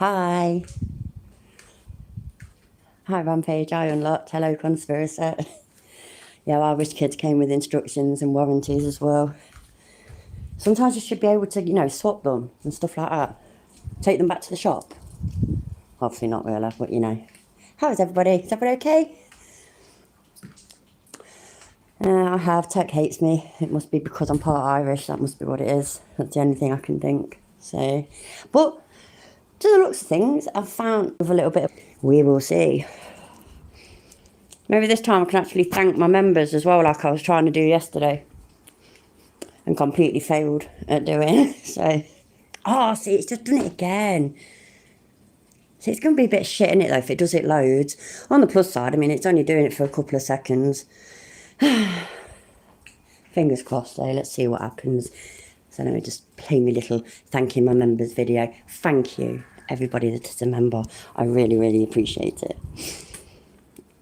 Hi. Hi, Rampage. I unlocked. Hello, Conspiracy. Yeah, I wish kids came with instructions and warranties as well. Sometimes you should be able to, swap them and stuff like that. Take them back to the shop. Obviously not really, but How is everybody? Is everybody okay? I have. Tech hates me. It must be because I'm part Irish. That must be what it is. That's the only thing I can think. So, but to the looks of things, I've found with a little bit of... We will see. Maybe this time I can actually thank my members as well, like I was trying to do yesterday. And completely failed at doing. So, see, it's just done it again. See, it's going to be a bit shit, isn't it, though, if it does it loads. On the plus side, I mean, it's only doing it for a couple of seconds. Fingers crossed, though. Let's see what happens. So let me just play my little thanking my members video. Thank you, everybody that is a member. I really, really appreciate it.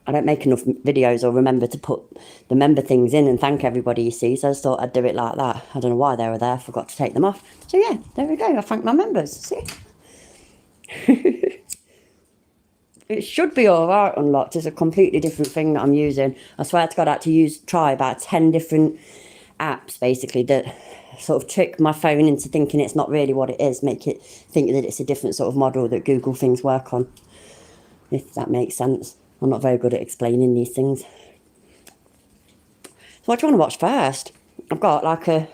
I don't make enough videos or remember to put the member things in and thank everybody, you see. So I just thought I'd do it like that. I don't know why they were there. I forgot to take them off. So yeah, there we go. I thank my members. See? It should be all right unlocked. It's a completely different thing that I'm using. I swear to God, I had to try about 10 different apps, basically, that sort of trick my phone into thinking it's not really what it is, make it think that it's a different sort of model that Google things work on, if that makes sense. I'm not very good at explaining these things. So what do you want to watch first? I've got like a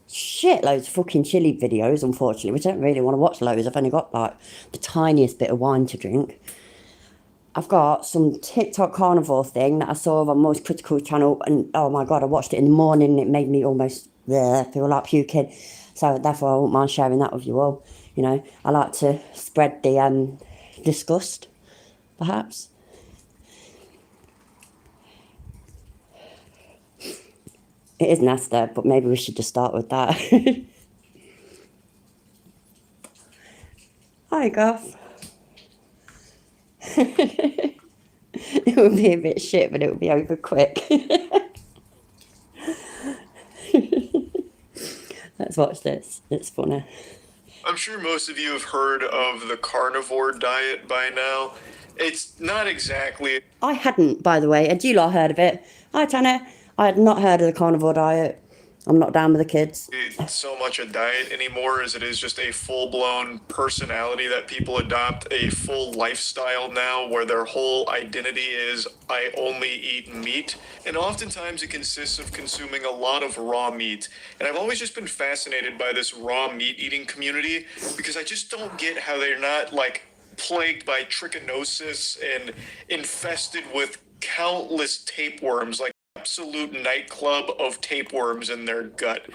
shitloads of fucking chili videos, unfortunately, which I don't really want to watch loads. I've only got like the tiniest bit of wine to drink. I've got some TikTok carnivore thing that I saw on Most Critical channel, and oh my God, I watched it in the morning and it made me almost feel like puking. So therefore I won't mind sharing that with you all. I like to spread the disgust, perhaps. It is nasty, but maybe we should just start with that. Hi, Goth. It would be a bit shit, but it would be over quick. Let's watch this. It's funny. I'm sure most of you have heard of the carnivore diet by now. It's not exactly... I hadn't, by the way. Had you lot heard of it? Hi, Tanner. I had not heard of the carnivore diet. I'm not down with the kids. It's so much a diet anymore as it is just a full-blown personality that people adopt, a full lifestyle now where their whole identity is, I only eat meat. And oftentimes it consists of consuming a lot of raw meat. And I've always just been fascinated by this raw meat eating community because I just don't get how they're not like plagued by trichinosis and infested with countless tapeworms, like absolute nightclub of tapeworms in their gut.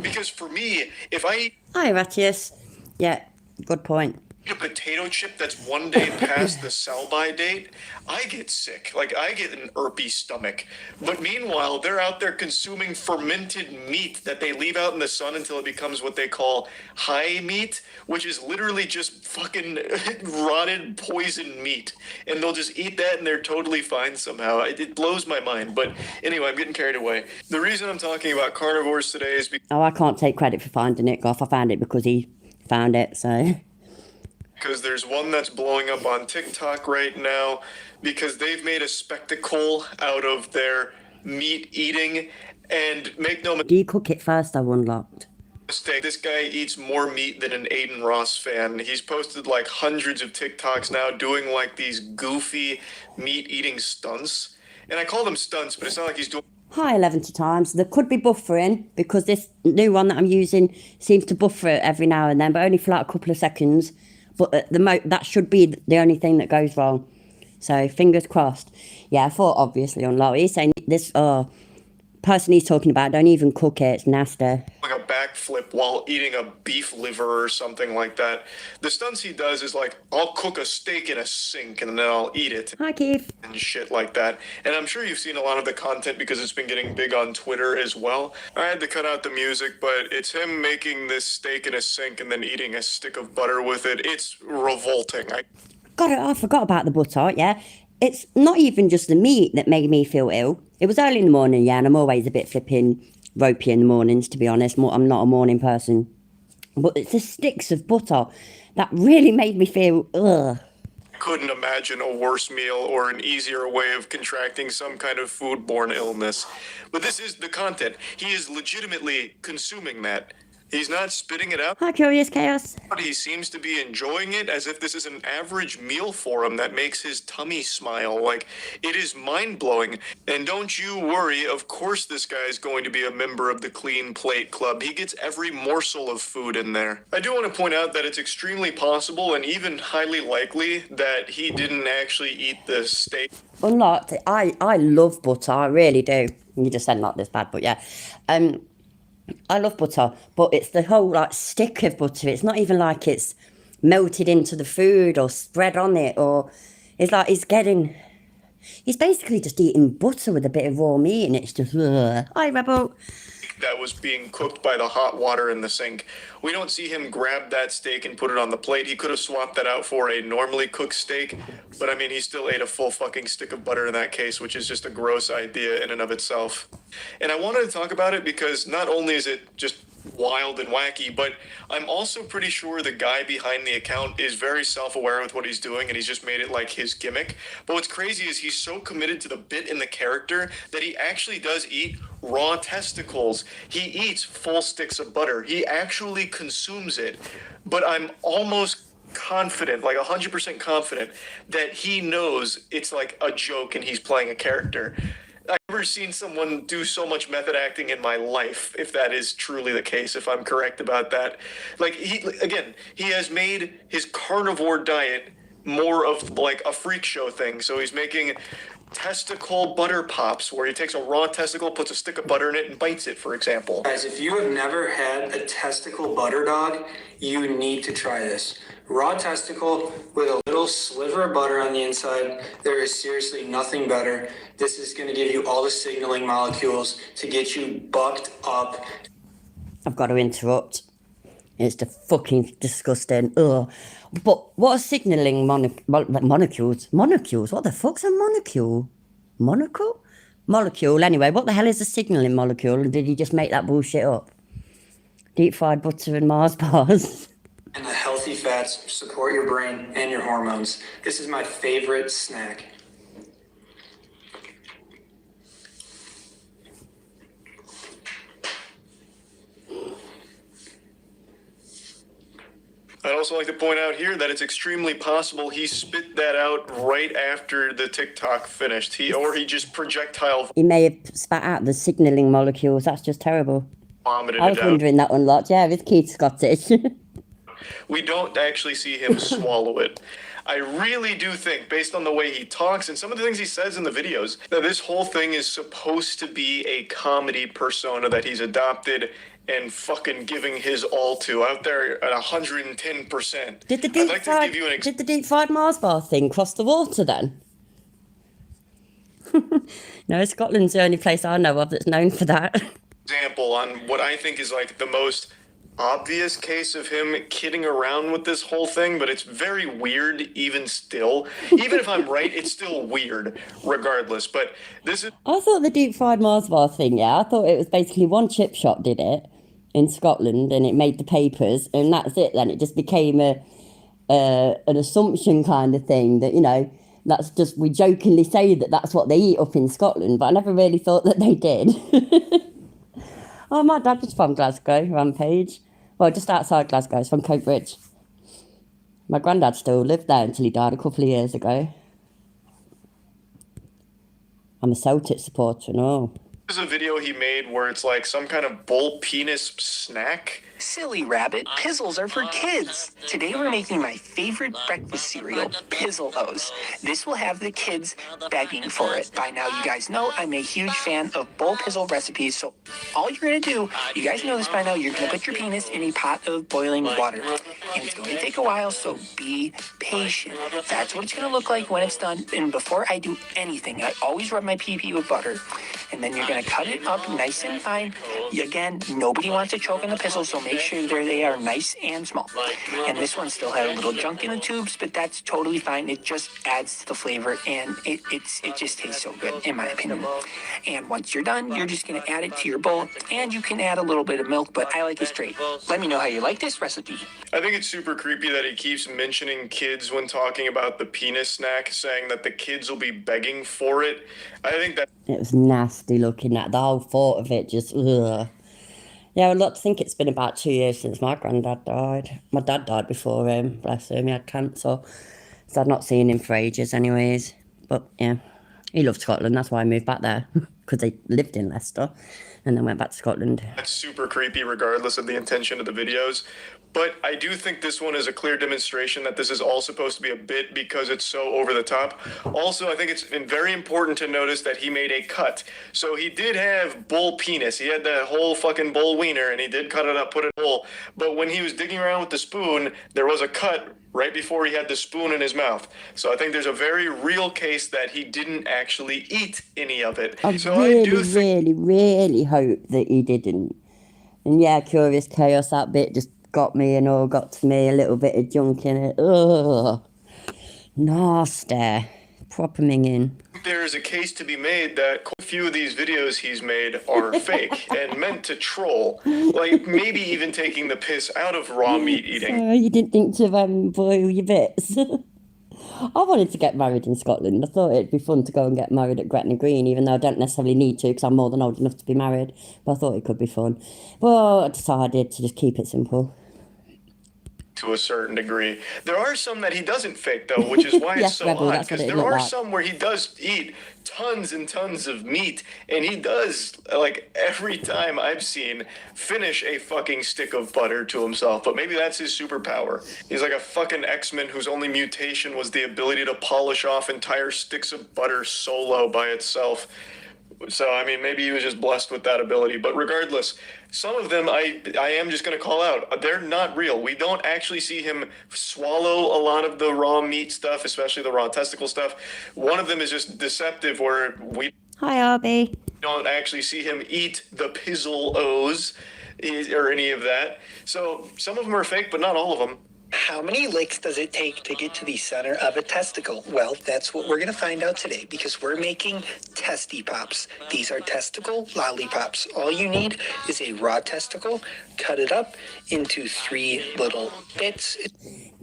Because for me, if I eat... Hi, Ratius. Yeah, good point. A potato chip that's one day past the sell-by date, I get sick. Like, I get an irpy stomach. But meanwhile, they're out there consuming fermented meat that they leave out in the sun until it becomes what they call high meat, which is literally just fucking rotted poison meat. And they'll just eat that and they're totally fine somehow. It blows my mind. But anyway, I'm getting carried away. The reason I'm talking about carnivores today is because... Oh, I can't take credit for finding it, Goff. I found it because he found it, so... Because there's one that's blowing up on TikTok right now because they've made a spectacle out of their meat eating, and make no Do you cook it first, I've unlocked? mistake, this guy eats more meat than an Aiden Ross fan. He's posted like hundreds of TikToks now doing like these goofy meat eating stunts. And I call them stunts, but it's not like he's doing... Hi, 11 times. There could be buffering because this new one that I'm using seems to buffer it every now and then, but only for like a couple of seconds. But that should be the only thing that goes wrong. So fingers crossed. Yeah, I thought obviously unlocked. He's saying this person he's talking about, don't even cook it. It's nasty. Like a backflip while eating a beef liver or something like that. The stunts he does is like, I'll cook a steak in a sink and then I'll eat it. Hi, Keith. And shit like that. And I'm sure you've seen a lot of the content because it's been getting big on Twitter as well. I had to cut out the music, but it's him making this steak in a sink and then eating a stick of butter with it. It's revolting. I forgot about the butter, yeah. It's not even just the meat that made me feel ill. It was early in the morning, yeah, and I'm always a bit flipping ropey in the mornings, to be honest. I'm not a morning person. But it's the sticks of butter that really made me feel, ugh. Couldn't imagine a worse meal or an easier way of contracting some kind of foodborne illness. But this is the content. He is legitimately consuming that. He's not spitting it out. Hi, Curious Chaos. But he seems to be enjoying it as if this is an average meal for him that makes his tummy smile. Like, it is mind-blowing. And don't you worry, of course this guy is going to be a member of the Clean Plate Club. He gets every morsel of food in there. I do want to point out that it's extremely possible and even highly likely that he didn't actually eat the steak. Unlocked. I love butter. I really do. You just said not this bad, but yeah. I love butter, but it's the whole like stick of butter. It's not even like it's melted into the food or spread on it, or it's like he's basically just eating butter with a bit of raw meat, and it's just, ugh. Hi, Rebel. That was being cooked by the hot water in the sink. We don't see him grab that steak and put it on the plate. He could have swapped that out for a normally cooked steak, but I mean, he still ate a full fucking stick of butter in that case, which is just a gross idea in and of itself. And I wanted to talk about it because not only is it just wild and wacky, but I'm also pretty sure the guy behind the account is very self-aware with what he's doing, and he's just made it like his gimmick. But what's crazy is he's so committed to the bit and the character that he actually does eat raw testicles. He eats full sticks of butter. He actually consumes it. But I'm almost confident, like 100% confident, that he knows it's like a joke and he's playing a character. I've never seen someone do so much method acting in my life, if that is truly the case, if I'm correct about that. Like, he has made his carnivore diet more of like a freak show thing. So he's making testicle butter pops, where he takes a raw testicle, puts a stick of butter in it, and bites it, for example. Guys, if you have never had a testicle butter dog, you need to try this. Raw testicle with a little sliver of butter on the inside. There is seriously nothing better. This is going to give you all the signaling molecules to get you bucked up. I've got to interrupt. It's fucking disgusting. Ugh. But what are signalling molecules? Molecules? What the fuck's a molecule? Monocle? Molecule. Anyway, what the hell is a signalling molecule? And did he just make that bullshit up? Deep fried butter and Mars bars. And the healthy fats support your brain and your hormones. This is my favorite snack. I'd also like to point out here that it's extremely possible he spit that out right after the TikTok finished. He just projectile He may have spat out the signalling molecules. That's just terrible. vomited I was it out. wondering that unlocked. Yeah, with Keith Scottish. We don't actually see him swallow it. I really do think, based on the way he talks and some of the things he says in the videos, that this whole thing is supposed to be a comedy persona that he's adopted and fucking giving his all to out there at 110%. Did the I'd like deep fried Mars bar thing cross the water then? No, Scotland's the only place I know of that's known for that. example on what I think is like the most obvious case of him kidding around with this whole thing, but it's very weird even still. Even if I'm right, it's still weird regardless. But this is I thought the deep fried Mars bar thing, yeah, I thought it was basically one chip shop did it in Scotland and it made the papers and that's it then. It just became an assumption kind of thing that, you know, that's just, we jokingly say that that's what they eat up in Scotland, but I never really thought that they did. Oh, my dad was from Glasgow, Rampage. Well, just outside Glasgow, it's from Coatbridge. My granddad still lived there until he died a couple of years ago. I'm a Celtic supporter and all. There's a video he made where it's like some kind of bull penis snack. Silly rabbit, Pizzles are for kids. Today we're making my favorite breakfast cereal, Pizzle-O's. This will have the kids begging for it. By now you guys know I'm a huge fan of Bull Pizzle recipes, so all you're going to do, you guys know this by now, you're going to put your penis in a pot of boiling water. And it's going to take a while, so be patient. That's what it's going to look like when it's done. And before I do anything, I always rub my pee-pee with butter. And then you're going to cut it up nice and fine. Again, nobody wants to choke on the Pizzle, so make sure they are nice and small. And this one still had a little junk in the tubes, but that's totally fine. It just adds to the flavor, and it just tastes so good, in my opinion. And once you're done, you're just going to add it to your bowl, and you can add a little bit of milk, but I like it straight. Let me know how you like this recipe. I think it's super creepy that he keeps mentioning kids when talking about the penis snack, saying that the kids will be begging for it. I think that It was nasty looking at the whole thought of it. Just ugh. Yeah, I'd like to think it's been about 2 years since my granddad died. My dad died before him, bless him, he had cancer. So I'd not seen him for ages anyways. But yeah, he loved Scotland, that's why I moved back there. Because they lived in Leicester and then went back to Scotland. that's super creepy regardless of the intention of the videos. But I do think this one is a clear demonstration that this is all supposed to be a bit because it's so over the top. Also, I think it's very important to notice that he made a cut. So he did have bull penis. He had that whole fucking bull wiener and he did cut it up, put it in a bowl. But when he was digging around with the spoon, there was a cut right before he had the spoon in his mouth. So I think there's a very real case that he didn't actually eat any of it. I So really, I do think really hope that he didn't. And yeah, Curious Chaos, that bit just got me and all got to me, a little bit of junk in it. Ugh. Nasty. Proper minging. there is a case to be made that quite a few of these videos he's made are fake and meant to troll. Like maybe even taking the piss out of raw meat eating. So you didn't think to boil your bits. I wanted to get married in Scotland. I thought it'd be fun to go and get married at Gretna Green, even though I don't necessarily need to because I'm more than old enough to be married. But I thought it could be fun. But I decided to just keep it simple. To a certain degree. There are some that he doesn't fake though, which is why Yes, it's so Rebel, odd, that's what because it there looked are like. some where he does eat tons and tons of meat, and he does, like, every time I've seen, finish a fucking stick of butter to himself. But maybe that's his superpower. He's like a fucking X-Men whose only mutation was the ability to polish off entire sticks of butter solo by itself. So, I mean, maybe he was just blessed with that ability. But regardless, some of them I am just going to call out. They're not real. We don't actually see him swallow a lot of the raw meat stuff, especially the raw testicle stuff. One of them is just deceptive where we Hi, Arby. don't actually see him eat the pizzle-os or any of that. So some of them are fake, but not all of them. How many licks does it take to get to the center of a testicle? Well, that's what we're going to find out today because we're making testy pops. These are testicle lollipops. All you need is a raw testicle, cut it up into 3 little bits.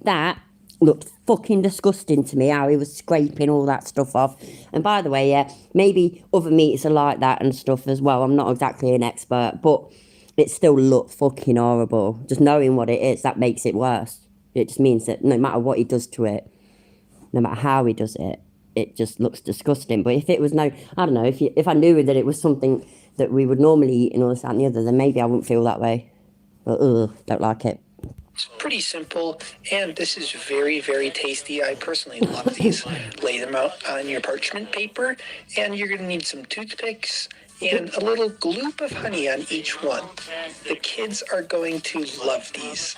That looked fucking disgusting to me, how he was scraping all that stuff off. And by the way, yeah, maybe other meats are like that and stuff as well. I'm not exactly an expert, but it still looked fucking horrible. Just knowing what it is, that makes it worse. It just means that no matter what he does to it, no matter how he does it, it just looks disgusting. But if it was I don't know, if I knew that it was something that we would normally eat and all this, that and the other, then maybe I wouldn't feel that way. But don't like it. It's pretty simple, and this is very, very tasty. I personally love these. Lay them out on your parchment paper, and you're going to need some toothpicks and a little gloop of honey on each one. The kids are going to love these.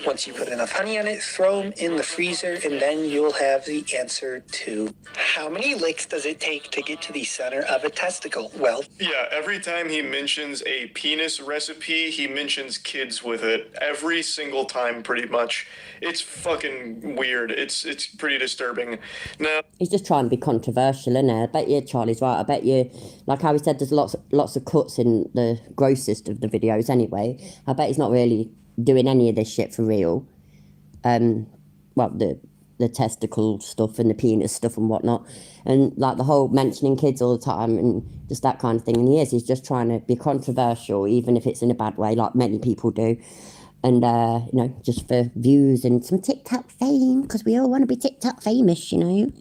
Once you put enough honey on it, throw them in the freezer, and then you'll have the answer to how many licks does it take to get to the center of a testicle? Well, Yeah, every time he mentions a penis recipe, he mentions kids with it. Every single time, pretty much. It's fucking weird. It's pretty disturbing. Now, He's just trying to be controversial, isn't he? I bet you Charlie's right. I bet you, like how he said, there's lots of cuts in the grossest of the videos anyway. I bet he's not really doing any of this shit for real. Well, the testicle stuff and the penis stuff and whatnot. And like the whole mentioning kids all the time and just that kind of thing. And he's just trying to be controversial, even if it's in a bad way, like many people do. And, just for views and some TikTok fame, because we all want to be TikTok famous, in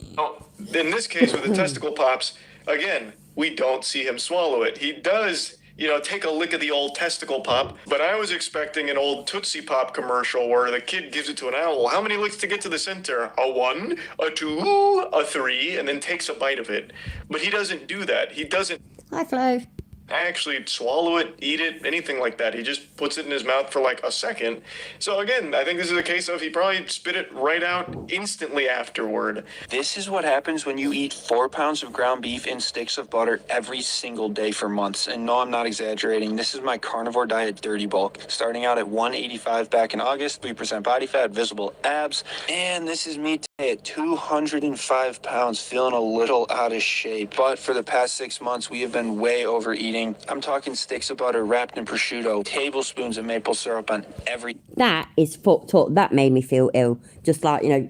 this case with the testicle pops, again, we don't see him swallow it. He does, take a lick of the old testicle pop, but I was expecting an old Tootsie Pop commercial where the kid gives it to an owl. How many licks to get to the center? A 1, a 2, a 3, and then takes a bite of it. But he doesn't do that. He doesn't. Hi, Flo. actually swallow it, eat it, anything like that. He just puts it in his mouth for like a second. So again, I think this is a case of he probably spit it right out instantly afterward. This is what happens when you eat 4 pounds of ground beef in sticks of butter every single day for months. And no, I'm not exaggerating. This is my carnivore diet dirty bulk. Starting out at 185 back in August, 3% body fat, visible abs. And this is me today at 205 pounds, feeling a little out of shape. But for the past 6 months, we have been way overeating. I'm talking sticks of butter wrapped in prosciutto, tablespoons of maple syrup on every... That is fucked up. That made me feel ill. Just like, you know,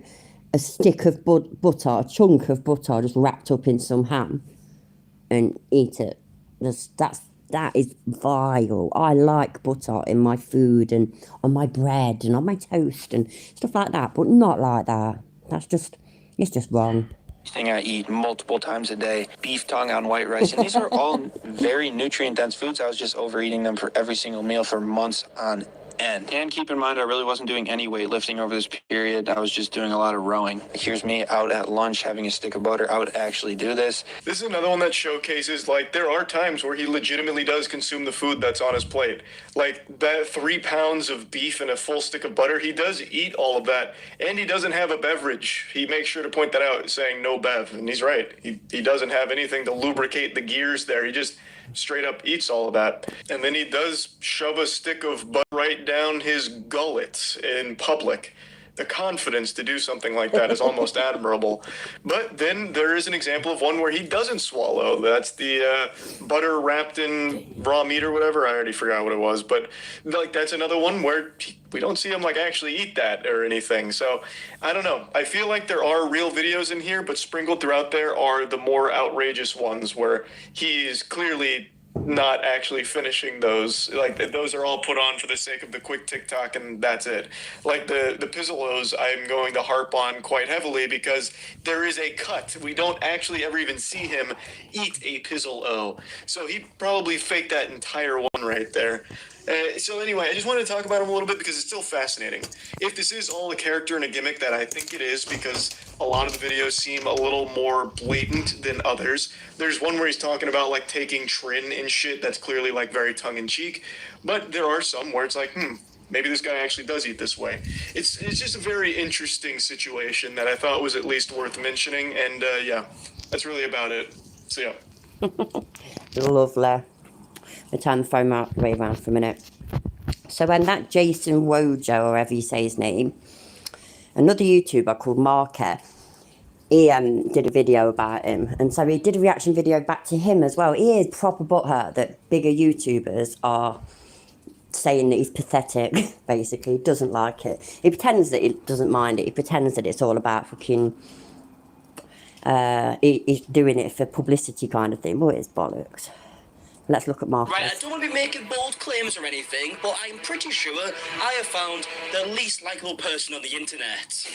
a stick of butter, a chunk of butter just wrapped up in some ham and eat it. That is vile. I like butter in my food and on my bread and on my toast and stuff like that, but not like that. It's just wrong. Thing I eat multiple times a day, beef tongue on white rice, and these are all very nutrient dense foods. I was just overeating them for every single meal for months on end. And keep in mind, I really wasn't doing any weightlifting over this period. I was just doing a lot of rowing. Here's me out at lunch having a stick of butter. I would actually do this. This is another one that showcases, like, there are times where he legitimately does consume the food that's on his plate. Like, that 3 pounds of beef and a full stick of butter, he does eat all of that, and he doesn't have a beverage. He makes sure to point that out, saying no bev, and he's right. He doesn't have anything to lubricate the gears there. He just straight up eats all of that. And then he does shove a stick of butter right down his gullet in public. The confidence to do something like that is almost admirable. But then there is an example of one where he doesn't swallow. That's the butter wrapped in raw meat or whatever. I already forgot what it was. But like that's another one where we don't see him like actually eat that or anything. So I don't know. I feel like there are real videos in here, but sprinkled throughout there are the more outrageous ones where he is clearly not actually finishing those. Like those are all put on for the sake of the quick TikTok and that's it. Like the Pizzolos I'm going to harp on quite heavily because there is a cut. We don't actually ever even see him eat a Pizzolo. So he probably faked that entire one right there. So anyway, I just wanted to talk about him a little bit because it's still fascinating. If this is all a character and a gimmick, that I think it is because a lot of the videos seem a little more blatant than others. There's one where he's talking about like taking Trin and shit that's clearly like very tongue-in-cheek, but there are some where it's like, maybe this guy actually does eat this way. It's just a very interesting situation that I thought was at least worth mentioning, and yeah, that's really about it. So yeah. Lovely. The time to throw my way around for a minute. So when that Jason Wojo, or however you say his name, another YouTuber called Marker, he did a video about him, and so he did a reaction video back to him as well. He is proper butthurt that bigger YouTubers are saying that he's pathetic, basically. He doesn't like it. He pretends that he doesn't mind it. He pretends that it's all about fucking he's doing it for publicity kind of thing. Well, it's bollocks. Let's look at Marcus. Right, I don't want to be making bold claims or anything, but I'm pretty sure I have found the least likable person on the internet.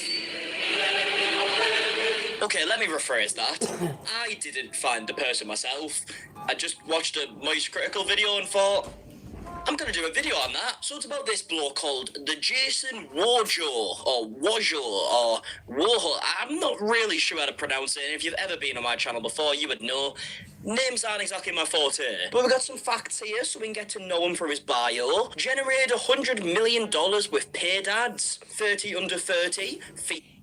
Okay, let me rephrase that. I didn't find the person myself. I just watched a Moist Critical video and thought, I'm going to do a video on that. So it's about this bloke called the Jason Wojo, or Wojo, or Wojo. I'm not really sure how to pronounce it, and if you've ever been on my channel before, you would know. Names aren't exactly my forte. But we've got some facts here so we can get to know him for his bio. Generated $100 million with paid ads, 30 under 30.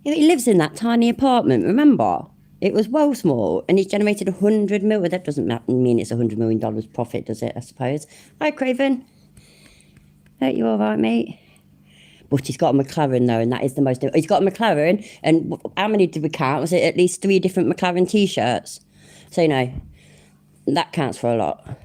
He lives in that tiny apartment, remember? It was well small, and he's generated 100 million. That doesn't mean it's $100 million profit, does it, I suppose? Hi, Craven. Are you all right, mate? But he's got a McLaren, though, and that is the most... He's got a McLaren, and how many did we count? Was it at least 3 different McLaren T-shirts? So, you know, that counts for a lot.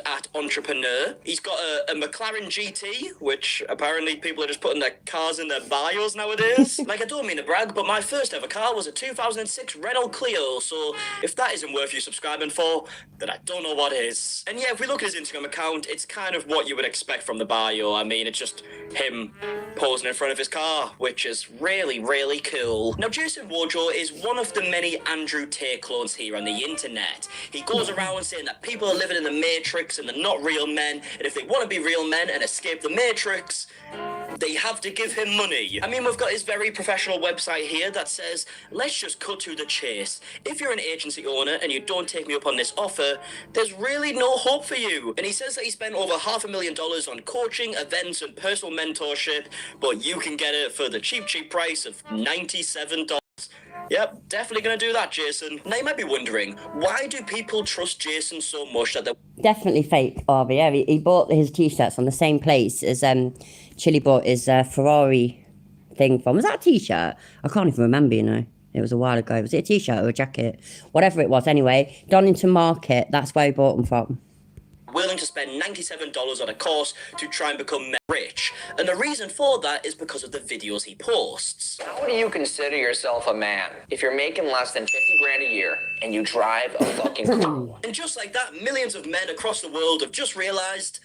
At Entrepreneur. He's got a McLaren GT, which apparently people are just putting their cars in their bios nowadays. Like, I don't mean to brag, but my first ever car was a 2006 Renault Clio, so if that isn't worth you subscribing for, then I don't know what is. And yeah, if we look at his Instagram account, it's kind of what you would expect from the bio. I mean, it's just him posing in front of his car, which is really, really cool. Now, Jason Wojo is one of the many Andrew Tate clones here on the internet. He goes around saying that people are living in the Matrix and they're not real men, and if they want to be real men and escape the Matrix, they have to give him money. I mean, we've got his very professional website here that says, let's just cut to the chase. If you're an agency owner and you don't take me up on this offer, there's really no hope for you. And he says that he spent over $500,000 on coaching, events, and personal mentorship, but you can get it for the cheap price of $97. Yep, definitely gonna do that, Jason. Now you might be wondering, why do people trust Jason so much that they're Definitely fake, Barbie. Yeah, he bought his t-shirts on the same place as Chili bought his Ferrari thing from. Was that a t-shirt? I can't even remember, you know. It was a while ago. Was it a t-shirt or a jacket? Whatever it was, anyway. Donington Market, that's where he bought them from. willing to spend $97 on a course to try and become rich? And the reason for that is because of the videos he posts. How do you consider yourself a man if you're making less than 50 grand a year and you drive a fucking car? And just like that, millions of men across the world have just realized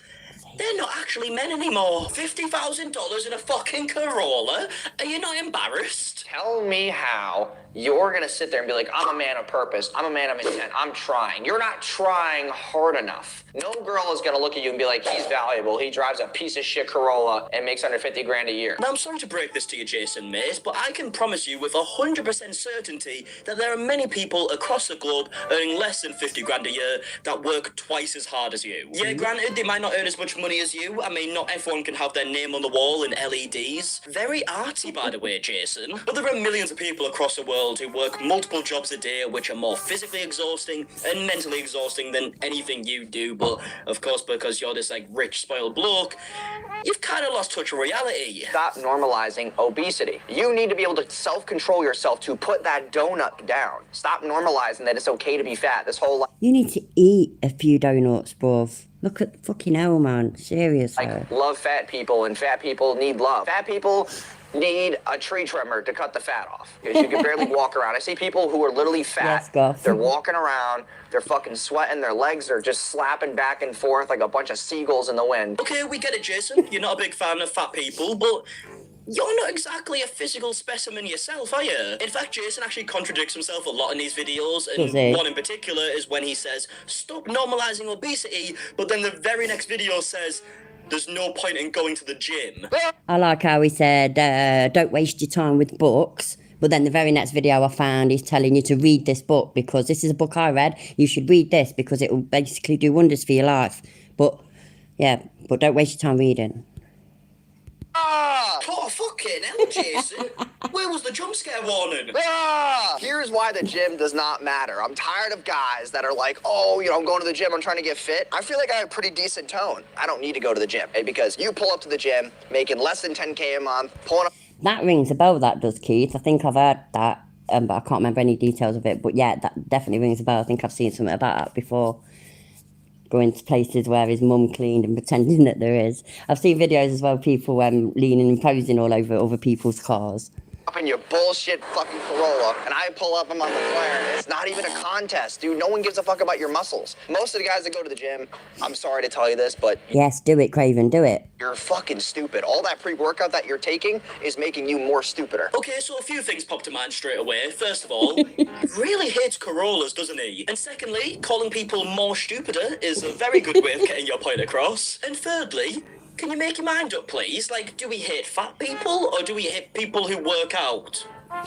they're not actually men anymore. $50,000 in a fucking Corolla? Are you not embarrassed? Tell me how you're gonna sit there and be like, I'm a man of purpose, I'm a man of intent, I'm trying. You're not trying hard enough. No girl is gonna look at you and be like, he's valuable, he drives a piece of shit Corolla and makes under 50 grand a year. Now, I'm sorry to break this to you, Jason, mate, but I can promise you with 100% certainty that there are many people across the globe earning less than 50 grand a year that work twice as hard as you. Yeah, granted, they might not earn as much money as you. I mean, not everyone can have their name on the wall in LEDs. Very artsy, by the way, Jason. But there are millions of people across the world who work multiple jobs a day, which are more physically exhausting and mentally exhausting than anything you do. But, of course, because you're this, like, rich, spoiled bloke, you've kind of lost touch of reality. Stop normalizing obesity. You need to be able to self-control yourself to put that donut down. Stop normalizing that it's okay to be fat. This whole life. You need to eat a few donuts, bruv. Look at fucking hell, man. Seriously. Like, love fat people, and fat people need love. Fat people need a tree trimmer to cut the fat off, because you can barely walk around. I see people who are literally fat. Yes, Goff. They're walking around, they're fucking sweating, their legs are just slapping back and forth like a bunch of seagulls in the wind. Okay, we get it, Jason. You're not a big fan of fat people, but you're not exactly a physical specimen yourself, are you? In fact, Jason actually contradicts himself a lot in these videos, and one in particular is when he says, stop normalizing obesity, but then the very next video says, there's no point in going to the gym. I like how he said, don't waste your time with books. But then the very next video I found, he's telling you to read this book because this is a book I read. You should read this because it will basically do wonders for your life. But, yeah, but don't waste your time reading. Oh, fucking hell, Jason. Where was the jump scare warning? Here's why the gym does not matter. I'm tired of guys that are like, oh, you know, I'm going to the gym, I'm trying to get fit. I feel like I have a pretty decent tone. I don't need to go to the gym, because you pull up to the gym, making less than 10K a month, pulling up. That rings a bell, that does, Keith. I think I've heard that, but I can't remember any details of it. But yeah, that definitely rings a bell. I think I've seen something about that before. Going to places where his mum cleaned and pretending that there is. I've seen videos as well, people leaning and posing all over other people's cars. Up in your bullshit fucking Corolla, and I pull up, I'm on the flare, and it's not even a contest, dude. No one gives a fuck about your muscles. Most of the guys that go to the gym, I'm sorry to tell you this, but Yes, do it, Craven, do it. you're fucking stupid. All that pre-workout that you're taking is making you more stupider. Okay, so a few things popped to mind straight away. First of all, he really hates Corollas, doesn't he? And secondly, calling people more stupider is a very good way of getting your point across. And thirdly, can you make your mind up, please? Like, do we hate fat people, or do we hate people who work out?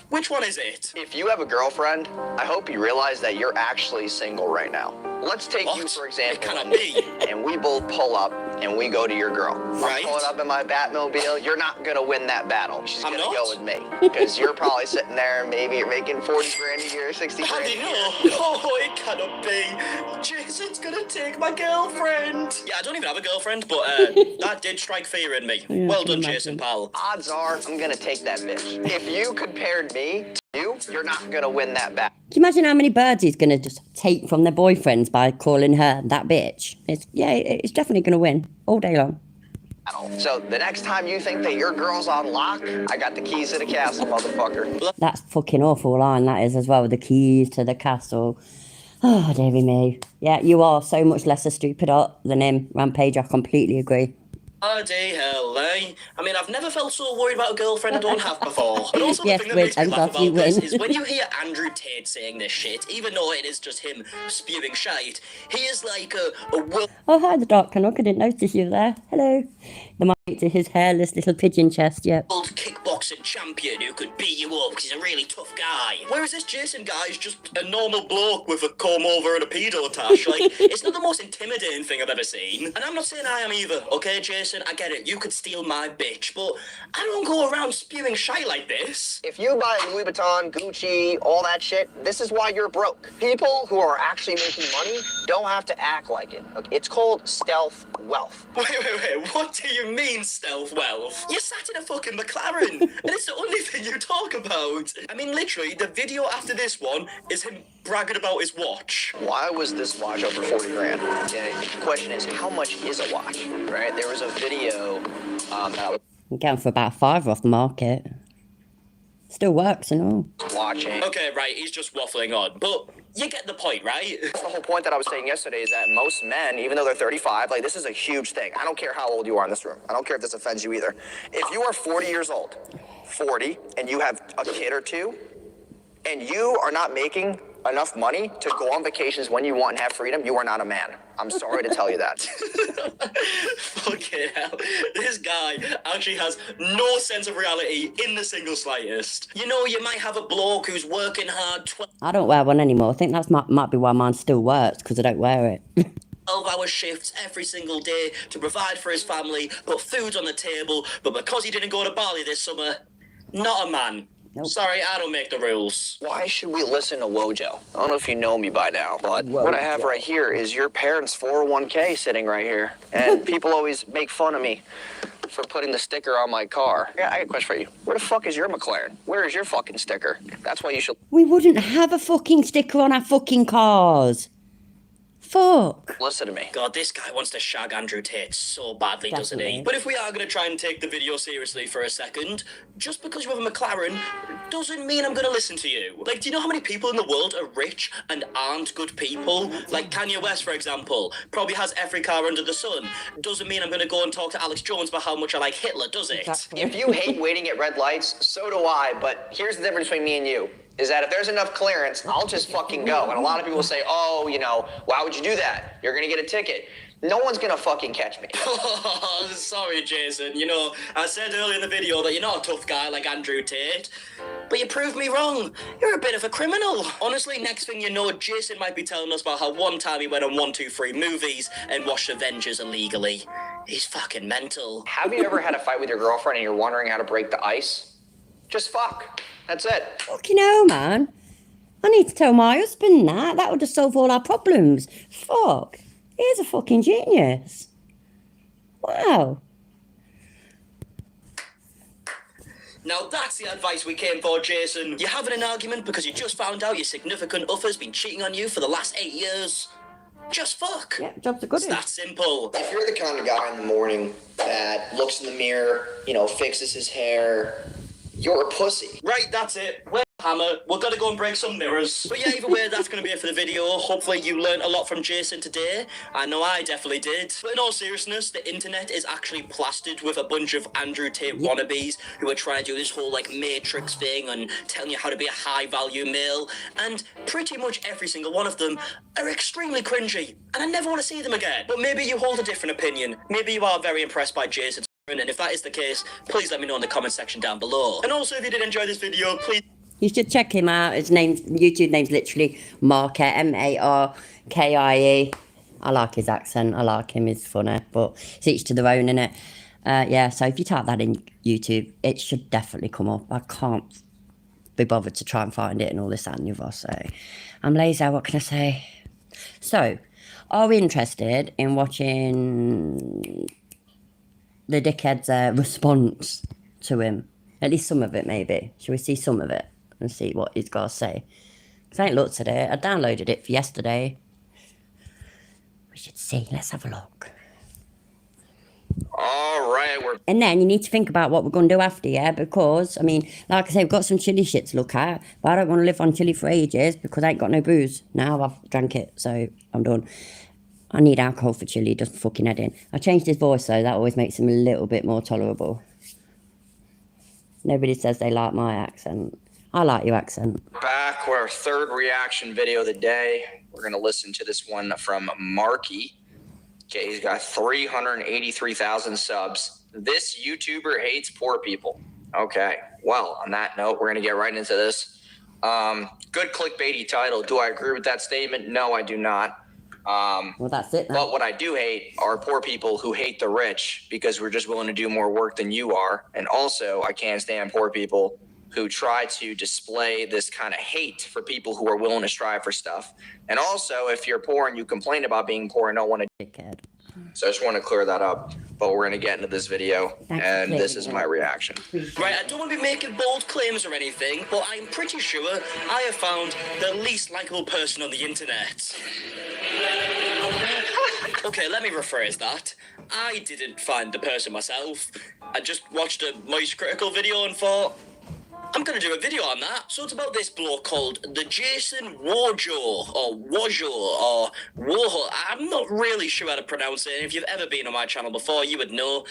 Which one is it? If you have a girlfriend, I hope you realize that you're actually single right now. Let's take you, What? for It example, cannot be. and we both pull up and we go to your girl. Right. I'm pulling up in my Batmobile. You're not gonna win that battle. She's I'm gonna not? go with me, because you're probably sitting there, maybe you're making 40 grand a year, 60 How grand do a you year. know? Oh, it cannot be. Jason's gonna take my girlfriend. Yeah, I don't even have a girlfriend, but that did strike fear in me. Yeah, Well I can done, imagine. Jason, pal. Odds are I'm gonna take that bitch. If you compared me to you, you're not gonna win that battle. Can you imagine how many birds he's going to just take from their boyfriends by calling her that bitch? It's definitely going to win all day long. So the next time you think that your girl's on lock, I got the keys to the castle, motherfucker. That's fucking awful line, that is, as well, with the keys to the castle. Oh, dearie me. Yeah, you are so much less a stupid than him, Rampage. I completely agree. Bloody hell, eh? I mean, I've never felt so worried about a girlfriend I don't have before. But also Yes, the thing that win, makes me and laugh thus you about this win. is when you hear Andrew Tate saying this shit, even though it is just him spewing shite, he is like a Oh, hi, the Dark Canuck. I didn't notice you there. Hello. There might be To his hairless little pigeon chest, yeah. Old kickboxing champion who could beat you up because he's a really tough guy. Whereas this Jason guy is just a normal bloke with a comb over and a pedo tash. Like, it's not the most intimidating thing I've ever seen. And I'm not saying I am either, okay, Jason? I get it. You could steal my bitch, but I don't go around spewing shite like this. If you buy Louis Vuitton, Gucci, all that shit, this is why you're broke. People who are actually making money don't have to act like it. Okay? It's called stealth wealth. Wait. What do you mean, stealth wealth? You sat in a fucking McLaren, and it's the only thing you talk about. I mean, literally, the video after this one is him bragging about his watch. Why was this watch over 40 grand? Okay, the question is, how much is a watch, right? There was a video that I was I'm getting for about $5 off the market. Still works and all. watching. Okay, right, he's just waffling on, but you get the point, right? That's the whole point that I was saying yesterday is that most men, even though they're 35, like this is a huge thing. I don't care how old you are in this room. I don't care if this offends you either. If you are 40 years old, 40, and you have a kid or two, and you are not making enough money to go on vacations when you want and have freedom, you are not a man. I'm sorry to tell you that. Fucking hell. This guy actually has no sense of reality in the single slightest. You know, you might have a bloke who's working hard I don't wear one anymore. I think that's might be why mine still works, because I don't wear it. 12-hour shifts every single day to provide for his family, put food on the table, but because he didn't go to Bali this summer, not a man. Nope. Sorry, I don't make the rules. Why should we listen to Wojo? I don't know if you know me by now, but what I have right here is your parents' 401k sitting right here. And people always make fun of me for putting the sticker on my car. Yeah, I got a question for you. Where the fuck is your McLaren? Where is your fucking sticker? That's why you should We wouldn't have a fucking sticker on our fucking cars. Fuck. listen to me. God, this guy wants to shag Andrew Tate so badly, doesn't he? Definitely. But if we are going to try and take the video seriously for a second, just because you have a McLaren doesn't mean I'm going to listen to you. Like, do you know how many people in the world are rich and aren't good people? Like Kanye West, for example, probably has every car under the sun. Doesn't mean I'm going to go and talk to Alex Jones about how much I like Hitler, does it? Exactly. If you hate waiting at red lights, so do I, but here's the difference between me and you. Is that if there's enough clearance, I'll just fucking go. And a lot of people say, oh, you know, why would you do that? You're gonna get a ticket. No one's gonna fucking catch me. Oh, sorry, Jason. You know, I said earlier in the video that you're not a tough guy like Andrew Tate, but you proved me wrong. You're a bit of a criminal. Honestly, next thing you know, Jason might be telling us about how one time he went on 123 movies and watched Avengers illegally. He's fucking mental. Have you ever had a fight with your girlfriend and you're wondering how to break the ice? Just fuck. That's it. Fucking hell, man. I need to tell my husband that. That would just solve all our problems. Fuck. He's a fucking genius. Wow. Now that's the advice we came for, Jason. You're having an argument because you just found out your significant other's been cheating on you for the last 8 years. Just fuck. Yeah, job's a good It's one. that simple. If you're the kind of guy in the morning that looks in the mirror, you know, fixes his hair, you're a pussy. Right, that's it. We're hammer. We're gonna go and break some mirrors. But yeah, either way, that's gonna be it for the video. Hopefully you learned a lot from Jason today. I know I definitely did. But in all seriousness, the internet is actually plastered with a bunch of Andrew Tate wannabes who are trying to do this whole like matrix thing and telling you how to be a high value male. And pretty much every single one of them are extremely cringy. And I never want to see them again. But maybe you hold a different opinion. Maybe you are very impressed by Jason. And if that is the case, please let me know in the comment section down below. And also, if you did enjoy this video, please... You should check him out. His YouTube name's literally Markie, M-A-R-K-I-E. I like his accent. I like him. He's funny. But it's each to their own, innit? Yeah, so if you type that in YouTube, it should definitely come up. I can't be bothered to try and find it and all this and the other. So I'm lazy. What can I say? So, are we interested in watching the dickhead's response to him? At least some of it, maybe. Shall we see some of it and see what he's got to say? Because I ain't looked at it. I downloaded it for yesterday. We should see. Let's have a look. All right, we're And then you need to think about what we're going to do after, yeah? Because, I mean, like I say, we've got some chilli shit to look at. But I don't want to live on chilli for ages because I ain't got no booze. Now I've drank it, so I'm done. I need alcohol for chilli, just fucking head in. I changed his voice, though. That always makes him a little bit more tolerable. Nobody says they like my accent. I like your accent. back with our third reaction video of the day. We're going to listen to this one from Markie. Okay, he's got 383,000 subs. This YouTuber hates poor people. Okay. Well, on that note, we're going to get right into this. Good clickbaity title. Do I agree with that statement? No, I do not. Well, that's it then. But what I do hate are poor people who hate the rich because we're just willing to do more work than you are. And also, I can't stand poor people who try to display this kind of hate for people who are willing to strive for stuff. And also, if you're poor and you complain about being poor and don't want to... Dickhead. So I just want to clear that up. But we're going to get into this video, Thanks and for this is my reaction. Right, I don't want to be making bold claims or anything, but I'm pretty sure I have found the least likable person on the internet. Okay, let me rephrase that. I didn't find the person myself. I just watched a Moist Critical video and thought, I'm going to do a video on that. So it's about this bloke called the Jason Wojo, or Wojo, or Woho. I'm not really sure how to pronounce it. If you've ever been on my channel before, you would know.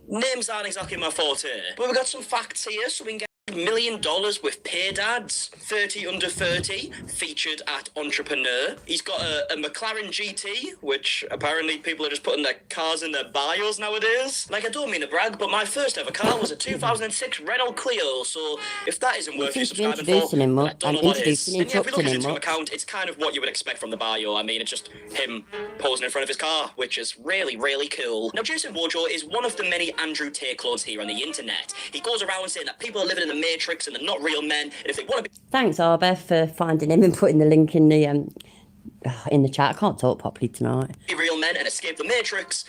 Names aren't exactly my forte. But we've got some facts here, so we can get $1 million with paid ads. 30 under 30, featured at Entrepreneur. He's got a McLaren GT, which apparently people are just putting their cars in their bios nowadays. Like, I don't mean to brag, but my first ever car was a 2006 Renault Clio, so if that isn't worth you subscribing for, I don't know what is. And yeah, if we look at his Instagram account, it's kind of what you would expect from the bio. I mean, it's just him posing in front of his car, which is really, really cool. Now, Jason Wojo is one of the many Andrew Tate clones here on the internet. He goes around saying that people are living in the Matrix and they're not real men, and if they want to be... Thanks, Arbe, for finding him and putting the link in the chat. I can't talk properly tonight. Real men and escape the Matrix,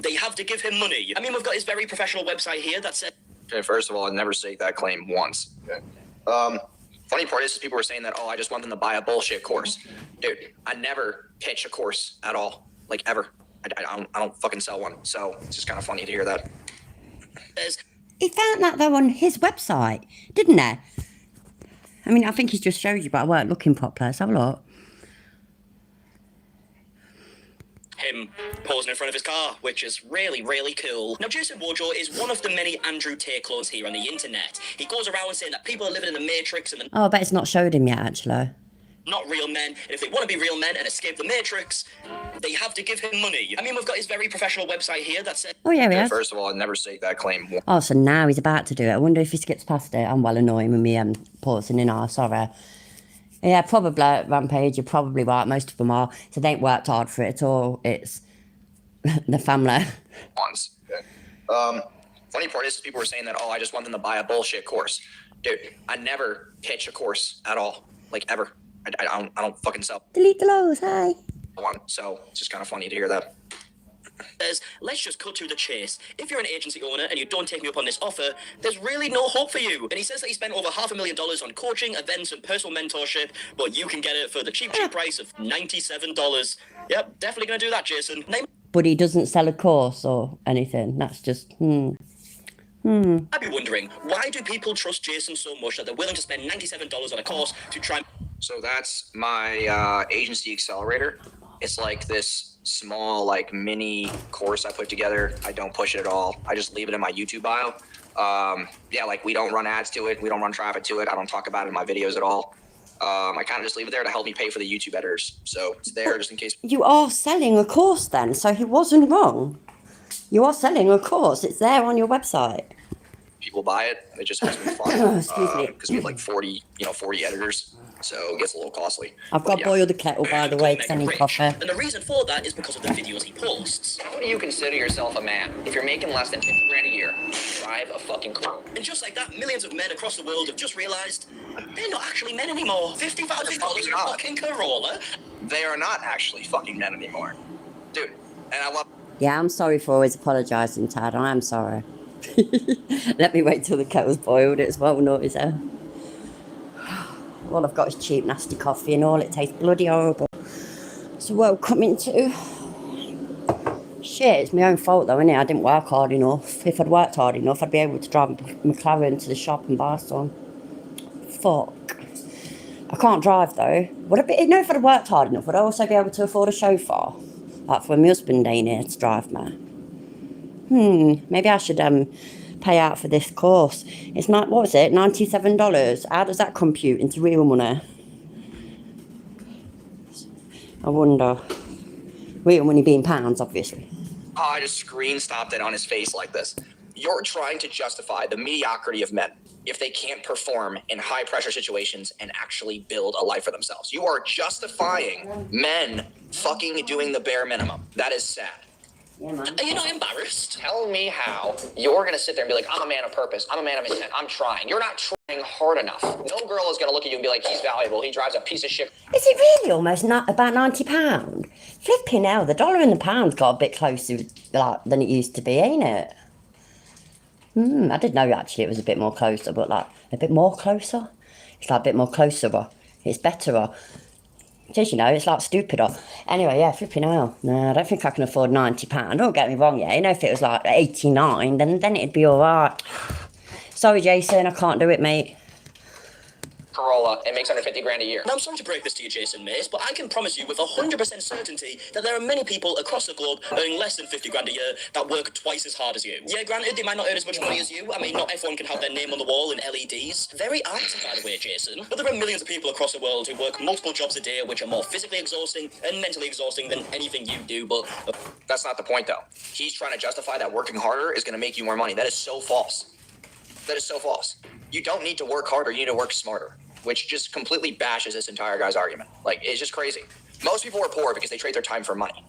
they have to give him money. I mean, we've got his very professional website here that says... Okay, first of all, I'd never say that claim once. Okay. Funny part is people were saying that, oh, I just want them to buy a bullshit course. Dude, I never pitch a course at all. Like, ever. I don't fucking sell one. So it's just kind of funny to hear that. He found that though on his website, didn't he? I mean, I think he just showed you, but I weren't looking properly. Let's have a look. Him posing in front of his car, which is really, really cool. Now, Jason Wojo is one of the many Andrew Tate clones here on the internet. He goes around saying that people are living in the Matrix and Oh, I bet it's not showed him yet, actually. Not real men, and if they want to be real men and escape the Matrix, they have to give him money. I mean, we've got his very professional website here that says... Oh, yeah, we have. First of all, I'd never say that claim once. Oh, so now he's about to do it. I wonder if he skips past it. I'm well annoying with me pausing in. Sorry. Yeah, probably, Rampage, you're probably right. Most of them are. So they ain't worked hard for it at all. It's the family. Once. Okay. Funny part is people were saying that, oh, I just want them to buy a bullshit course. Dude, I never pitch a course at all. Like, ever. I don't fucking sell Delete the lows, hi. one. So it's just kind of funny to hear that. Let's just cut to the chase. If you're an agency owner and you don't take me up on this offer, there's really no hope for you. And he says that he spent over $500,000 on coaching, events, and personal mentorship, but you can get it for the cheap price of $97. Yep, definitely gonna do that, Jason. But he doesn't sell a course or anything. That's just, I'd be wondering, why do people trust Jason so much that they're willing to spend $97 on a course to try... So that's my agency accelerator. It's like this small, like, mini course I put together. I don't push it at all. I just leave it in my YouTube bio. Yeah, like, we don't run ads to it. We don't run traffic to it. I don't talk about it in my videos at all. I kind of just leave it there to help me pay for the YouTube editors. So it's there just in case. You are selling a course then, so he wasn't wrong. You are selling a course. It's there on your website. People buy it. It just has me fun. Excuse me. Because we have like 40 editors. So it gets a little costly. I've got to boil the kettle, by the way, because I need coffee. And the reason for that is because of the videos he posts. How do you consider yourself a man? If you're making less than 50 grand a year, drive a fucking car. And just like that, millions of men across the world have just realized they're not actually men anymore. $50,000 in a fucking Corolla. They are not actually fucking men anymore. Dude, and I love... Yeah, I'm sorry for always apologising, Tad. I am sorry. Let me wait till the kettle's boiled. It's well noisy. All I've got is cheap, nasty coffee and all. It tastes bloody horrible. So welcoming to... Shit, it's my own fault though, innit? I didn't work hard enough. If I'd worked hard enough, I'd be able to drive McLaren to the shop and buy some. Fuck. I can't drive though. Would I be... No, if I'd worked hard enough, would I also be able to afford a chauffeur? Like for when my husband ain't here to drive me. Maybe I should pay out for this course. It's not, what was it, $97? How does that compute into real money? I wonder. Real money being pounds, obviously. Oh, I just screen stopped it on his face like this. You're trying to justify the mediocrity of men if they can't perform in high pressure situations and actually build a life for themselves. You are justifying men fucking doing the bare minimum. That is sad. Yeah, man. Are you not embarrassed? Tell me how you're gonna sit there and be like, I'm a man of purpose, I'm a man of intent, I'm trying. You're not trying hard enough. No girl is gonna look at you and be like, he's valuable, he drives a piece of shit. Is it really almost not about £90? Flipping hell, the dollar and the pound's got a bit closer like than it used to be, ain't it? I didn't know actually it was a bit more closer, but like a bit more closer. It's like a bit more closer. It's better. Just, you know, it's like stupider. Anyway, yeah, flipping hell. No, I don't think I can afford £90. Don't get me wrong, yeah. You know, if it was like 89, then it'd be all right. Sorry, Jason, I can't do it, mate. Corolla, it makes under 50 grand a year. Now, I'm sorry to break this to you, Jason Mace, but I can promise you with 100% certainty that there are many people across the globe earning less than 50 grand a year that work twice as hard as you. Yeah, granted, they might not earn as much money as you. I mean, not everyone can have their name on the wall in LEDs. Very arty, by the way, Jason. But there are millions of people across the world who work multiple jobs a day, which are more physically exhausting and mentally exhausting than anything you do, but... That's not the point, though. He's trying to justify that working harder is going to make you more money. That is so false. That is so false. You don't need to work harder, you need to work smarter. Which just completely bashes this entire guy's argument. Like, it's just crazy. Most people are poor because they trade their time for money.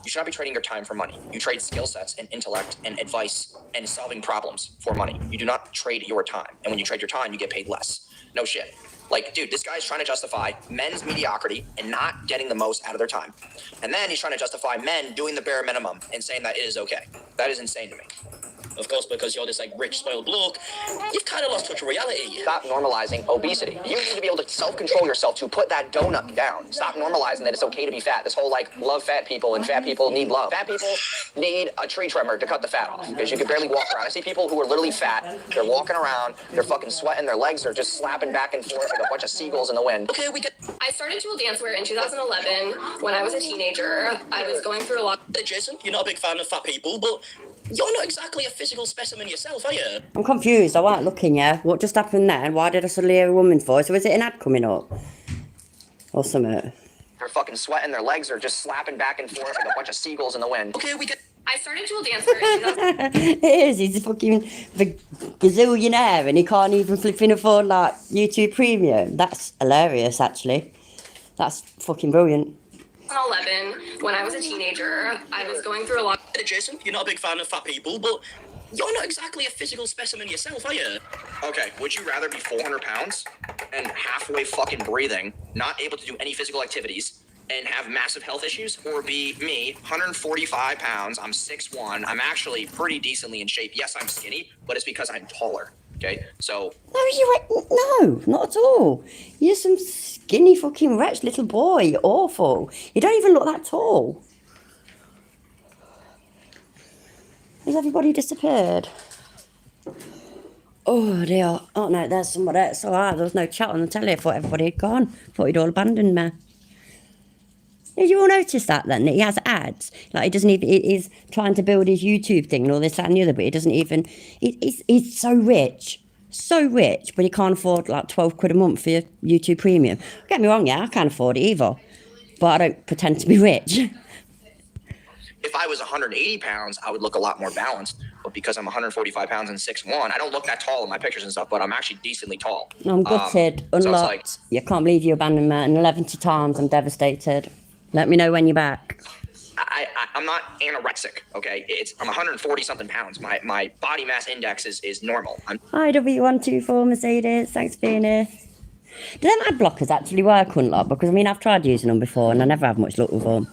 You should not be trading your time for money. You trade skill sets and intellect and advice and solving problems for money. You do not trade your time. And when you trade your time, you get paid less. No shit. Like, dude, this guy's trying to justify men's mediocrity and not getting the most out of their time. And then he's trying to justify men doing the bare minimum and saying that it is okay. That is insane to me. Of course, because you're this, like, rich, spoiled bloke, you've kind of lost touch with reality. Stop normalizing obesity. You need to be able to self-control yourself to put that donut down. Stop normalizing that it's okay to be fat. This whole, like, love fat people and fat people need love. Fat people need a tree trimmer to cut the fat off because you can barely walk around. I see people who are literally fat. They're walking around. They're fucking sweating. Their legs are just slapping back and forth like a bunch of seagulls in the wind. Okay, we get... I started dual dancewear in 2011 when I was a teenager. I was going through a lot. Hey, Jason, you're not a big fan of fat people, but you're not exactly a physical specimen yourself, are you? I'm confused. I weren't looking, yeah. What just happened there? Why did I suddenly hear a woman's voice? Was it an ad coming up? Or something? They're fucking sweating. Their legs are just slapping back and forth like a bunch of seagulls in the wind. Okay, we get... I started dual dancewear in 2000. It is. He's a fucking gazillionaire and he can't even flipping afford, like, YouTube Premium. That's hilarious, actually. That's fucking brilliant. 2011 when I was a teenager. I was going through a lot. Hey, Jason, you're not a big fan of fat people, but you're not exactly a physical specimen yourself, are you? Okay, would you rather be 400 pounds and halfway fucking breathing, not able to do any physical activities, and have massive health issues, or be me, 145 pounds, I'm 6'1", I'm actually pretty decently in shape. Yes, I'm skinny, but it's because I'm taller, okay? So... No, not at all. You're some skinny fucking wretch little boy. Awful. You don't even look that tall. Has everybody disappeared? Oh dear. Oh no, there's somebody. It's alright. There was no chat on the telly. I thought everybody had gone. Thought he'd all abandoned me. Did you all notice that then? That he has ads? Like he doesn't even, he's trying to build his YouTube thing and all this, that and the other, but he doesn't even, he's so rich. So rich, but he can't afford like 12 quid a month for your YouTube Premium. Don't get me wrong, yeah, I can't afford it either. But I don't pretend to be rich. If I was 180 pounds, I would look a lot more balanced. But because I'm 145 pounds and 6'1", I don't look that tall in my pictures and stuff, but I'm actually decently tall. I'm gutted, unlocked. You can't believe you abandoned me. And 11 times, I'm devastated. Let me know when you're back. I'm not anorexic, okay? I'm 140 something pounds. My body mass index is normal. Hi W124 Mercedes, thanks for being here. Do them ad blockers actually work on lot? Because I mean I've tried using them before and I never have much luck with them.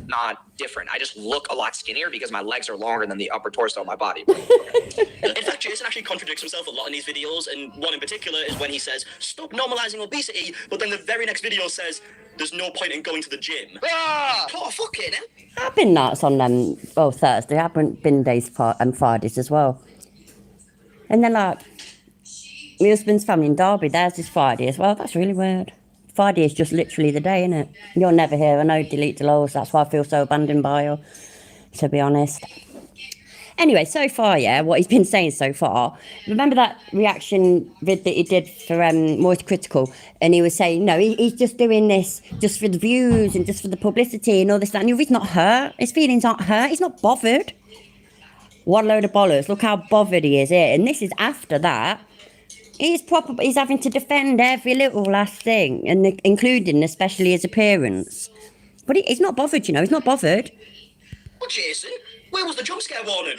Not different. I just look a lot skinnier because my legs are longer than the upper torso of my body. In fact, Jason actually contradicts himself a lot in these videos, and one in particular is when he says, stop normalizing obesity, but then the very next video says, there's no point in going to the gym. Ah! Oh, fucking hell. I've been nuts on them, Thursday. I've been days and Fridays as well. And then like, my husband's family in Derby, theirs is Friday as well. That's really weird. Friday is just literally the day, isn't it? You're never here. I know, delete the lows. That's why I feel so abandoned by you, to be honest. Anyway, so far, yeah, what he's been saying so far. Remember that reaction vid that he did for Moist Critical? And he was saying, no, he's just doing this just for the views and just for the publicity and all this, that. And he's not hurt. His feelings aren't hurt. He's not bothered. One load of bollocks. Look how bothered he is here. And this is after that. He's having to defend every little last thing, and including especially his appearance. But he's not bothered, you know. He's not bothered. Well, Jason, where was the jump scare warning?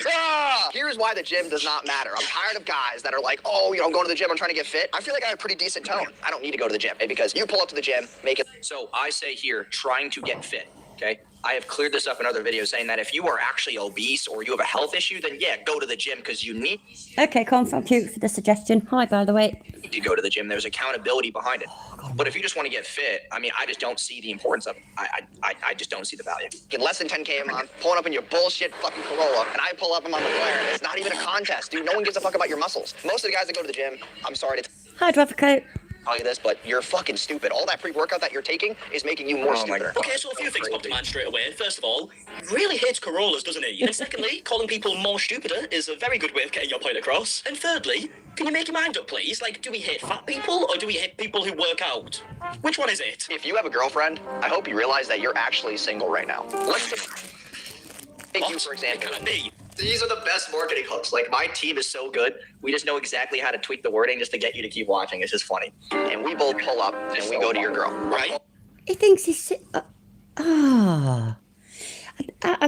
Here's why the gym does not matter. I'm tired of guys that are like, oh, I'm going to the gym, I'm trying to get fit. I feel like I have a pretty decent tone. I don't need to go to the gym, because you pull up to the gym, make it. So I say here, trying to get fit, okay? I have cleared this up in other videos saying that if you are actually obese or you have a health issue, then yeah, go to the gym because you need Okay, thank you for the suggestion. Hi, by the way. to go to the gym. There's accountability behind it. But if you just want to get fit, I mean, I just don't see the importance of it. I just don't see the value. Get less than 10K a month, pulling up in your bullshit fucking Corolla, and I pull up, I'm on the McLaren. It's not even a contest, dude. No one gives a fuck about your muscles. Most of the guys that go to the gym, I'm sorry to Hi, driver coat. tell you this, but you're fucking stupid. All that pre-workout that you're taking is making you more stupid. Okay, so a few things pop to mind straight away. First of all, he really hates Corollas, doesn't he? And secondly, calling people more stupider is a very good way of getting your point across. And thirdly, can you make your mind up, please? Like, do we hate fat people or do we hate people who work out? Which one is it? If you have a girlfriend, I hope you realize that you're actually single right now. Let's just take you, for example. It can't be. These are the best marketing hooks. Like, my team is so good. We just know exactly how to tweak the wording just to get you to keep watching. It's just funny. And we both pull up and we go to your girl. Right? He thinks he's... I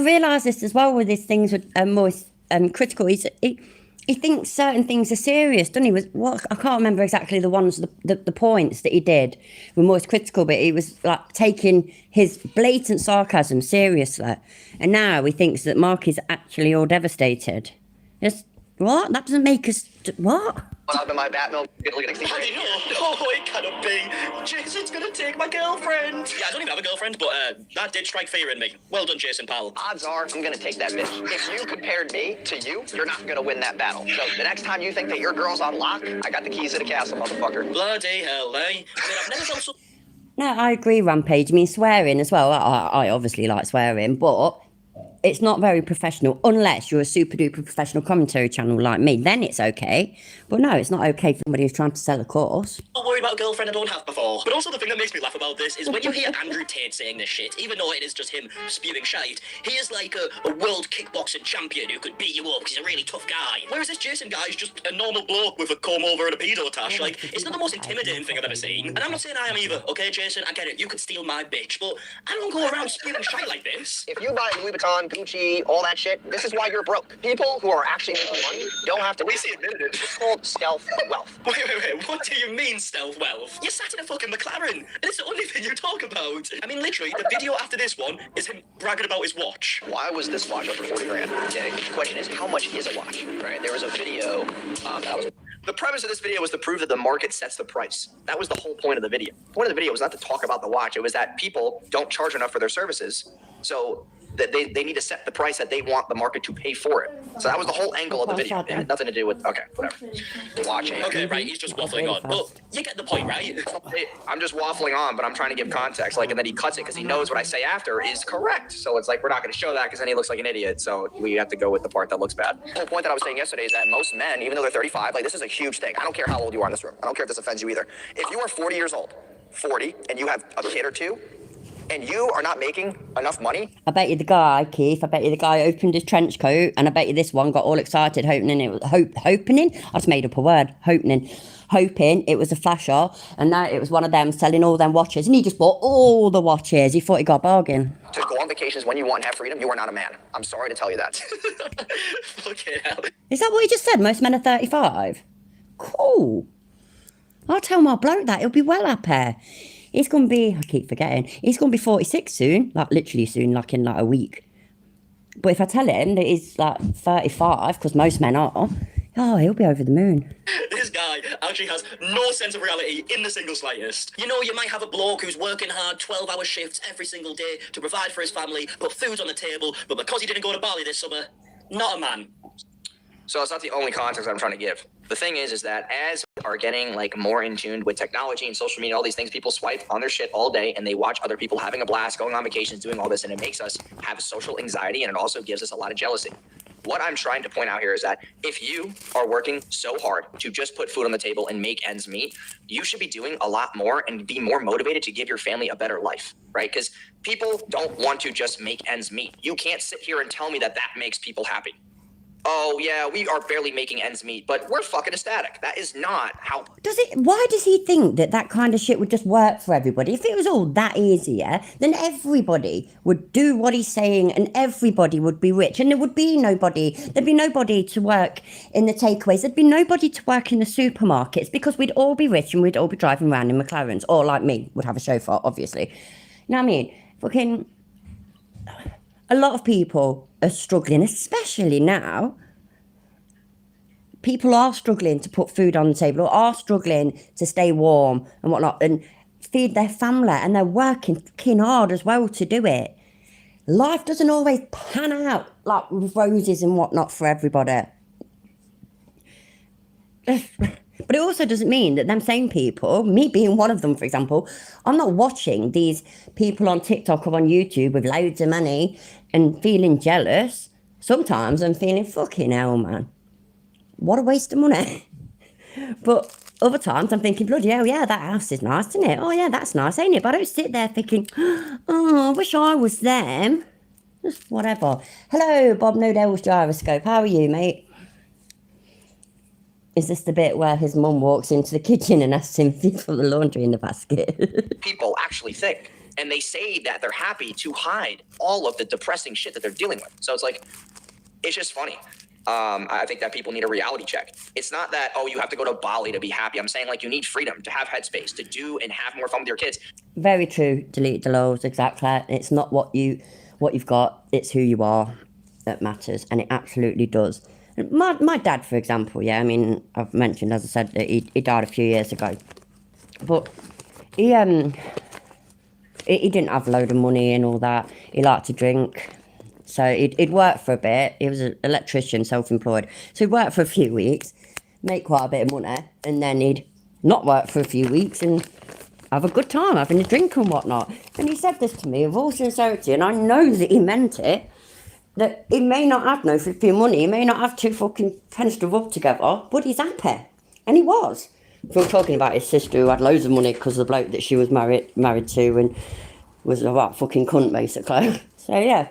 realise this as well with his things with more critical. He thinks certain things are serious, doesn't he? I can't remember exactly the ones, the points that he did were most critical, but he was like taking his blatant sarcasm seriously. And now he thinks that Mark is actually all devastated. Just, what? That doesn't make us... What? Up in my Batmobile, look at the Daddy, no, it cannot be. Jason's gonna take my girlfriend. Yeah, I don't even have a girlfriend, but that did strike fear in me. Well done, Jason, pal. Odds are I'm gonna take that bitch. If you compared me to you, you're not gonna win that battle. So the next time you think that your girl's on lock, I got the keys to the castle, motherfucker. Bloody hell, eh? I mean, I've never felt so... No, I agree, Rampage. I mean, swearing as well. I obviously like swearing, but it's not very professional unless you're a super duper professional commentary channel like me. Then it's okay. But no, it's not okay for somebody who's trying to sell a course. Not worried about a girlfriend I don't have before. But also the thing that makes me laugh about this is when you hear Andrew Tate saying this shit, even though it is just him spewing shite, he is like a world kickboxing champion who could beat you up because he's a really tough guy. Whereas this Jason guy is just a normal bloke with a comb over and a pedo tash. Like, it's not the most intimidating thing I've ever seen. And I'm not saying I am either, okay, Jason? I get it. You could steal my bitch, but I don't go around spewing shite like this. If you buy Louis Vuitton, Gucci, all that shit, this is why you're broke. People who are actually making money don't have to. At least he admitted it. It's called stealth wealth. Wait. What do you mean stealth wealth? You're sat in a fucking McLaren, and it's the only thing you talk about. I mean, literally, the video after this one is him bragging about his watch. Why was this watch over 40 grand? Okay, the question is, how much is a watch? Right? There was a video the premise of this video was to prove that the market sets the price. That was the whole point of the video. The point of the video was not to talk about the watch. It was that people don't charge enough for their services. So that they need to set the price that they want the market to pay for it. So that was the whole angle of the video. It had nothing to do with, okay, whatever. Watching. Okay, right, he's just waffling on. But you get the point, right? I'm just waffling on, but I'm trying to give context. Like, and then he cuts it because he knows what I say after is correct. So it's like, we're not going to show that because then he looks like an idiot. So we have to go with the part that looks bad. The whole point that I was saying yesterday is that most men, even though they're 35, like, this is a huge thing. I don't care how old you are in this room. I don't care if this offends you either. If you are 40 years old, 40, and you have a kid or two, and you are not making enough money. I bet you the guy, Keith, opened his trench coat, and I bet you this one got all excited, hoping it was hoping. I just made up a word, hoping it was a flasher, and now it was one of them selling all them watches, and he just bought all the watches. He thought he got a bargain. To go on vacations when you want and have freedom, you are not a man. I'm sorry to tell you that. Fucking hell. Is that what he just said? Most men are 35. Cool. I'll tell my bloke that he'll be well up here. He's going to be, I keep forgetting, he's going to be 46 soon, like literally soon, like in like a week. But if I tell him that he's like 35, because most men are, oh, he'll be over the moon. This guy actually has no sense of reality in the single slightest. You know, you might have a bloke who's working hard, 12-hour shifts every single day to provide for his family, put food on the table, but because he didn't go to Bali this summer, not a man. So it's not the only context I'm trying to give. The thing is that as are getting like more in tune with technology and social media, all these things, people swipe on their shit all day and they watch other people having a blast, going on vacations, doing all this, and it makes us have social anxiety, and it also gives us a lot of jealousy. What I'm trying to point out here is that if you are working so hard to just put food on the table and make ends meet, you should be doing a lot more and be more motivated to give your family a better life, right? Because people don't want to just make ends meet. You can't sit here and tell me that that makes people happy. oh yeah, we are barely making ends meet, but we're fucking ecstatic. That is not how. Why does he think that that kind of shit would just work for everybody? If it was all that easy, yeah, then everybody would do what he's saying and everybody would be rich and there'd be nobody to work in the takeaways. There'd be nobody to work in the supermarkets because we'd all be rich and we'd all be driving around in McLarens, or like me, would have a chauffeur, obviously. You know what I mean? Fucking, a lot of people are struggling, especially now. People are struggling to put food on the table or are struggling to stay warm and whatnot and feed their family, and they're working fucking hard as well to do it. Life doesn't always pan out like with roses and whatnot for everybody. But it also doesn't mean that them same people, me being one of them, for example, I'm not watching these people on TikTok or on YouTube with loads of money and feeling jealous. Sometimes I'm feeling fucking hell, man. What a waste of money. But other times I'm thinking, bloody hell, yeah, that house is nice, isn't it? Oh, yeah, that's nice, ain't it? But I don't sit there thinking, oh, I wish I was them. Just whatever. Hello, Bob No Devil's Gyroscope. How are you, mate? Is this the bit where his mum walks into the kitchen and asks him to put the laundry in the basket? People actually think. And they say that they're happy to hide all of the depressing shit that they're dealing with. So it's like, it's just funny. I think that people need a reality check. It's not that, oh, you have to go to Bali to be happy. I'm saying, like, you need freedom to have headspace, to do and have more fun with your kids. Very true. Delete the lows, exactly. It's not what you've got, it's who you are that matters, and it absolutely does. My dad, for example, yeah, I mean, I've mentioned, as I said, that he died a few years ago. But he didn't have a load of money and all that. He liked to drink. So he'd work for a bit. He was an electrician, self-employed. So he'd work for a few weeks, make quite a bit of money, and then he'd not work for a few weeks and have a good time, having a drink and whatnot. And he said this to me with all sincerity, and I know that he meant it, that he may not have no flipping money, he may not have two fucking pence to rub together, but he's happy. And he was. We were talking about his sister who had loads of money because of the bloke that she was married to and was a right fucking cunt, basically. So, yeah.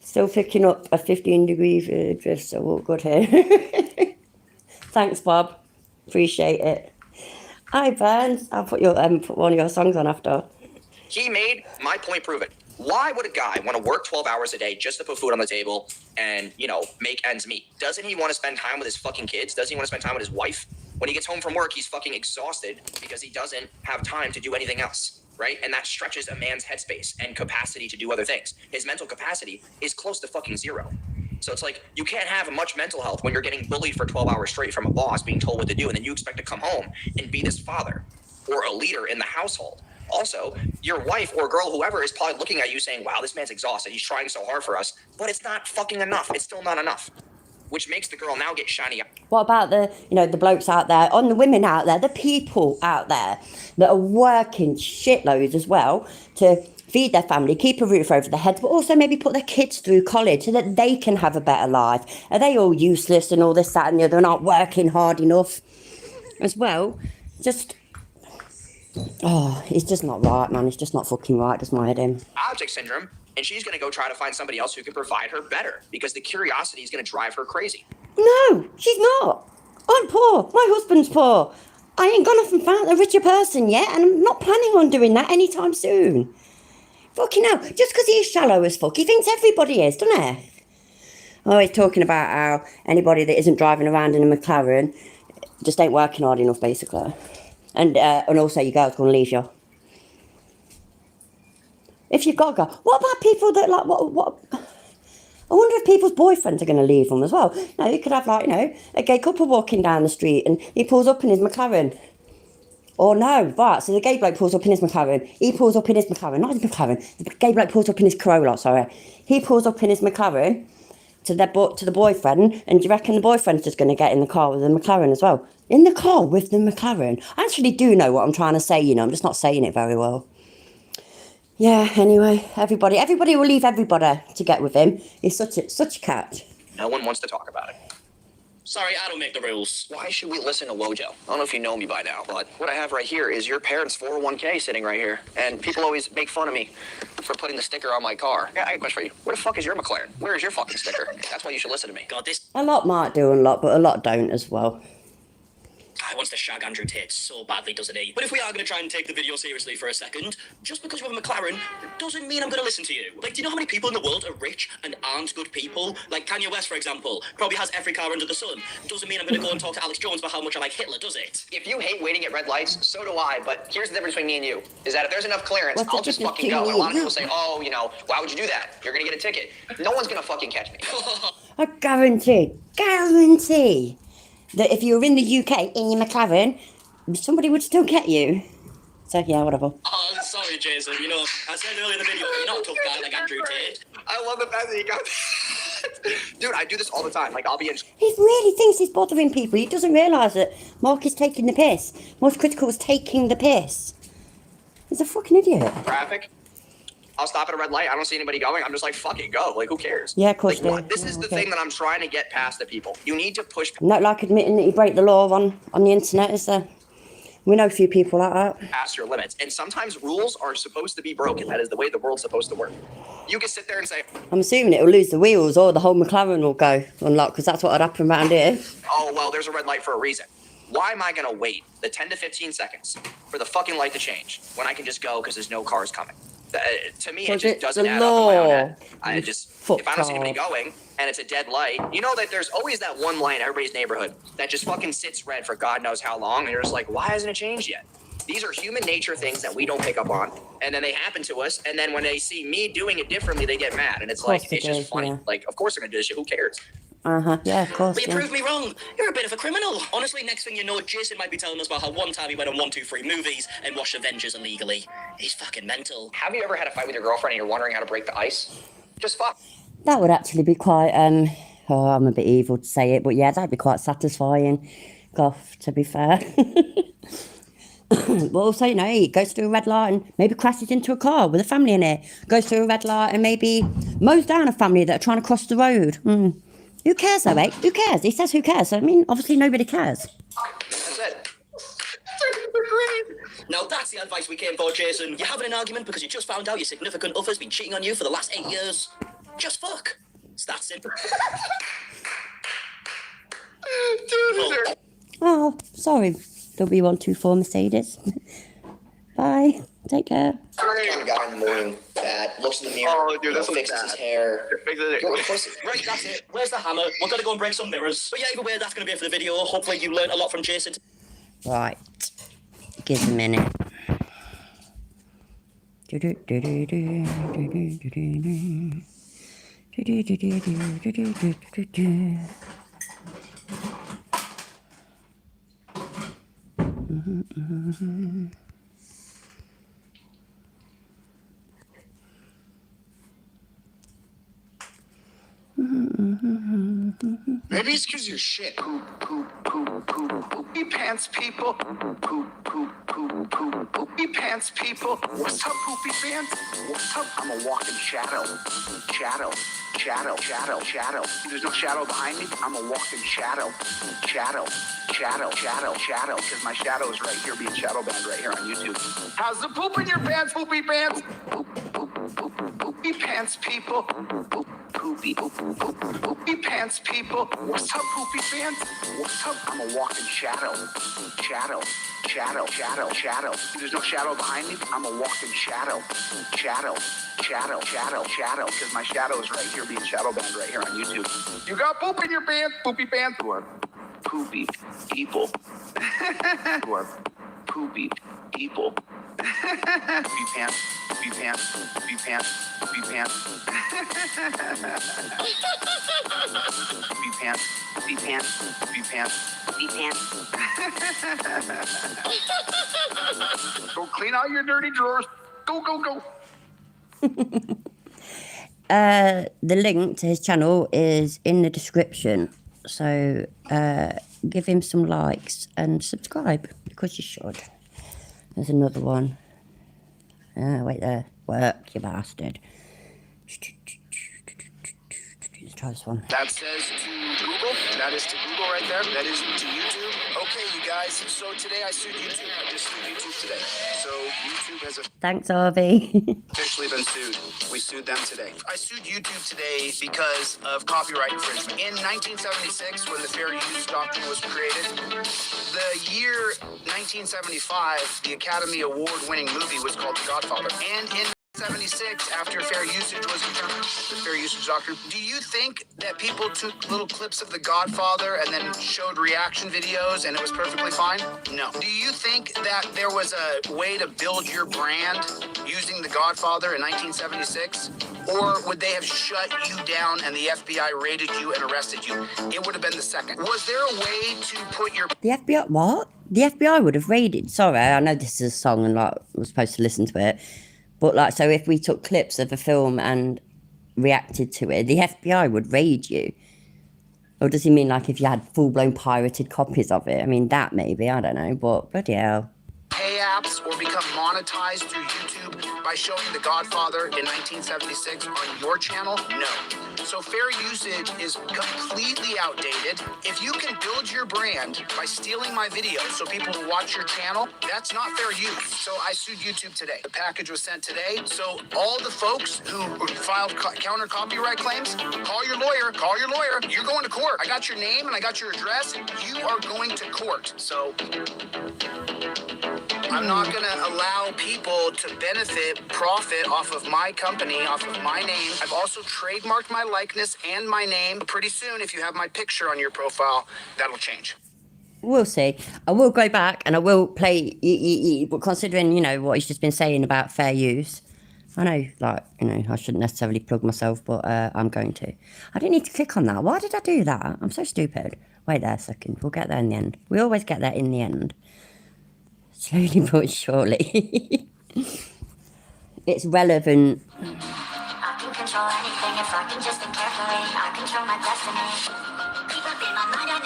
Still picking up a 15-degree drift, so all good here. Thanks, Bob. Appreciate it. Hi, Burns. I'll put one of your songs on after. He made my point proven. Why would a guy want to work 12 hours a day just to put food on the table and, make ends meet? Doesn't he want to spend time with his fucking kids? Doesn't he want to spend time with his wife? When he gets home from work, he's fucking exhausted because he doesn't have time to do anything else, right? And that stretches a man's headspace and capacity to do other things. His mental capacity is close to fucking zero. So it's like, you can't have much mental health when you're getting bullied for 12 hours straight from a boss being told what to do, and then you expect to come home and be this father or a leader in the household. Also, your wife or girl, whoever, is probably looking at you saying, wow, this man's exhausted. He's trying so hard for us. But it's not fucking enough. It's still not enough. Which makes the girl now get shiny. What about the blokes out there, and the women out there, the people out there that are working shitloads as well to feed their family, keep a roof over their heads, but also maybe put their kids through college so that they can have a better life? Are they all useless and all this, that and the other, and aren't working hard enough as well? It's just not right, man. It's just not fucking right, does my head in. Object syndrome, and she's going to go try to find somebody else who can provide her better because the curiosity is going to drive her crazy. No, she's not. I'm poor. My husband's poor. I ain't gone off and found a richer person yet, and I'm not planning on doing that anytime soon. Fucking hell, just because he's shallow as fuck, he thinks everybody is, doesn't he? Oh, he's talking about how anybody that isn't driving around in a McLaren just ain't working hard enough, basically. And also your girl's going to leave you. If you've got a girl. What about people that, like, what? I wonder if people's boyfriends are going to leave them as well. You could have, a gay couple walking down the street and he pulls up in his McLaren. Or no, right, so the gay bloke pulls up in his McLaren. He pulls up in his McLaren, not his McLaren. The gay bloke pulls up in his Corolla, sorry. He pulls up in his McLaren to the boyfriend, and do you reckon the boyfriend's just going to get in the car with the McLaren as well? In the car with the McLaren? I actually do know what I'm trying to say, I'm just not saying it very well. Yeah, anyway, everybody will leave everybody to get with him. He's such a catch. No one wants to talk about it. Sorry, I don't make the rules. Why should we listen to Wojo? I don't know if you know me by now, but what I have right here is your parents' 401k sitting right here. And people always make fun of me for putting the sticker on my car. Yeah, I have a question for you. Where the fuck is your McLaren? Where is your fucking sticker? That's why you should listen to me. God, this... A lot might do a lot, but a lot don't as well. I wants to shag Andrew Tate so badly, doesn't he? But if we are going to try and take the video seriously for a second, just because you have a McLaren doesn't mean I'm going to listen to you. Like, do you know how many people in the world are rich and aren't good people? Like Kanye West, for example, probably has every car under the sun. Doesn't mean I'm going to go and talk to Alex Jones about how much I like Hitler, does it? If you hate waiting at red lights, so do I, but here's the difference between me and you, is that if there's enough clearance, What's the I'll just difference fucking go. between And a lot of you? people say, oh, you know, why would you do that? You're gonna get a ticket. No one's gonna fucking catch me. I guarantee that if you were in the UK in your McLaren, somebody would still get you. So yeah, whatever. Oh, sorry, Jason. You know, I said earlier in the video, you're not a tough guy like Andrew Tate. I love the fact that you got Dude, I do this all the time. Like, I'll be in He really thinks he's bothering people. He doesn't realise that Mark is taking the piss. Most Critical is taking the piss. He's a fucking idiot. traffic. I'll stop at a red light. I don't see anybody going. I'm just like, fucking go. Like, who cares? Yeah, of course Like, you what? do. This is the Okay. thing that I'm trying to get past the people. You need to push Not like admitting that you break the law on the internet, is there? We know a few people like that. past your limits. And sometimes rules are supposed to be broken. That is the way the world's supposed to work. You can sit there and say, I'm assuming it'll lose the wheels or the whole McLaren will go unlocked, because that's what would happen around here. oh, well, there's a red light for a reason. Why am I going to wait the 10 to 15 seconds for the fucking light to change when I can just go because there's no cars coming? To me, it Because just it's doesn't the add up in my own law. head. I just, if I don't see anybody Fuck off. going and it's a dead light, you know that there's always that one light in everybody's neighborhood that just fucking sits red for God knows how long. And you're just like, why hasn't it changed yet? These are human nature things that we don't pick up on. And then they happen to us. And then when they see me doing it differently, they get mad. And it's course like, they it's just do, funny. yeah. Like, of course they're going to do this shit. Who cares? Yeah, of course. But you Yeah. proved me wrong. You're a bit of a criminal. Honestly, next thing you know, Jason might be telling us about how one time he went on 123 movies and watched Avengers illegally. He's fucking mental. Have you ever had a fight with your girlfriend and you're wondering how to break the ice? Just fuck. That would actually be quite, oh, I'm a bit evil to say it, but yeah, that'd be quite satisfying. Gosh, to be fair. But also, you know, he goes through a red light and maybe crashes into a car with a family in it. Goes through a red light and maybe mows down a family that are trying to cross the road. Who cares though, mate? Who cares? He says who cares. I mean, obviously nobody cares. That's it. Now that's the advice we came for, Jason. You're having an argument because you just found out your significant other's been cheating on you for the last 8 years. Just fuck. It's that simple. Dude, Oh, sorry, W124 Mercedes. Bye. Take care. kind of guy in the morning that looks in the mirror, Oh, dude, that's fixes bad. his hair. You're a pussy. Right, that's it. Where's the hammer? We're gonna go and break some mirrors. But yeah, either way, that's gonna be it for the video. Hopefully you learned a lot from Jason. Right. Give a minute. Maybe it's because you're shit. Poopy pants people. Poopy pants people. What's up, poopy pants? What's up? I'm a walking shadow. Shadow. There's no shadow behind me. I'm a walking shadow. Shadow. Because my shadow is right here, being shadow banned right here on YouTube. How's the poop in your pants, poopy pants? Poopy pants people. Poopy pants people. What's up, poopy pants? What's up? I'm a walking shadow. Shadow. There's no shadow behind me. I'm a walking shadow. Shadow. Because my shadow is right here, being shadow banned right here on YouTube. You got poop in your pants, poopy pants. Who are poopy people. Who are poopy people. Poopy pants. Poopy pants. Poopy pants. Poopy pants. Poopy pants. Poopy pants. Poopy pants. Poopy pants. Go clean out your dirty drawers. Go. The link to his channel is in the description. So give him some likes and subscribe, because you should. There's another one. Wait there. Work, you bastard. He's try this one. That says to Google. That is to Google right there. That is to YouTube. Okay, you guys. So today I sued YouTube. I just sued YouTube today. So YouTube has Thanks, Harvey. officially been sued. We sued them today. I sued YouTube today because of copyright infringement. In 1976, when the Fair Use Doctrine was created, the year 1975, the Academy Award-winning movie was called The Godfather. And in 76, after fair usage was determined, the fair usage doctrine. Do you think that people took little clips of The Godfather and then showed reaction videos and it was perfectly fine? No. Do you think that there was a way to build your brand using The Godfather in 1976? Or would they have shut you down and the FBI raided you and arrested you? It would have been the second. Was there a way to put your... The FBI, what? The FBI would have raided. Sorry, I know this is a song and like we're supposed to listen to it. But like, so if we took clips of a film and reacted to it, the FBI would raid you. Or does he mean like if you had full-blown pirated copies of it? I mean, that maybe, I don't know, but bloody hell. Pay apps or become monetized through YouTube by showing The Godfather in 1976 on your channel? No. So fair usage is completely outdated. If you can build your brand by stealing my videos so people will watch your channel, that's not fair use. So I sued YouTube today. The package was sent today. So all the folks who filed counter copyright claims, call your lawyer, call your lawyer. You're going to court. I got your name and I got your address. You are going to court. So I'm not going to allow people to profit off of my company, off of my name. I've also trademarked my likeness and my name. Pretty soon, if you have my picture on your profile, that'll change. We'll see. I will go back and I will play, but considering, you know, what he's just been saying about fair use, I know, like, you know, I shouldn't necessarily plug myself, but I'm going to. I didn't need to click on that. Why did I do that? I'm so stupid. Wait there a second. We'll get there in the end. We always get there in the end. Slowly but surely. It's relevant. I can control anything if I can just think carefully. I control my destiny. Keep up in my mind, I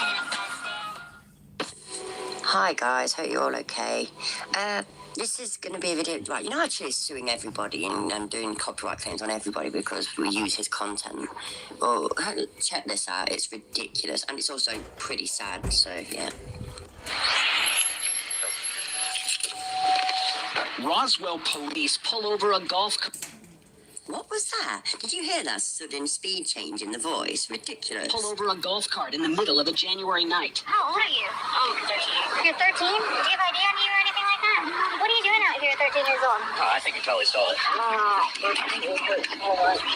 manifest. Hi guys, hope you're all okay. This is going to be a video, like, you know, actually suing everybody and doing copyright claims on everybody because we use his content. Well, check this out, it's ridiculous and it's also pretty sad, so yeah. Roswell police pull over a golf cart. What was that? Did you hear that sudden speed change in the voice? Ridiculous. Pull over a golf cart in the middle of a January night. How old are you? I'm 13. You're 13? Do you have ID on you or anything like that? What are you doing out here at 13 years old? I think you totally stole it.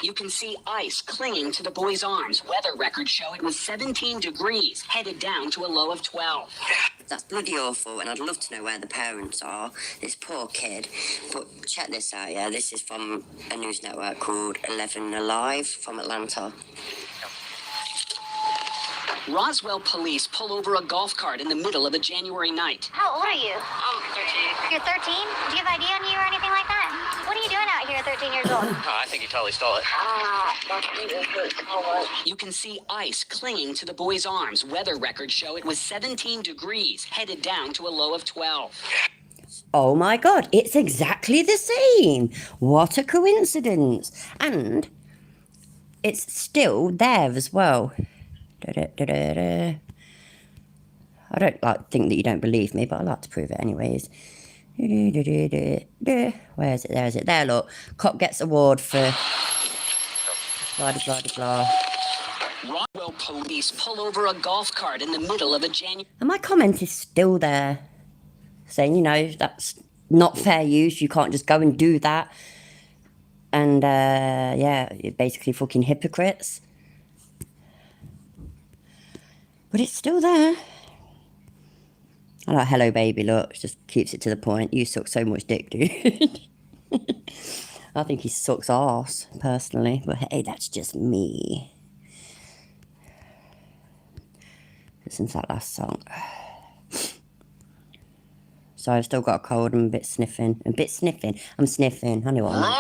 You can see ice clinging to the boy's arms. Weather records show it was 17 degrees, headed down to a low of 12. That's bloody awful, and I'd love to know where the parents are. This poor kid. But check this out, yeah? This is from a news network called 11 Alive from Atlanta. Roswell police pull over a golf cart in the middle of a January night. How old are you? I'm 13. You're 13? Do you have ID on you or anything like that? What are you doing out here at 13 years old? I think you totally stole it. You can see ice clinging to the boy's arms. Weather records show it was 17 degrees, headed down to a low of 12. Oh my god, it's exactly the same. What a coincidence. And it's still there as well. I don't think that you don't believe me, but I like to prove it anyways. Where is it? There is it. There, look. Cop gets award for blah, blah, blah, blah. Roswell police pull over a golf cart in the middle of a January... And my comment is still there. Saying, you know, that's not fair use. You can't just go and do that. And, yeah, you're basically fucking hypocrites. But it's still there. I like, hello, baby, look. Just keeps it to the point. You suck so much dick, dude. I think he sucks arse, personally. But hey, that's just me. Listen to that last song. So I've still got a cold. I'm a bit sniffing. I'm sniffing. I know what I mean.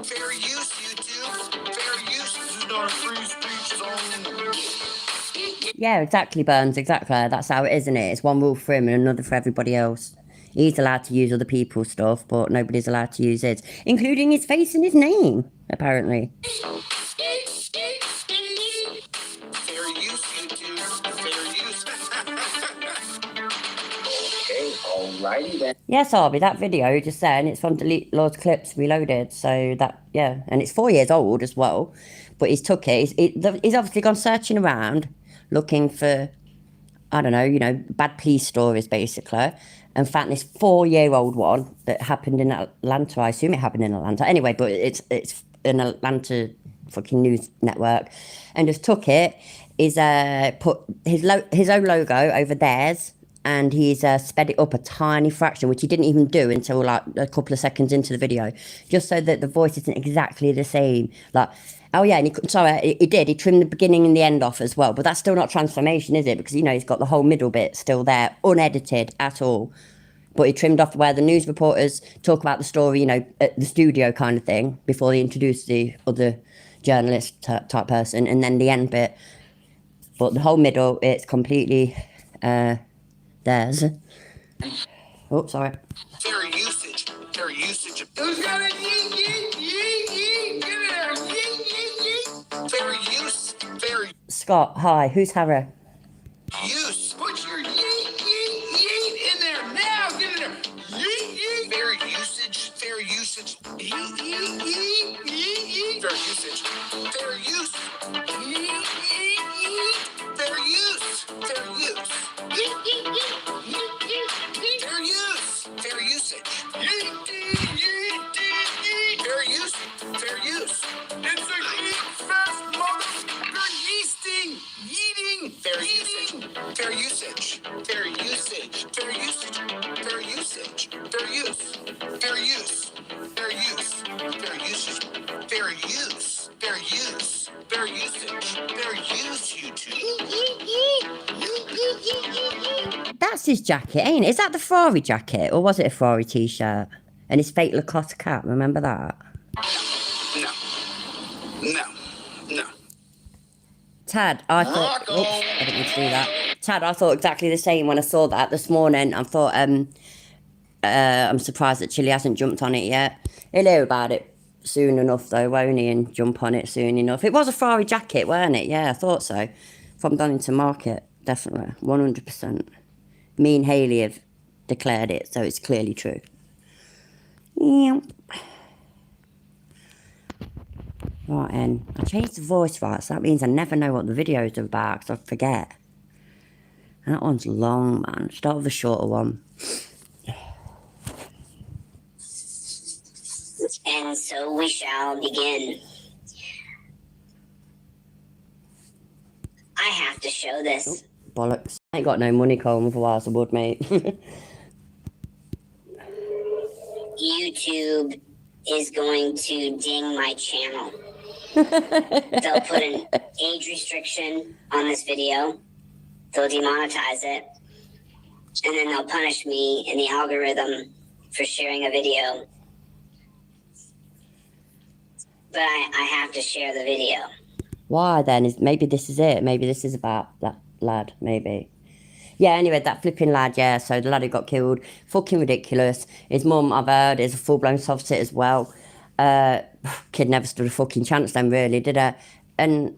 Fair use, YouTube. Fair use. This is not a free speech zone. Yeah, exactly, Burns, exactly. That's how it is, isn't it? It's one rule for him and another for everybody else. He's allowed to use other people's stuff, but nobody's allowed to use his, including his face and his name, apparently. Fair use, YouTube. Fair use. Okay, alrighty then. Yes, Arby, that video just saying it's from Delete Loads Clips Reloaded. So that, yeah, and it's 4 years old as well. But he's took it. He's obviously gone searching around looking for, I don't know, you know, bad police stories basically, and found this 4-year-old one that happened in Atlanta. I assume it happened in Atlanta. Anyway, but it's an Atlanta fucking news network, and just took it. He's put his own logo over theirs, and he's sped it up a tiny fraction, which he didn't even do until like a couple of seconds into the video, just so that the voice isn't exactly the same. Like, oh yeah, and he did. He trimmed the beginning and the end off as well, but that's still not transformation, is it? Because, you know, he's got the whole middle bit still there, unedited at all. But he trimmed off where the news reporters talk about the story, you know, at the studio kind of thing, before they introduce the other journalist type person, and then the end bit. But the whole middle, it's completely theirs. Oh, sorry. Fair usage. Fair usage. Who's got a yeet, yeet, yeet, yeet? Get in there. Yeet, yeet, yeet. Fair use. Fair Scott, hi. Who's Harry? use. Put your yeet, yeet, yeet in there now. Get in there. Yeet, yeet. Fair usage. Fair usage. Yeet, yeet, yeet, yeet, yeet. Fair usage. Fair use. Yeet, yeet, yeet. Fair use. Fair use. Yeet, yeet, yeet, yeet, yeet, yeet. Fair use. Fair usage. Yeet, yeet, yeet, yeet, yeet. Fair use. Fair use. It's a yeet fest, motherfucker. Yeasting. Yeeting. Fair usage. Fair usage. Fair usage. Fair usage. Fair usage. Fair use. Fair use. Fair use. Fair usage. Fair use. Fair use. Fair usage. Fair use, YouTube. That's his jacket, ain't it? Is that the Ferrari jacket, or was it a Ferrari t-shirt? And his fake Lacoste cap, remember that? No. No. No. Tad, I thought... Oops, I didn't mean to do that. Tad, I thought exactly the same when I saw that this morning. I thought, I'm surprised that Chile hasn't jumped on it yet. He'll hear about it soon enough, though, won't he? And jump on it soon enough. It was a Ferrari jacket, weren't it? Yeah, I thought so. From Donington Market, definitely. 100%. Me and Hayley have declared it, so it's clearly true. Yeah. Right, and I changed the voice, right, so that means I never know what the videos are about, because I forget. And that one's long, man. Start with a shorter one. And so we shall begin. I have to show this. Bollocks. I ain't got no money, Colm, otherwise I would, mate. YouTube is going to ding my channel. They'll put an age restriction on this video. They'll demonetize it. And then they'll punish me in the algorithm for sharing a video. But I have to share the video. Why then? Maybe this is it. Maybe this is about that lad, maybe. Yeah, anyway, that flipping lad, yeah, so the lad who got killed, fucking ridiculous. His mum, I've heard, is a full-blown soft sit as well. Kid never stood a fucking chance then, really, did it? And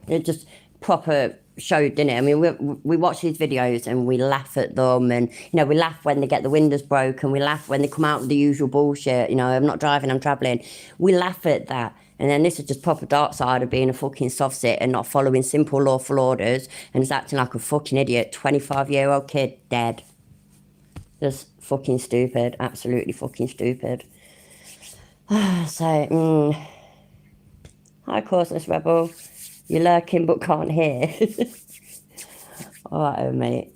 it just proper showed, didn't it? I mean, we watch these videos and we laugh at them, and, you know, we laugh when they get the windows broken, we laugh when they come out with the usual bullshit, you know, I'm not driving, I'm travelling. We laugh at that. And then this is just proper dark side of being a fucking soft sit and not following simple lawful orders and just acting like a fucking idiot. 25-year-old kid dead. Just fucking stupid. Absolutely fucking stupid. So, hi, Causeless Rebel. You're lurking but can't hear. Alright, mate.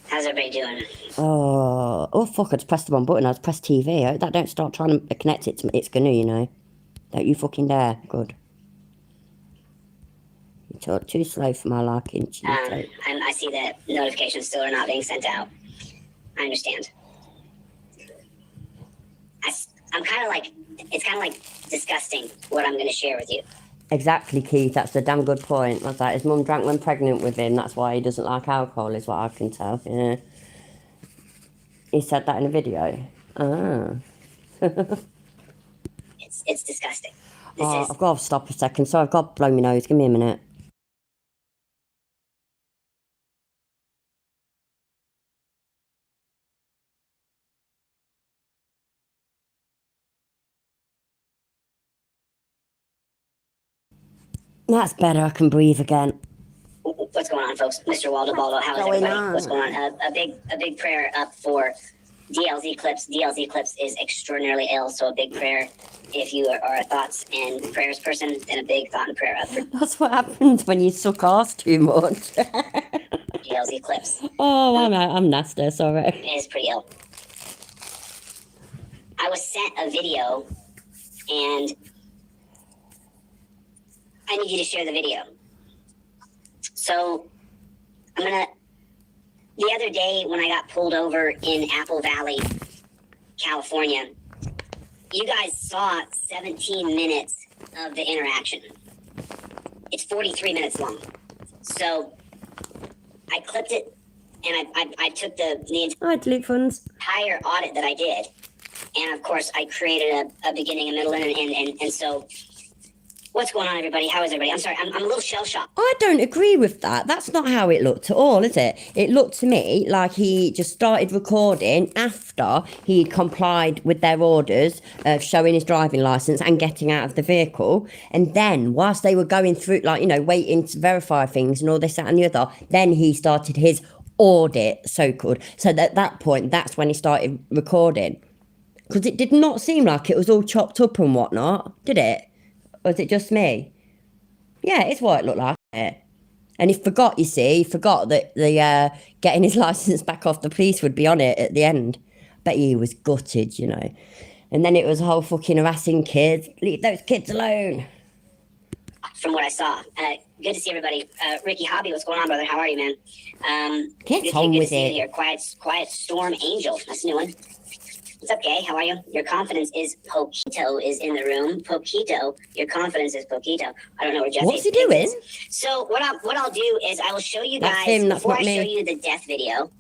How's everybody doing? Oh, fuck, I just pressed the wrong button. I just pressed TV. I hope that don't start trying to connect it to me. It's gonna, you know. Don't you fucking dare. Good. You talk too slow for my liking. I see that notifications still are not being sent out. I understand. I'm kind of like, it's kind of like disgusting what I'm going to share with you. Exactly, Keith. That's a damn good point. That's like his mum drank when pregnant with him. That's why he doesn't like alcohol, is what I can tell. Yeah. He said that in a video. Ah. It's disgusting. I've got to stop a second. So I've got to blow my nose. Give me a minute. That's better. I can breathe again. What's going on, folks? Mr. Waldo Baldo, how is everybody? What's going on? A big prayer up for DLZ Clips. DLZ Clips is extraordinarily ill, so a big prayer if you are a thoughts and prayers person, and a big thought and prayer up for That's what happens when you suck ass too much. DLZ Clips. Oh, I'm nasty, sorry. It is pretty ill. I was sent a video, and I need you to share the video. So, the other day when I got pulled over in Apple Valley, California, you guys saw 17 minutes of the interaction. It's 43 minutes long. So, I clipped it, and I took the delete funds. entire audit that I did, and of course, I created a beginning, a middle, and so... What's going on, everybody? How is everybody? I'm sorry, I'm a little shell-shocked. I don't agree with that. That's not how it looked at all, is it? It looked to me like he just started recording after he'd complied with their orders of showing his driving licence and getting out of the vehicle. And then, whilst they were going through, like, you know, waiting to verify things and all this, that and the other, then he started his audit, so-called. So at that point, that's when he started recording. Because it did not seem like it was all chopped up and whatnot, did it? Or was it just me? Yeah, it's what it looked like. And he forgot, you see, he forgot that the getting his licence back off the police would be on it at the end. Bet he was gutted, you know. And then it was a whole fucking harassing kids. Leave those kids alone. From what I saw. Good to see everybody. Ricky Hobby, what's going on, brother? How are you, man? Get on with it. Here. Quiet Storm Angel. That's a new one. What's up, Gay? How are you? Your confidence is Poquito is in the room. Poquito. Your confidence is Poquito. I don't know where Jesse is. What's he doing? So what I'll do is I will show you guys, that's him, that's before not I me. show you the death video.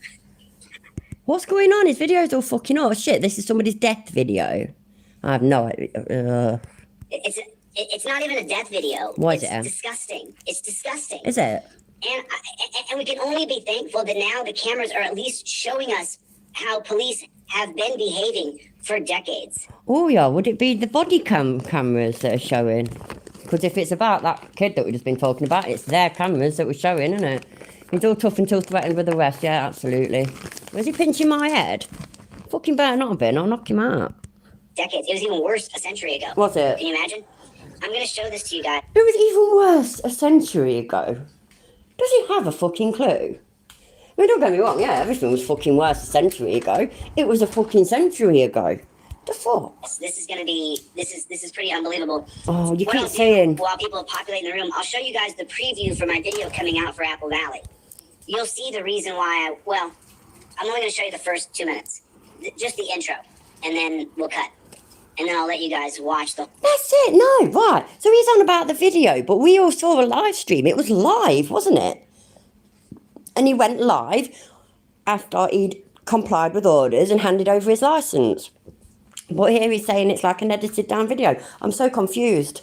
What's going on? His video's all fucking oh shit. This is somebody's death video. I have no idea. It's not even a death video. What is it? It's disgusting. It's disgusting. Is it? And we can only be thankful that now the cameras are at least showing us how police have been behaving for decades. Oh yeah, would it be the body cameras that are showing? Because if it's about that kid that we've just been talking about, it's their cameras that were showing, isn't it? He's all tough until threatened with arrest, yeah, absolutely. Was he pinching my head? Fucking better not have been, I'll knock him out. Decades. It was even worse a century ago. Was it? Can you imagine? I'm going to show this to you guys. It was even worse a century ago. Does he have a fucking clue? I mean, don't get me wrong, yeah, everything was fucking worse a century ago. It was a fucking century ago. The fuck? This is going to be, this is pretty unbelievable. Oh, you what keep I'll saying. do, while people populate in the room, I'll show you guys the preview for my video coming out for Apple Valley. You'll see the reason why I'm only going to show you the first 2 minutes. Just the intro. And then we'll cut. And then I'll let you guys watch the... That's it, no, right. So he's on about the video, but we all saw a live stream. It was live, wasn't it? And he went live after he'd complied with orders and handed over his licence. But here he's saying it's like an edited down video. I'm so confused.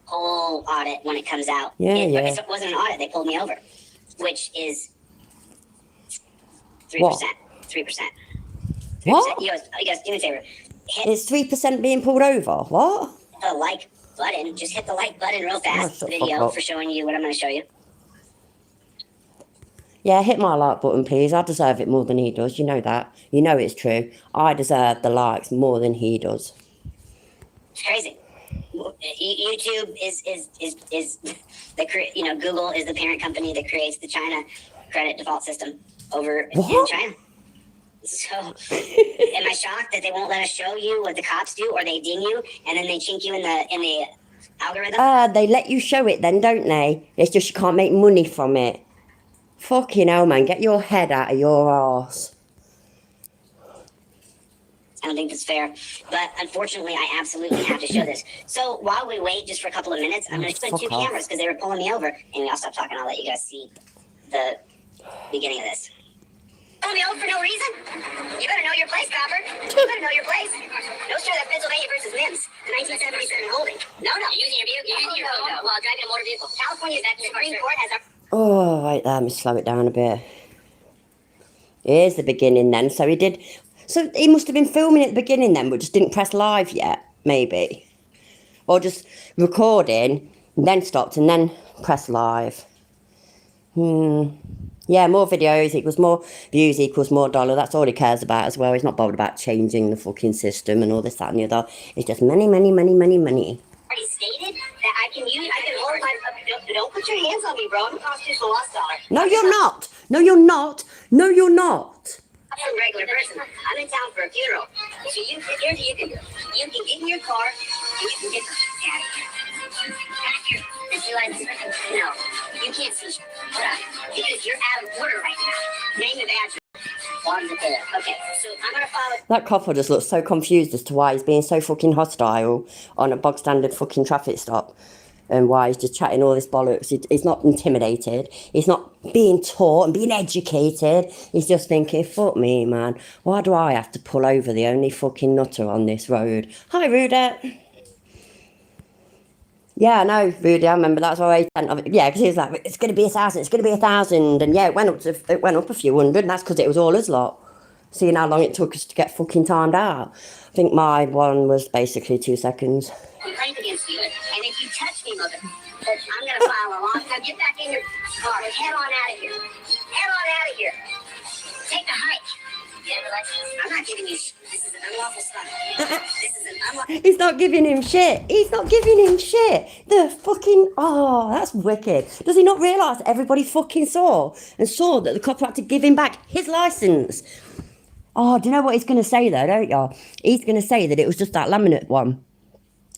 Whole audit when it comes out. Yeah. If it wasn't an audit, they pulled me over. Which is 3%. What? 3%. What? You guys, do me a favor. It's 3% being pulled over. What? The like button. Just hit the like button real fast. Oh, Video for showing you what I'm going to show you. Yeah, hit my like button, please. I deserve it more than he does. You know that. You know it's true. I deserve the likes more than he does. It's crazy. YouTube is the Google is the parent company that creates the China credit default system over in China. So, am I shocked that they won't let us show you what the cops do, or they ding you and then they chink you in the algorithm? They let you show it then, don't they? It's just you can't make money from it. Fucking hell, man, get your head out of your arse. And don't think that's fair. But unfortunately, I absolutely have to show this. So while we wait just for a couple of minutes, I'm going to put 2 cameras because they were pulling me over. Anyway, I'll stop talking. I'll let you guys see the beginning of this. Pull me over for no reason? You better know your place, Copper. You better know your place. No, sir, that's Pennsylvania versus Mims, the 1977 holding. No, using your vehicle, while driving a motor vehicle. California, that Supreme Court has a... Oh, right there, let me slow it down a bit. Here's the beginning then. So he did... So he must have been filming at the beginning then, but just didn't press live yet, maybe. Or just recording, and then stopped, and then press live. Yeah, more videos equals more views equals more dollar. That's all he cares about as well. He's not bothered about changing the fucking system and all this, that, and the other. It's just money, money, money, money, money. Already stated that I can hold my... Don't put your hands on me, bro. I'm a constitutional law scholar. No, you're not. No, you're not. No, you're not. I'm a regular person. I'm in town for a funeral. So here's what you can do. You can get in your car and you can get the out of here. Back here. Is your license? No. You can't see. Hold on. Because you're out of order right now. Name and address. Okay, so I'm gonna follow. That couple just looks so confused as to why he's being so fucking hostile on a bog standard fucking traffic stop. And why he's just chatting all this bollocks. He's not intimidated. He's not being taught and being educated. He's just thinking, fuck me, man. Why do I have to pull over the only fucking nutter on this road? Hi, Rudy. Yeah, I know, Rudy. I remember that's why yeah, because he was like, it's going to be 1,000. It's going to be 1,000. And yeah, it went up a few hundred. And that's because it was all his lot. Seeing how long it took us to get fucking timed out. I think my one was basically 2 seconds. Complaint against you, and if you touch me, mother, I'm gonna file a long time. Get back in your car. Head on out of here. Head on out of here. Take the hike. Yeah, I'm not giving you shit. This is an unlawful stop. This is an unlawful... He's not giving him shit. He's not giving him shit. The fucking... Oh, that's wicked. Does he not realise that everybody fucking saw that the cop had to give him back his licence? Oh, do you know what he's going to say though, don't you? He's going to say that it was just that laminate one.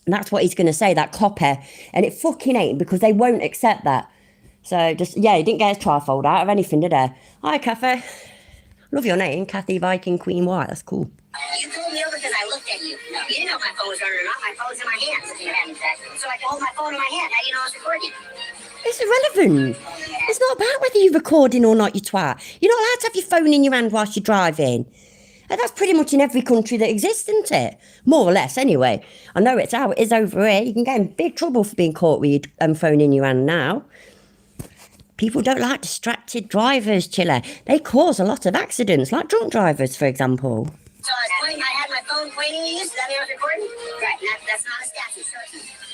And that's what he's going to say, that copy. And it fucking ain't, because they won't accept that. So just, yeah, he didn't get his trifold out of anything, did he? Hi, Kathy. Love your name, Kathy Viking Queen White. That's cool. You pulled me over because I looked at you. You didn't know my phone was running or not. My phone's in my hands, if you hadn't said. So I can hold my phone in my hand. How do you know I was recording? It's irrelevant. It's not about whether you're recording or not, you twat. You're not allowed to have your phone in your hand whilst you're driving. And that's pretty much in every country that exists, isn't it? More or less, anyway. I know it's how it is over here. You can get in big trouble for being caught with your phone in your hand now. People don't like distracted drivers, Chiller. They cause a lot of accidents, like drunk drivers, for example. So I had my phone pointing at you, so that means I was recording? Right, that's not a statute, so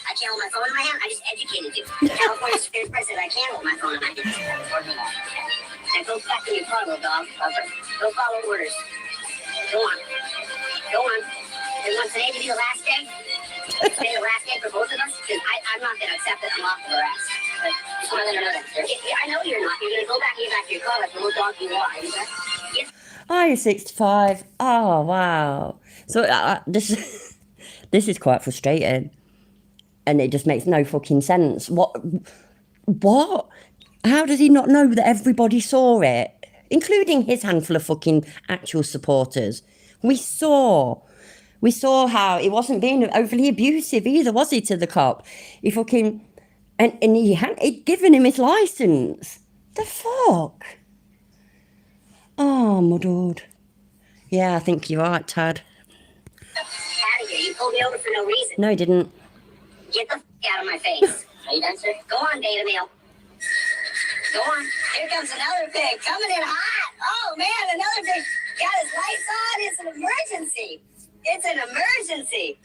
I can't hold my phone in my hand. I just educated you. California Supreme Court said I can't hold my phone in my hand. Now go back in your car, little dog. Go follow orders. Go on. They want today to be the last day? Today the last day for both of us? Because I'm not going to accept that I'm off the arrest. But just want to let her know that. I know you're not. You're going to go back and get back to your car like the little dog you are. Yes. Are you 65? Oh, wow. So this is quite frustrating. And it just makes no fucking sense. What? How does he not know that everybody saw it? Including his handful of fucking actual supporters. We saw how he wasn't being overly abusive either, was he, to the cop? He fucking... And he'd given him his licence. The fuck? Oh, my dude. Yeah, I think you're right, Tad. Out of here. You pulled me over for no reason. No, he didn't. Get the out of my face. Are you done, sir? Go on, Data Mail. Go on. Here comes another pig coming in hot. Oh, man, another pig got his lights on. It's an emergency. It's an emergency.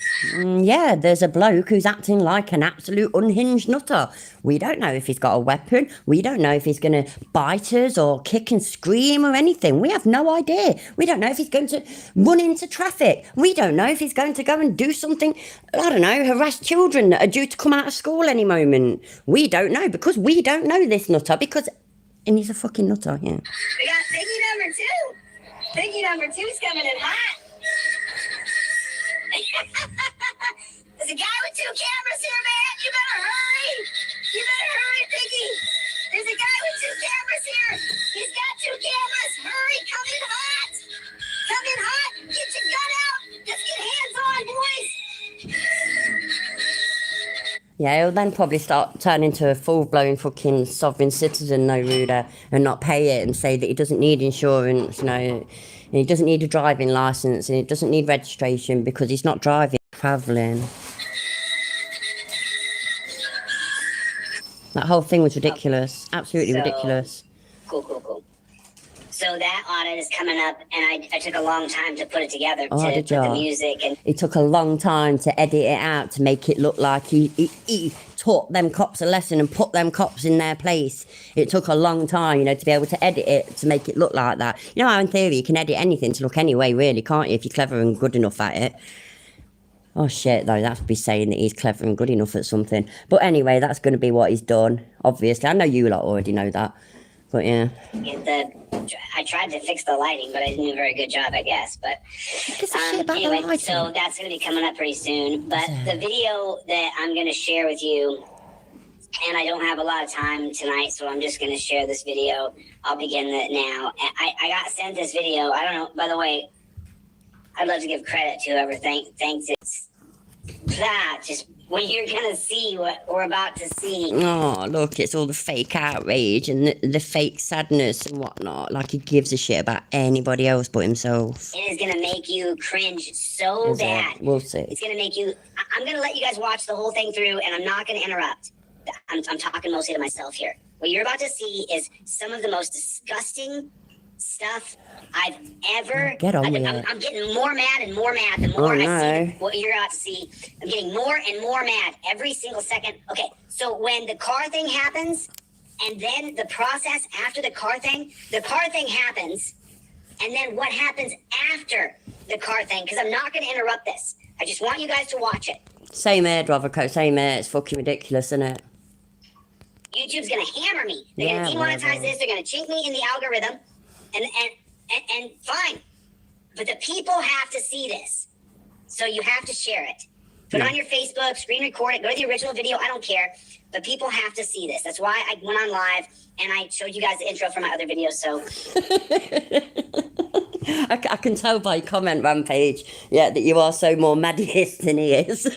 Yeah, there's a bloke who's acting like an absolute unhinged nutter. We don't know if he's got a weapon. We don't know if he's going to bite us or kick and scream or anything. We have no idea. We don't know if he's going to run into traffic. We don't know if he's going to go and do something, I don't know, harass children that are due to come out of school any moment. We don't know, because we don't know this nutter, and he's a fucking nutter, yeah. We got piggy number 2. Piggy number 2's coming in hot. There's a guy with 2 cameras here, man. You better hurry. Piggy. There's a guy with 2 cameras here. He's got 2 cameras. Hurry, come in hot. Get your gun out. Yeah, he'll then probably start turning into a full-blown fucking sovereign citizen, no ruder, and not pay it and say that he doesn't need insurance, you know, and he doesn't need a driving licence and he doesn't need registration because he's not driving, travelling. That whole thing was ridiculous. Absolutely ridiculous. Cool. So that audit is coming up, and I took a long time to put it together, Oh, to did put the ya? music and... It took a long time to edit it out to make it look like he taught them cops a lesson and put them cops in their place. It took a long time, you know, to be able to edit it to make it look like that. You know how in theory you can edit anything to look any way, really, can't you, if you're clever and good enough at it? Oh shit, though, that would be saying that he's clever and good enough at something. But anyway, that's going to be what he's done, obviously. I know you lot already know that, but yeah. I tried to fix the lighting, but I didn't do a very good job, I guess. But anyway, so that's going to be coming up pretty soon. But the video that I'm going to share with you, and I don't have a lot of time tonight, so I'm just going to share this video. I'll begin it now. I got sent this video. I don't know, by the way, I'd love to give credit to whoever thanks it. That, just when you're going to see what we're about to see. Oh, look, it's all the fake outrage and the fake sadness and whatnot. Like he gives a shit about anybody else but himself. It is going to make you cringe so bad. We'll see. It's going to make you... I'm going to let you guys watch the whole thing through, and I'm not going to interrupt. I'm talking mostly to myself here. What you're about to see is some of the most disgusting stuff I've ever... Get on with it. I'm getting more mad and more mad the more I see what you're about to see. I'm getting more and more mad every single second. Okay, so when the car thing happens, and then the process after the car thing happens, and then what happens after the car thing, because I'm not going to interrupt this. I just want you guys to watch it. Same here, Drovico, same here. It's fucking ridiculous, isn't it? YouTube's going to hammer me. They're going to demonetize this. They're going to chink me in the algorithm. And fine. But the people have to see this. So you have to share it. Put it on your Facebook, screen record it, go to the original video, I don't care. But people have to see this. That's why I went on live and I showed you guys the intro for my other videos, so... I can tell by your comment, Rampage, yeah, that you are so more Maddiest than he is.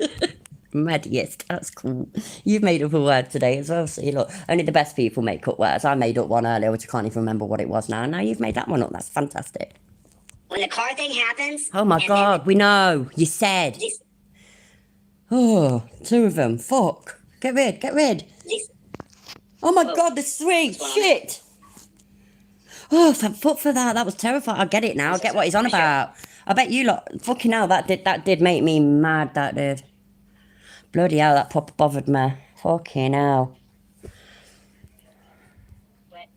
Maddiest, that's cool. You've made up a word today as well, see, look, only the best people make up words. I made up one earlier, which I can't even remember what it was now. Now you've made that one up, that's fantastic. When the car thing happens... Oh my God, we know, you said. Oh, two of them, fuck. Get rid. Oh my God, there's three, shit. Oh, fuck for that, that was terrifying. I get it now, I get what he's on about. I bet you lot, fucking hell, that did make me mad, that did. Bloody hell, that proper bothered me. Fucking hell.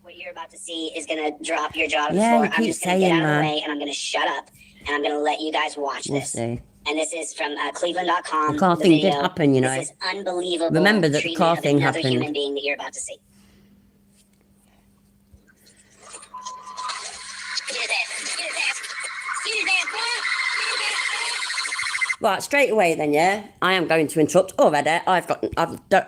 What you're about to see is going to drop your jaw to the Yeah, floor. you I'm keep just going to get saying out of the that. way and I'm going to shut up. And I'm going to let you guys watch We'll this. see. And this is from Cleveland.com. The car thing did happen, you know. This is unbelievable. Remember that the car treatment of thing another happened. human being that you're about to see. Right, straight away then, yeah. I am going to interrupt already. I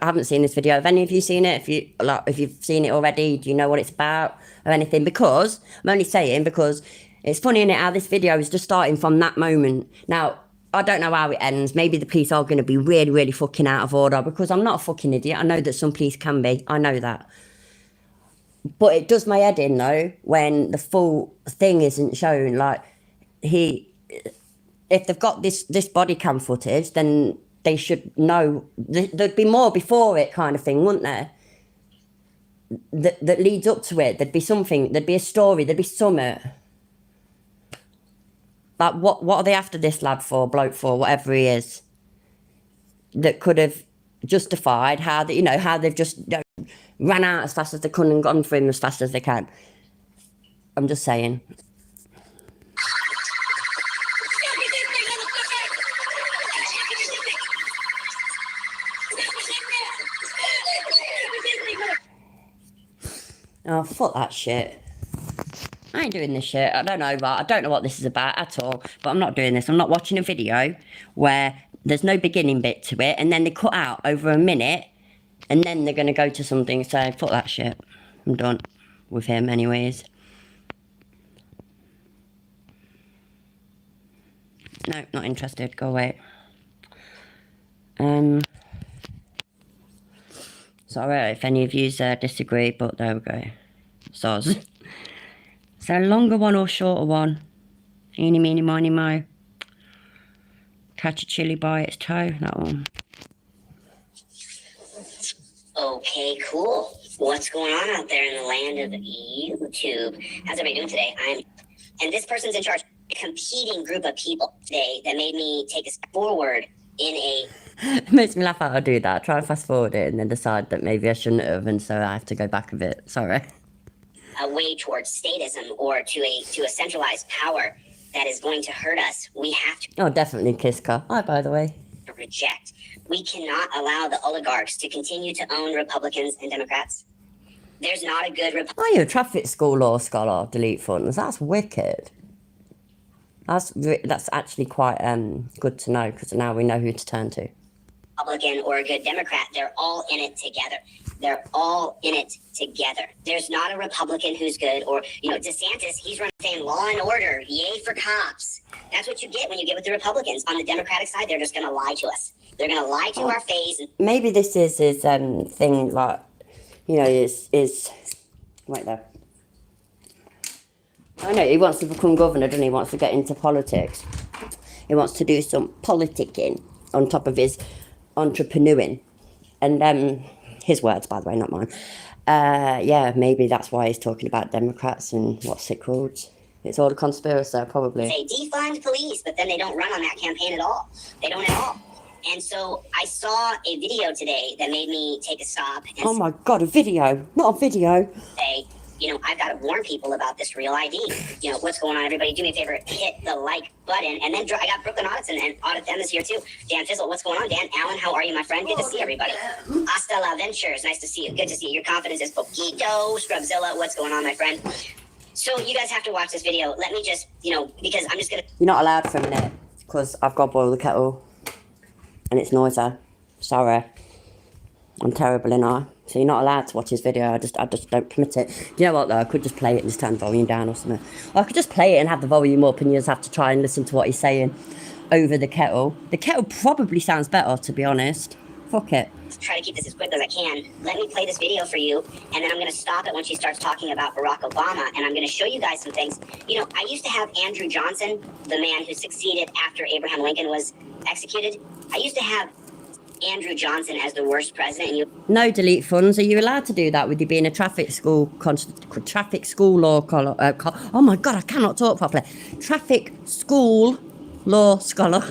haven't seen this video. Have any of you seen it? If you've seen it already, do you know what it's about or anything? Because I'm only saying because it's funny, innit, how this video is just starting from that moment. Now, I don't know how it ends. Maybe the police are going to be really, really fucking out of order because I'm not a fucking idiot. I know that some police can be. I know that. But it does my head in, though, when the full thing isn't shown. Like, if they've got this body cam footage, then they should know. There'd be more before it kind of thing, wouldn't there? That leads up to it. There'd be something. There'd be a story. There'd be something. Like, what are they after this lad for, bloke for, whatever he is? That could have justified how they've just ran out as fast as they could and gone for him as fast as they can. I'm just saying. Oh, fuck that shit. I ain't doing this shit. I don't know, but I don't know what this is about at all. But I'm not doing this. I'm not watching a video where there's no beginning bit to it and then they cut out over a minute and then they're going to go to something. So, fuck that shit. I'm done with him anyways. No, not interested. Go away. Sorry if any of you disagree, but there we go. Soz. So longer one or shorter one? Eeny, meeny, miny, mo. Catch a chili by its toe, that one. Okay, cool. What's going on out there in the land of YouTube? How's everybody doing today? And this person's in charge. A competing group of people today that made me take a step forward in a... It makes me laugh how I do that. I try and fast forward it and then decide that maybe I shouldn't have, and so I have to go back a bit. Sorry. A way towards statism or to a centralized power that is going to hurt us. We have to... Oh, definitely Kiska. Hi, by the way. ...reject. We cannot allow the oligarchs to continue to own Republicans and Democrats. There's not a good... Are you a traffic school law scholar? Delete funds. That's wicked. That's actually quite good to know, because now we know who to turn to. Republican or a good Democrat, they're all in it together. They're all in it together. There's not a Republican who's good, or, DeSantis, he's running saying law and order, yay for cops. That's what you get when you get with the Republicans. On the Democratic side, they're just going to lie to us. They're going to lie to our face. And maybe this is his thing, like, is right there. I know, he wants to become governor, doesn't he? He wants to get into politics. He wants to do some politicking on top of his entrepreneuring. And his words, by the way, not mine. Yeah, maybe that's why he's talking about Democrats and what's it called? It's all a conspiracy, probably. they defund police, but then they don't run on that campaign at all. They don't at all. And so I saw a video today that made me take a stop and oh my God, a video, not a video. Say, I've got to warn people about this real ID. What's going on, everybody? Do me a favor, hit the like button. And then I got Brooklyn Audits and Audit Them is here too. Dan Fizzle, what's going on? Dan Allen, how are you, my friend? Good to see everybody. Hasta la Ventures, nice to see you. Good to see you. Your confidence is poquito. Scrubzilla, what's going on, my friend? So you guys have to watch this video. Let me just, because I'm just going to... You're not allowed for a minute, because I've got to boil the kettle. And it's noisy. Sorry. I'm terrible, innit? So you're not allowed to watch his video. I just don't permit it. You know what though? I could just play it and just turn the volume down or something. Or I could just play it and have the volume up, and you just have to try and listen to what he's saying over the kettle. The kettle probably sounds better, to be honest. Fuck it. Try to keep this as quick as I can. Let me play this video for you, and then I'm going to stop it when she starts talking about Barack Obama, and I'm going to show you guys some things. I used to have Andrew Johnson, the man who succeeded after Abraham Lincoln was executed. I used to have Andrew Johnson as the worst president. No, delete funds. Are you allowed to do that with you being a traffic school law scholar? Oh my God, I cannot talk properly. Traffic school law scholar.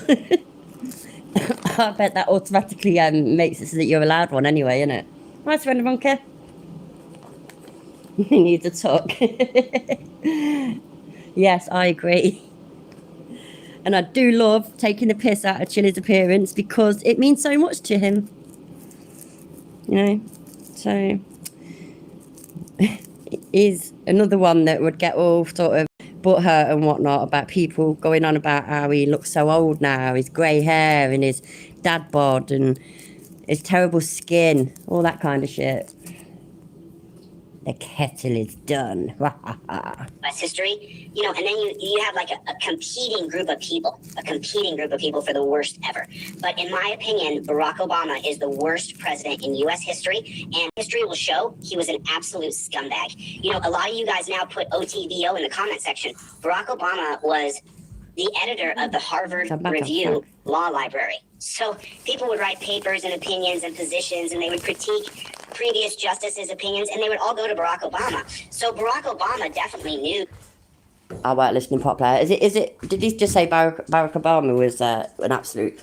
I bet that automatically makes it so that you're allowed one anyway, innit? Right, friend Monkey. You need to talk. Yes, I agree. And I do love taking the piss out of Chili's appearance because it means so much to him. So it is another one that would get all sort of butthurt and whatnot about people going on about how he looks so old now, his grey hair and his dad bod and his terrible skin, all that kind of shit. The kettle is done. That's history, and then you have like a competing group of people for the worst ever. But in my opinion, Barack Obama is the worst president in U.S. history, and history will show he was an absolute scumbag. A lot of you guys now put OTVO in the comment section. Barack Obama was the editor of the Harvard Review Law Library. So people would write papers and opinions and positions, and they would critique previous justices' opinions, and they would all go to Barack Obama. So Barack Obama definitely knew. I weren't listening properly. Is it? Did he just say Barack Obama was an absolute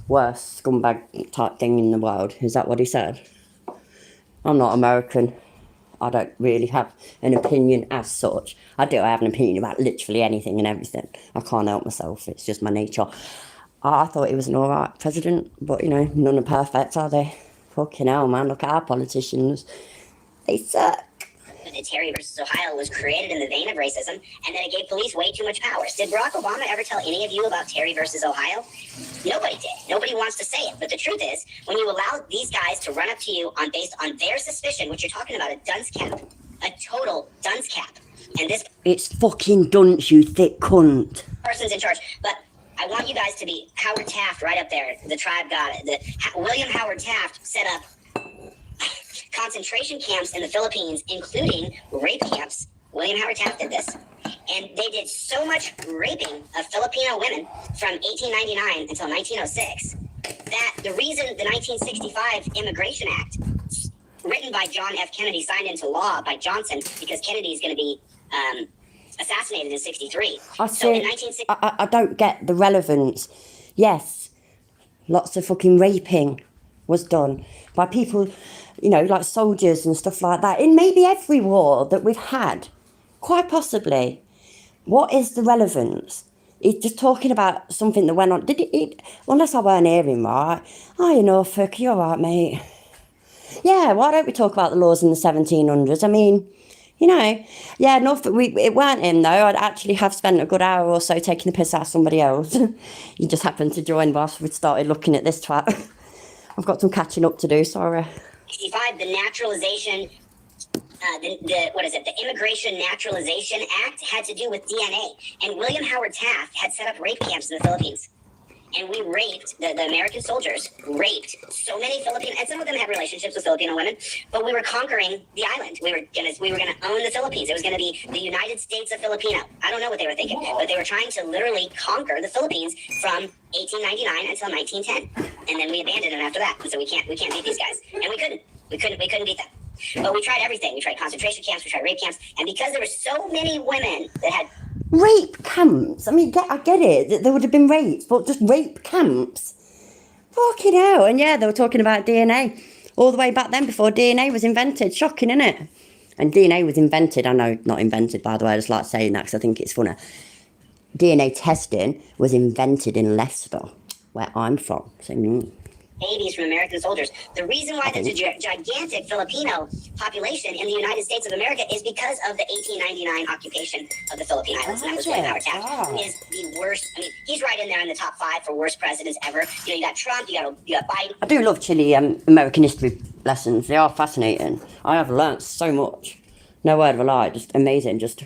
worst scumbag type thing in the world? Is that what he said? I'm not American. I don't really have an opinion as such. I have an opinion about literally anything and everything. I can't help myself. It's just my nature. I thought he was an alright president, but none are perfect, are they? Fucking hell, man. Look at our politicians. They suck. The Terry versus Ohio was created in the vein of racism, and then it gave police way too much power. Did Barack Obama ever tell any of you about Terry versus Ohio? Nobody did. Nobody wants to say it. But the truth is, when you allow these guys to run up to you based on their suspicion, which you're talking about, a dunce cap, a total dunce cap, and this... It's fucking dunce, you thick cunt. ...person's in charge, but... I want you guys to be Howard Taft right up there. The tribe got it. William Howard Taft set up concentration camps in the Philippines, including rape camps. William Howard Taft did this. And they did so much raping of Filipino women from 1899 until 1906 that the reason the 1965 Immigration Act, written by John F. Kennedy, signed into law by Johnson, because Kennedy is going to be assassinated in 63. So in 1960, I don't get the relevance. Yes, lots of fucking raping was done by people, you know, like soldiers and stuff like that, in maybe every war that we've had, quite possibly. What is the relevance? He's just talking about something that went on. Did it, unless I weren't hearing right. Oh, you know, fuck, you're right, mate. Yeah, why don't we talk about the laws in the 1700s? I mean, you know, yeah, it weren't him, though. I'd actually have spent a good hour or so taking the piss out of somebody else. You just happened to join whilst we'd started looking at this twat. I've got some catching up to do, sorry. 65, the naturalization, the Immigration Naturalization Act had to do with DNA. And William Howard Taft had set up rape camps in the Philippines. And we raped, the American soldiers raped so many Filipino, and some of them had relationships with Filipino women, but we were conquering the island. We were gonna own the Philippines. It was gonna be the United States of Filipino. I don't know what they were thinking, but they were trying to literally conquer the Philippines from 1899 until 1910. And then we abandoned them after that. And so we can't beat these guys. And we couldn't beat them. But we tried everything. We tried concentration camps, we tried rape camps, and because there were so many women that had rape camps. I mean, I get it that there would have been rapes, but just rape camps. Fucking hell. And yeah, they were talking about DNA all the way back then before DNA was invented. Shocking, isn't it? And DNA was invented. I know, not invented, by the way. I just like saying that because I think it's funny. DNA testing was invented in Leicester, where I'm from. So, babies from American soldiers. The reason why there's a gigantic Filipino population in the United States of America is because of the 1899 occupation of the Philippine Islands. And that was William Howard Taft, who is the worst. I mean, he's right in there in the top 5 for worst presidents ever. You know, you got Trump, you got Biden. I do love Chile American history lessons. They are fascinating. I have learnt so much. No word of a lie. Just amazing. Just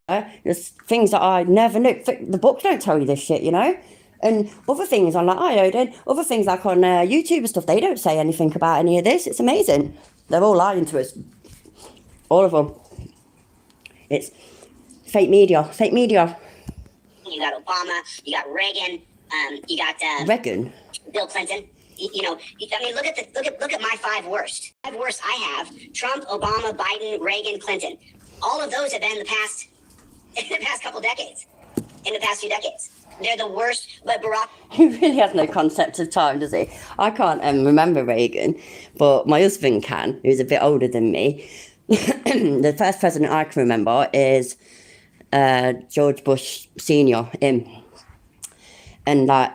there's things that I never knew. The books don't tell you this shit, you know? And other things on like Odin, other things like on YouTube and stuff, they don't say anything about any of this. It's amazing. They're all lying to us. All of them. It's fake media. Fake media. You got Obama, you got Reagan, you got Reagan? Bill Clinton. You know, I mean, look at my 5 worst. 5 worst I have: Trump, Obama, Biden, Reagan, Clinton. All of those have been in the past couple decades. In the past few decades. They're the worst, but Barack... He really has no concept of time, does he? I can't remember Reagan, but my husband can, who's a bit older than me. The first president I can remember is George Bush Senior, him. And like,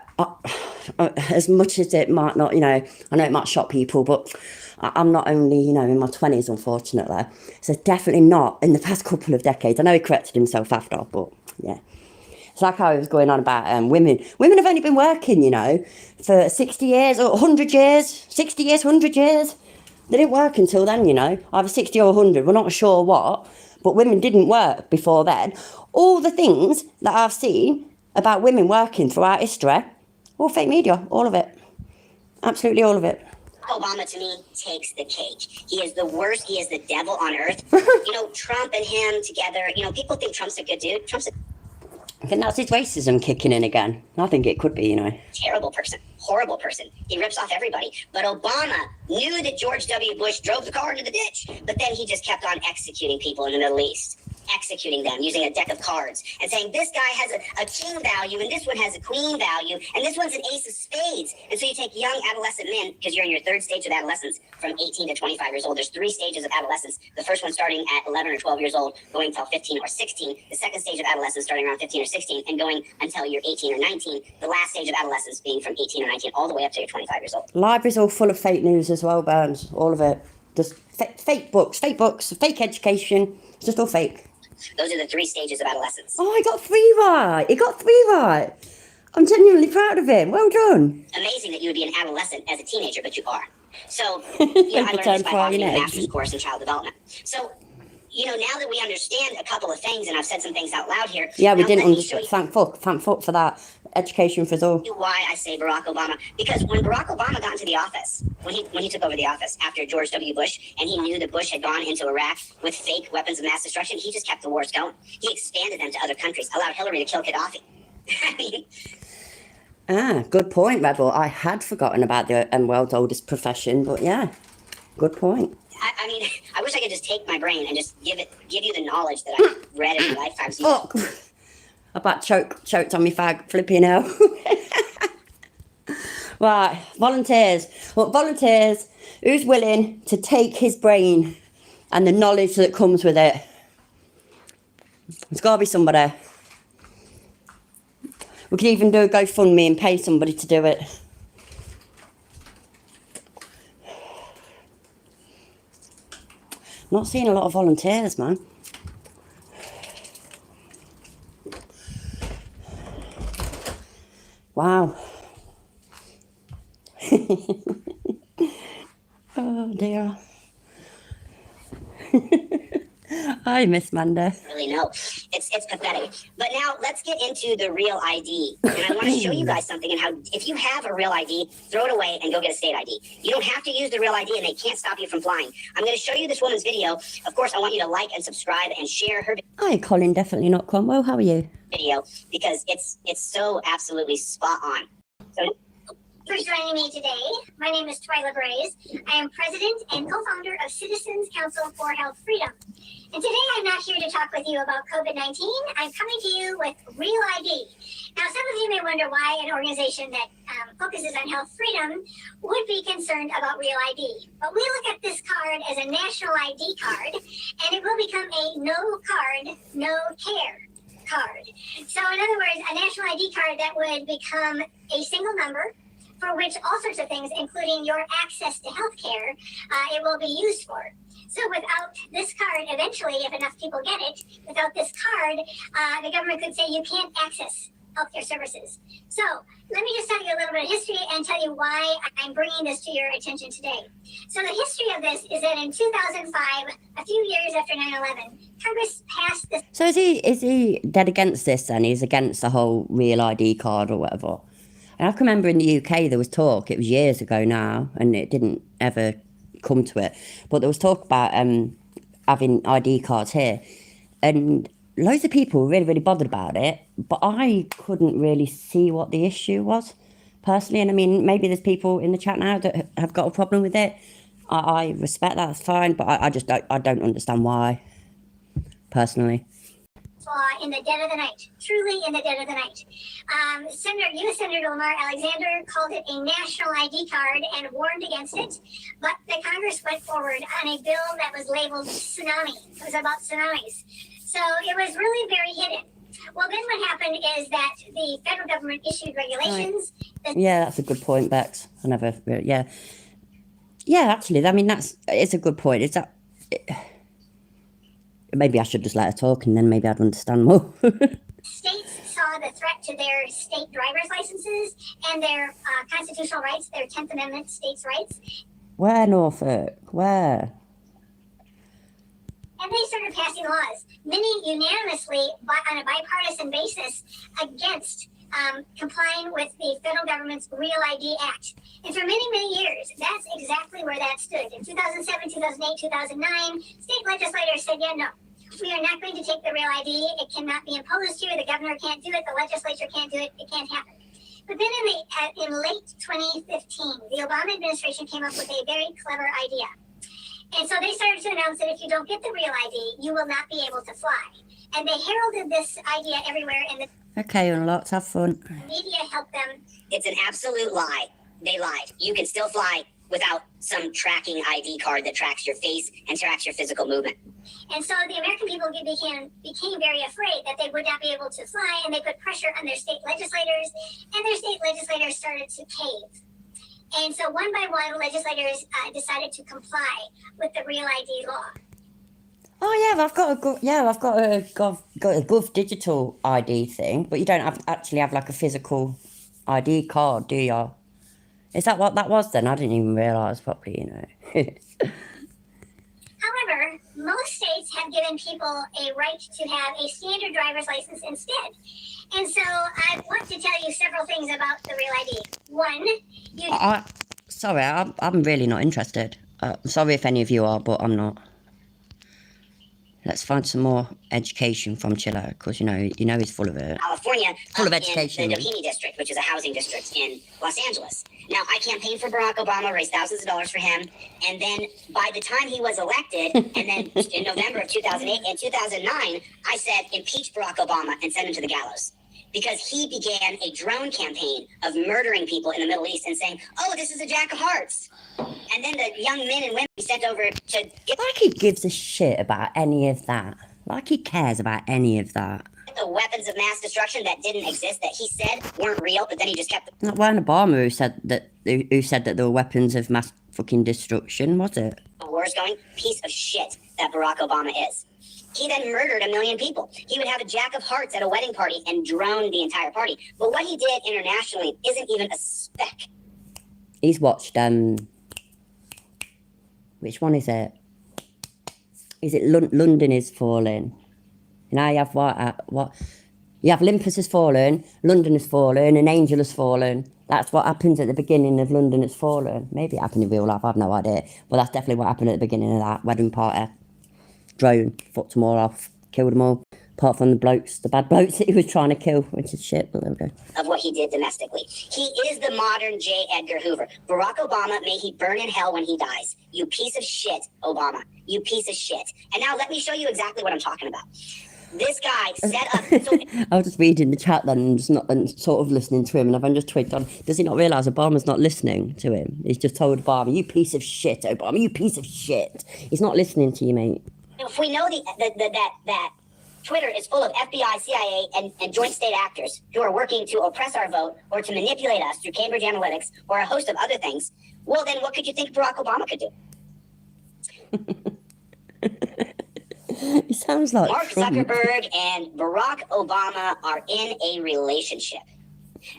as much as it might not, you know, I know it might shock people, but I'm not only, you know, in my 20s, unfortunately. So definitely not in the past couple of decades. I know he corrected himself after, but yeah. It's like I was going on about women. Women have only been working, you know, for 60 years or 100 years, 60 years, 100 years. They didn't work until then, you know, either 60 or 100. We're not sure what, but women didn't work before then. All the things that I've seen about women working throughout history, all fake media, all of it. Absolutely all of it. Obama, to me, takes the cake. He is the worst. He is the devil on earth. You know, Trump and him together, you know, people think Trump's a good dude. I think that's his racism kicking in again. I think it could be, you know. Terrible person. Horrible person. He rips off everybody. But Obama knew that George W. Bush drove the car into the ditch. But then he just kept on executing people in the Middle East. Executing them using a deck of cards and saying this guy has a king value and this one has a queen value and this one's an ace of spades. And so you take young adolescent men, because you're in your 3rd stage of adolescence from 18 to 25 years old. There's 3 stages of adolescence. The first one starting at 11 or 12 years old, going until 15 or 16. The second stage of adolescence starting around 15 or 16 and going until you're 18 or 19. The last stage of adolescence being from 18 or 19 all the way up to you're 25 years old. Library's all full of fake news as well, Burns. All of it. Just fake books, fake education. It's just all fake. Those are the 3 stages of adolescence. Oh, he got 3 right. He got 3 right. I'm genuinely proud of him. Well done. Amazing that you would be an adolescent as a teenager, but you are. So, you know, I learned this by watching a master's course in child development. So, you know, now that we understand a couple of things, and I've said some things out loud here. Yeah, we didn't understand. Thank fuck for that. Education for us all. Why I say Barack Obama, because when Barack Obama got into the office, when he took over the office after George W. Bush, and he knew that Bush had gone into Iraq with fake weapons of mass destruction, he just kept the wars going. He expanded them to other countries, allowed Hillary to kill Gaddafi. Good point, Rebel. I had forgotten about the world's oldest profession, but yeah, good point. I mean, I wish I could just take my brain and just give you the knowledge that I've read in my lifetime. Fuck. I about choked on me fag, flipping hell. Right, volunteers. What volunteers? Who's willing to take his brain and the knowledge that comes with it? There's got to be somebody. We could even do a GoFundMe and pay somebody to do it. Not seeing a lot of volunteers, man. Wow. Oh dear. Hi, Miss Manda. Really know. It's pathetic. But now let's get into the real ID. And I want to show you guys something and how if you have a real ID, throw it away and go get a state ID. You don't have to use the real ID and they can't stop you from flying. I'm going to show you this woman's video. Of course, I want you to like and subscribe and share her Hi, Colin, definitely not Cromwell. How are you? video because it's so absolutely spot on. So for joining me today. My name is Twyla Braze. I am president and co-founder of Citizens Council for Health Freedom. And today I'm not here to talk with you about COVID-19. I'm coming to you with Real ID. Now, some of you may wonder why an organization that focuses on health freedom would be concerned about Real ID. But we look at this card as a national ID card, and it will become a no card, no care card. So in other words, a national ID card that would become a single number for which all sorts of things, including your access to health care, it will be used for. So without this card, eventually, if enough people get it, without this card, the government could say you can't access healthcare services. So let me just tell you a little bit of history and tell you why I'm bringing this to your attention today. So the history of this is that in 2005, a few years after 9/11, Congress passed this. So is he dead against this then? He's against the whole Real ID card or whatever? And I can remember in the UK there was talk, it was years ago now, and it didn't ever come to it, but there was talk about having ID cards here, and loads of people were really, really bothered about it, but I couldn't really see what the issue was, personally, and I mean, maybe there's people in the chat now that have got a problem with it. I respect that, that's fine, but I just don't understand why, personally. In the dead of the night, truly in the dead of the night. U.S. Senator Lamar Alexander called it a national ID card and warned against it, but the Congress went forward on a bill that was labeled tsunami. It was about tsunamis. So it was really very hidden. Well, then what happened is that the federal government issued regulations. Yeah, that's a good point, Bex. I never, yeah, actually, I mean, it's a good point. It's that... Maybe I should just let her talk and then maybe I'd understand more. States saw the threat to their state driver's licenses and their constitutional rights, their 10th Amendment states' rights. Where, Norfolk? Where? And they started passing laws, many unanimously on a bipartisan basis against complying with the federal government's Real ID Act. And for many, many years, that's exactly where that stood. In 2007, 2008, 2009, state legislators said, yeah, no, we are not going to take the Real ID. It cannot be imposed here. The governor can't do it. The legislature can't do it. It can't happen. But then in late 2015, the Obama administration came up with a very clever idea. And so they started to announce that if you don't get the Real ID, you will not be able to fly. And they heralded this idea everywhere in the... Okay, Unlocked, have fun. Media helped them. It's an absolute lie. They lied. You can still fly without some tracking ID card that tracks your face and tracks your physical movement. And so the American people became very afraid that they would not be able to fly, and they put pressure on their state legislators, and their state legislators started to cave. And so one by one, legislators decided to comply with the Real ID law. Oh yeah, I've got a Gov digital ID thing, but you don't actually have like a physical ID card, do you? Is that what that was then? I didn't even realise properly, you know. However, most states have given people a right to have a standard driver's license instead. And so I want to tell you several things about the Real ID. One, Sorry, I'm really not interested. Sorry if any of you are, but I'm not. Let's find some more education from Chilla, because you know he's full of it. California, Full of education. in the Dakini district, which is a housing district in Los Angeles. Now, I campaigned for Barack Obama, raised thousands of dollars for him, and then by the time he was elected, and then in November of 2008 and 2009, I said, impeach Barack Obama and send him to the gallows. Because he began a drone campaign of murdering people in the Middle East and saying, oh, this is a jack of hearts. And then the young men and women he sent over to... Like he gives a shit about any of that. Like he cares about any of that. The weapons of mass destruction that didn't exist, that he said weren't real, but then he just kept... Not Warren Obama who said that there were weapons of mass fucking destruction, was it? The war's going, piece of shit that Barack Obama is. He then murdered 1 million people. He would have a jack of hearts at a wedding party and drone the entire party. But what he did internationally isn't even a speck. He's watched, which one is it? Is it London is Falling? You know, you have what? You have Olympus has fallen, London has fallen, and Angel has fallen. That's what happens at the beginning of London has fallen. Maybe it happened in real life, I have no idea. But that's definitely what happened at the beginning of that wedding party. Drone, fucked them all off, killed them all, apart from the bad blokes that he was trying to kill, which is shit, but there we go. Of what he did domestically. He is the modern J. Edgar Hoover. Barack Obama, may he burn in hell when he dies. You piece of shit, Obama. You piece of shit. And now let me show you exactly what I'm talking about. This guy set up... I was just reading the chat then and sort of listening to him, and I've just twigged on. Does he not realise Obama's not listening to him? He's just told Obama, you piece of shit, Obama, you piece of shit. He's not listening to you, mate. If we know that Twitter is full of FBI, CIA, and joint state actors who are working to oppress our vote or to manipulate us through Cambridge Analytics or a host of other things, well, then what could you think Barack Obama could do? It sounds like Mark Trump. Zuckerberg and Barack Obama are in a relationship.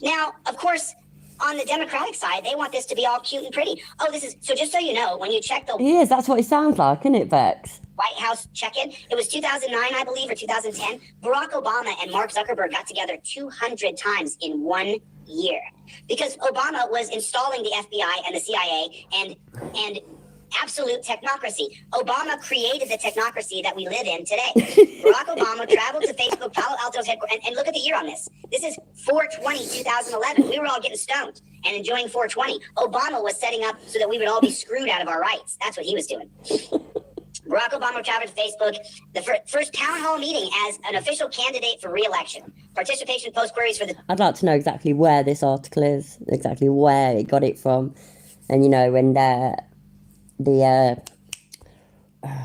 Now, of course, on the Democratic side, they want this to be all cute and pretty. Oh, this is... So just so you know, when you check the... Yes, that's what it sounds like, isn't it, Vex? White House check-in, it was 2009, I believe, or 2010. Barack Obama and Mark Zuckerberg got together 200 times in 1 year. Because Obama was installing the FBI and the CIA and absolute technocracy. Obama created the technocracy that we live in today. Barack Obama traveled to Facebook, Palo Alto's headquarters, and look at the year on this. This is 4/20/2011. We were all getting stoned and enjoying 4/20. Obama was setting up so that we would all be screwed out of our rights. That's what he was doing. Barack Obama traveled to Facebook, the first town hall meeting as an official candidate for re-election. Participation post queries for the... I'd like to know exactly where this article is, exactly where it got it from. And, you know, when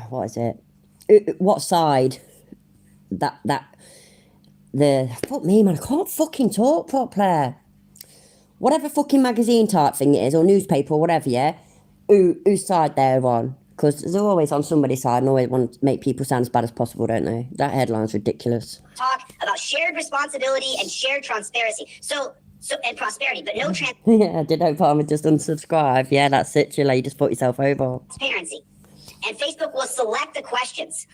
what is it? What side fuck me, man, I can't fucking talk properly. Whatever fucking magazine type thing it is, or newspaper, or whatever, yeah? Whose side they're on. Because they're always on somebody's side and always want to make people sound as bad as possible, don't they? That headline's ridiculous. Talk about shared responsibility and shared transparency. And prosperity, but no Yeah, did Obama just unsubscribe? Yeah, that's it, Chile. You just put yourself over. transparency. And Facebook will select the questions,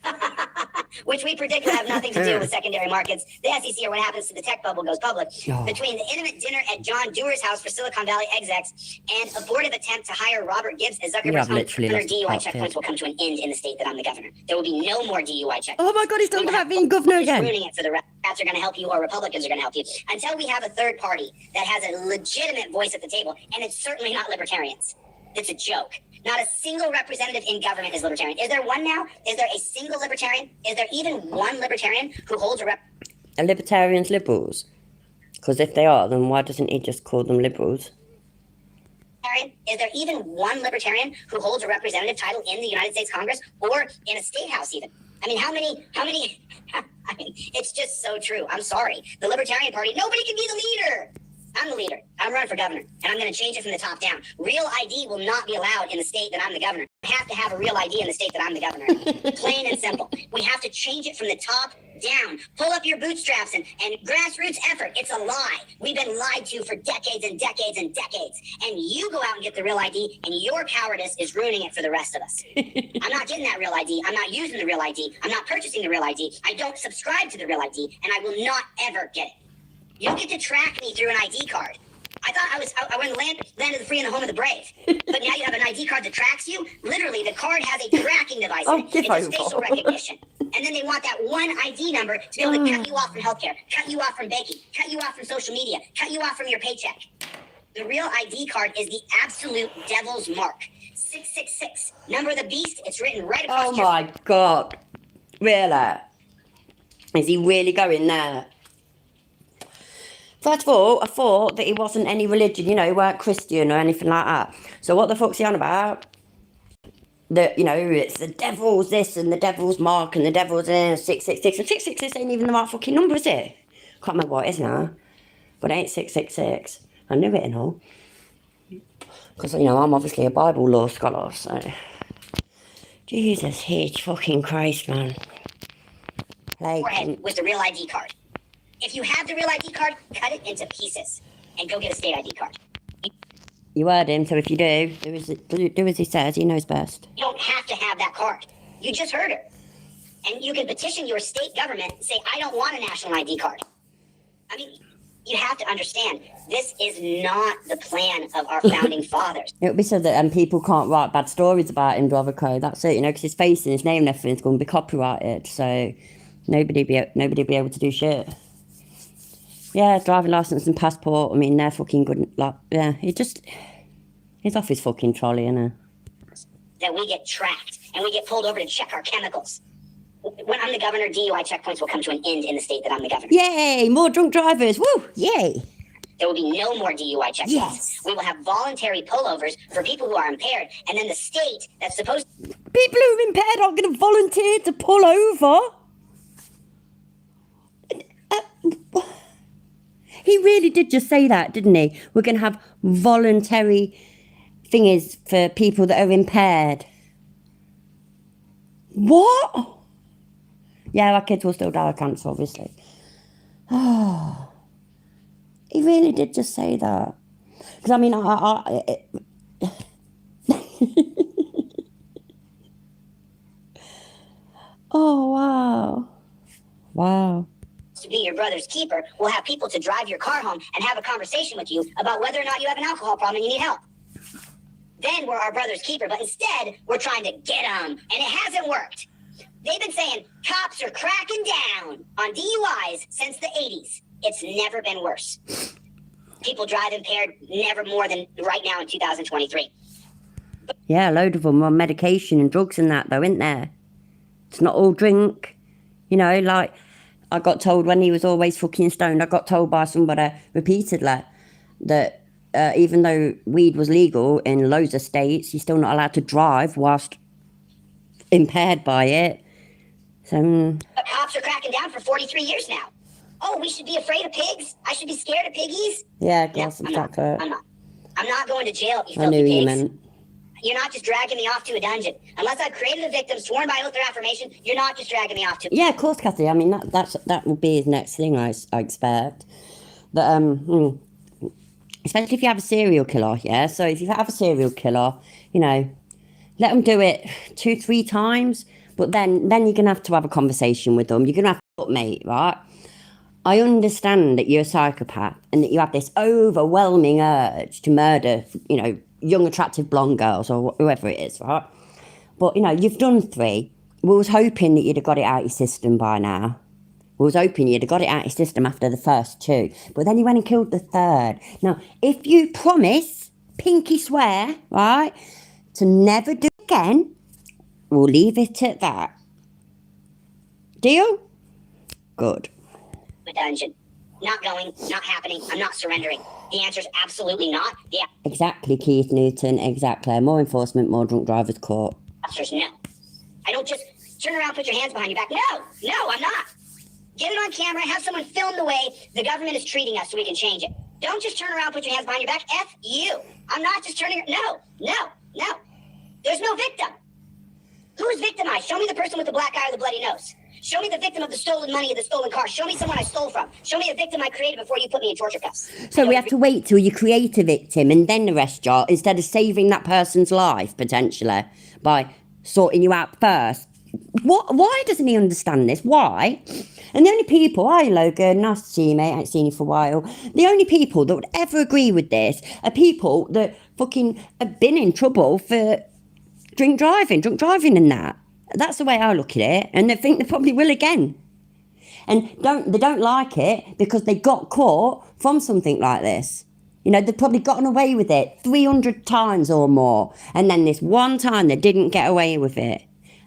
which we predict will have nothing to do with secondary markets, the SEC, or what happens to the tech bubble goes public. Between the intimate dinner at John Dewar's house for Silicon Valley execs and abortive attempt to hire Robert Gibbs as Zuckerberg's home, DUI checkpoints will come to an end in the state that I'm the governor. There will be no more DUI checkpoints. Oh my God, he's talking about being governor again. Ruining it for the Democrats are going to help you, or Republicans are going to help you, until we have a third party that has a legitimate voice at the table, and it's certainly not libertarians. It's a joke. Not a single representative in government is libertarian. Is there one now? Is there a single libertarian? Is there even one libertarian who holds a rep? Are libertarians liberals? Because if they are, then why doesn't he just call them liberals? Is there even one libertarian who holds a representative title in the United States Congress or in a state house even? I mean, how many, I mean, it's just so true. I'm sorry. The Libertarian Party, nobody can be the leader. I'm the leader. I'm running for governor, and I'm going to change it from the top down. Real ID will not be allowed in the state that I'm the governor. have to have a real ID in the state that I'm the governor. Plain and simple. We have to change it from the top down. Pull up your bootstraps and grassroots effort. It's a lie. We've been lied to for decades and decades and decades. And you go out and get the real ID, and your cowardice is ruining it for the rest of us. I'm not getting that real ID. I'm not using the real ID. I'm not purchasing the real ID. I don't subscribe to the real ID, and I will not ever get it. You don't get to track me through an ID card. I thought I went land of the free and the home of the brave. But now you have an ID card that tracks you. Literally, the card has a tracking device in it. It does facial recognition. And then they want that one ID number to be able to cut you off from healthcare, cut you off from baking, cut you off from social media, cut you off from your paycheck. The real ID card is the absolute devil's mark. 666. Number of the beast. It's written right across your... Oh my God. Really? Is he really going there? First of all, I thought that he wasn't any religion, you know, he weren't Christian or anything like that. So what the fuck's he on about? That, you know, it's the devil's this and the devil's mark and the devil's 666. And 666 ain't even the right fucking number, is it? Can't remember what it is now. But it ain't 666. I knew it and all. Because, you know, I'm obviously a Bible law scholar, so... Jesus H. fucking Christ, man. Forehead with the real ID card. If you have the real ID card, cut it into pieces and go get a state ID card. You heard him, so if you do as he says, he knows best. You don't have to have that card. You just heard her. And you can petition your state government and say, I don't want a national ID card. I mean, you have to understand, this is not the plan of our founding fathers. It would be so that people can't write bad stories about him, Drovico. That's it, you know, because his face and his name and everything's going to be copyrighted, so nobody be able to do shit. Yeah, driving licence and passport, I mean, they're fucking good. Like, yeah, he's off his fucking trolley, innit? That we get tracked and we get pulled over to check our chemicals. When I'm the governor, DUI checkpoints will come to an end in the state that I'm the governor. Yay, more drunk drivers, woo, yay. There will be no more DUI checkpoints. Yes. We will have voluntary pullovers for people who are impaired, and then the state that's supposed... People who are impaired aren't going to volunteer to pull over. He really did just say that, didn't he? We're going to have voluntary thingies for people that are impaired. What? Yeah, our kids will still die of cancer, obviously. Oh, he really did just say that. Because, I mean, oh, wow. Wow. to be your brother's keeper will have people to drive your car home and have a conversation with you about whether or not you have an alcohol problem and you need help. Then we're our brother's keeper, but instead we're trying to get them, and it hasn't worked. They've been saying cops are cracking down on DUIs since the 80s. It's never been worse. People drive impaired never more than right now in 2023. Yeah, a load of them on medication and drugs and that, though, isn't there? It's not all drink. You know, like, I got told when he was always fucking stoned, I got told by somebody repeatedly that even though weed was legal in loads of states, you're still not allowed to drive whilst impaired by it. So... But cops are cracking down for 43 years now. Oh, we should be afraid of pigs? I should be scared of piggies? Yeah, glass no, and chocolate. I'm not going to jail, you I knew filthy you pigs. meant. You're not just dragging me off to a dungeon. Unless I've created a victim, sworn by oath or affirmation, you're not just dragging me off to... Yeah, of course, Kathy. I mean, that will be his next thing, I expect. But, especially if you have a serial killer, yeah? So if you have a serial killer, you know, let them do it 2-3 times, but then you're going to have a conversation with them. You're going to have to, mate, right? I understand that you're a psychopath and that you have this overwhelming urge to murder, you know, young, attractive blonde girls or whoever it is, right? But, you know, you've done 3. We was hoping that you'd have got it out of your system by now. We was hoping you'd have got it out of your system after the first 2. But then you went and killed the 3rd. Now, if you promise, pinky swear, right, to never do it again, we'll leave it at that. Deal? Good. A dungeon. Not going, not happening, I'm not surrendering. The answer's absolutely not. Yeah. Exactly, Keith Newton, exactly. More enforcement, more drunk drivers caught. Officers, no. I don't just turn around, put your hands behind your back. No, I'm not. Get it on camera, have someone film the way the government is treating us so we can change it. Don't just turn around, put your hands behind your back. F you. I'm not just turning, no. There's no victim. Who's victimized? Show me the person with the black eye or the bloody nose. Show me the victim of the stolen money or the stolen car. Show me someone I stole from. Show me the victim I created before you put me in torture cuffs. So we have to wait till you create a victim and then arrest you instead of saving that person's life, potentially, by sorting you out first. What? Why doesn't he understand this? Why? And the only people, hi Logan, nice to see you, mate, I ain't seen you for a while. The only people that would ever agree with this are people that fucking have been in trouble for drunk driving and that. That's the way I look at it, and they think they probably will again. And they don't like it because they got caught from something like this. You know, they've probably gotten away with it 300 times or more, and then this one time they didn't get away with it,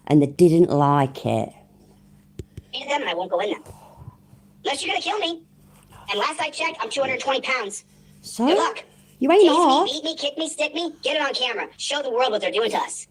and they didn't like it. Them and I won't go in there. Unless you're gonna kill me. And last I checked, I'm 220 pounds. So? Good luck. You ain't Chase off. me, beat me, kick me, stick me, get it on camera. Show the world what they're doing to us.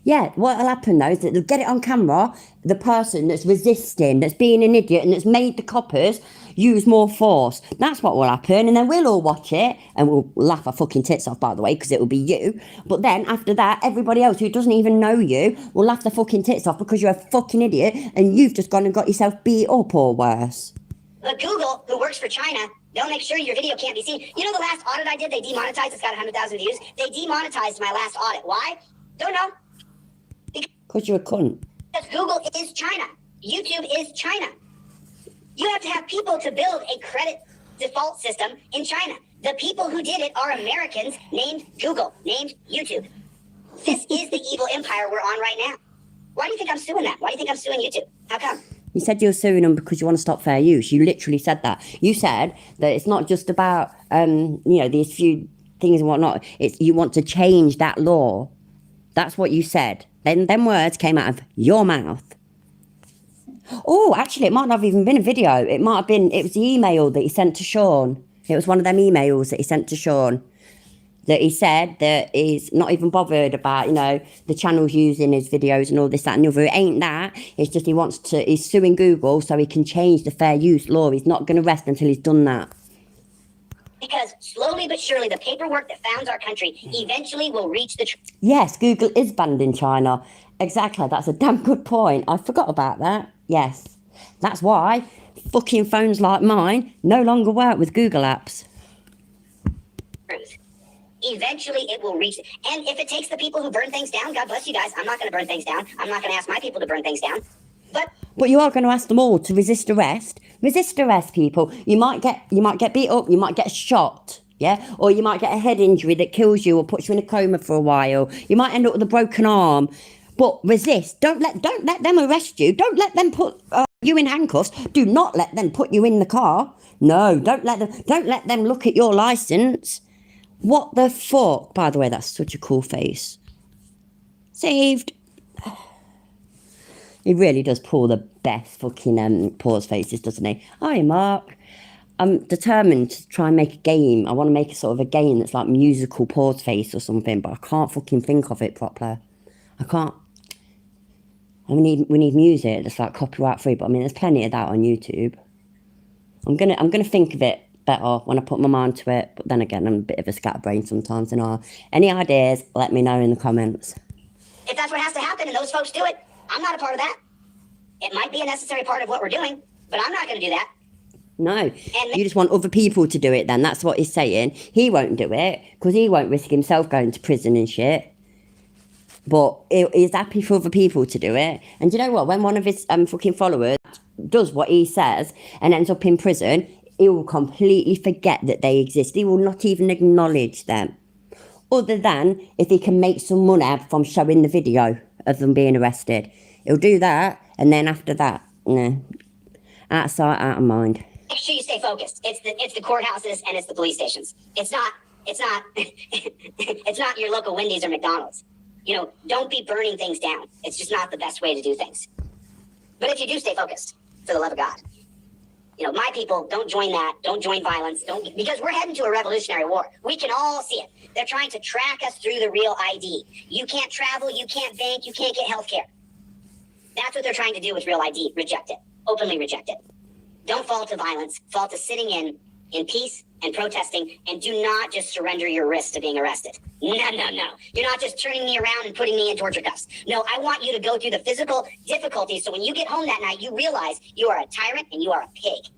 Yeah, what'll happen though is that they'll get it on camera, the person that's resisting, that's being an idiot and that's made the coppers use more force. That's what will happen, and then we'll all watch it and we'll laugh our fucking tits off, by the way, because it'll be you. But then after that, everybody else who doesn't even know you will laugh their fucking tits off because you're a fucking idiot and you've just gone and got yourself beat up or worse. But Google, who works for China, they'll make sure your video can't be seen. You know the last audit I did, they demonetized, it's got 100,000 views. They demonetized my last audit. Why? Don't know. Because you're a cunt. Because Google is China. YouTube is China. You have to have people to build a credit default system in China. The people who did it are Americans named Google, named YouTube. This is the evil empire we're on right now. Why do you think I'm suing that? Why do you think I'm suing YouTube? How come? You said you're suing them because you want to stop fair use. You literally said that. You said that it's not just about, these few things and whatnot. It's you want to change that law. That's what you said. Then them words came out of your mouth. Oh, actually, it might not have even been a video. It was the email that he sent to Sean. It was one of them emails that he sent to Sean. That he said that he's not even bothered about, the channels using his videos and all this, that and the other. It ain't that. It's just he's suing Google so he can change the fair use law. He's not going to rest until he's done that. Because slowly but surely, the paperwork that founds our country eventually will reach the... Yes, Google is banned in China. Exactly, that's a damn good point. I forgot about that. Yes. That's why fucking phones like mine no longer work with Google apps. Eventually, it will reach... And if it takes the people who burn things down, God bless you guys, I'm not going to burn things down. I'm not going to ask my people to burn things down. But you are going to ask them all to resist arrest. Resist arrest, people. You might get beat up. You might get shot, yeah, or you might get a head injury that kills you or puts you in a coma for a while. You might end up with a broken arm. But resist. Don't let them arrest you. Don't let them put you in handcuffs. Do not let them put you in the car. No, don't let them look at your license. What the fuck? By the way, that's such a cool face. Saved. He really does pull the best fucking pause faces, doesn't he? Hi, Mark. I'm determined to try and make a game. I want to make a sort of a game that's like musical pause face or something, but I can't fucking think of it properly. I can't. And we need music that's like copyright free, but I mean, there's plenty of that on YouTube. I'm gonna think of it better when I put my mind to it, but then again, I'm a bit of a scatterbrain sometimes. And any ideas, let me know in the comments. If that's what has to happen and those folks do it, I'm not a part of that. It might be a necessary part of what we're doing, but I'm not going to do that. No, you just want other people to do it then. That's what he's saying. He won't do it because he won't risk himself going to prison and shit. But he's happy for other people to do it. And do you know what? When one of his fucking followers does what he says and ends up in prison, he will completely forget that they exist. He will not even acknowledge them. Other than if he can make some money from showing the video of them being arrested. He'll do that, and then after that, no. Out of sight, out of mind. Make sure you stay focused. It's the courthouses and it's the police stations. It's not it's not your local Wendy's or McDonald's. Don't be burning things down. It's just not the best way to do things. But if you do, stay focused, for the love of God. My people, don't join that. Don't join violence. Because we're heading to a revolutionary war. We can all see it. They're trying to track us through the real ID. You can't travel, you can't bank, you can't get health care. That's what they're trying to do with real ID. Reject it. Openly reject it. Don't fall to violence. Fall to sitting in in peace and protesting, and do not just surrender your wrist to being arrested. No. You're not just turning me around and putting me in torture cuffs. No, I want you to go through the physical difficulties so when you get home that night, you realize you are a tyrant and you are a pig.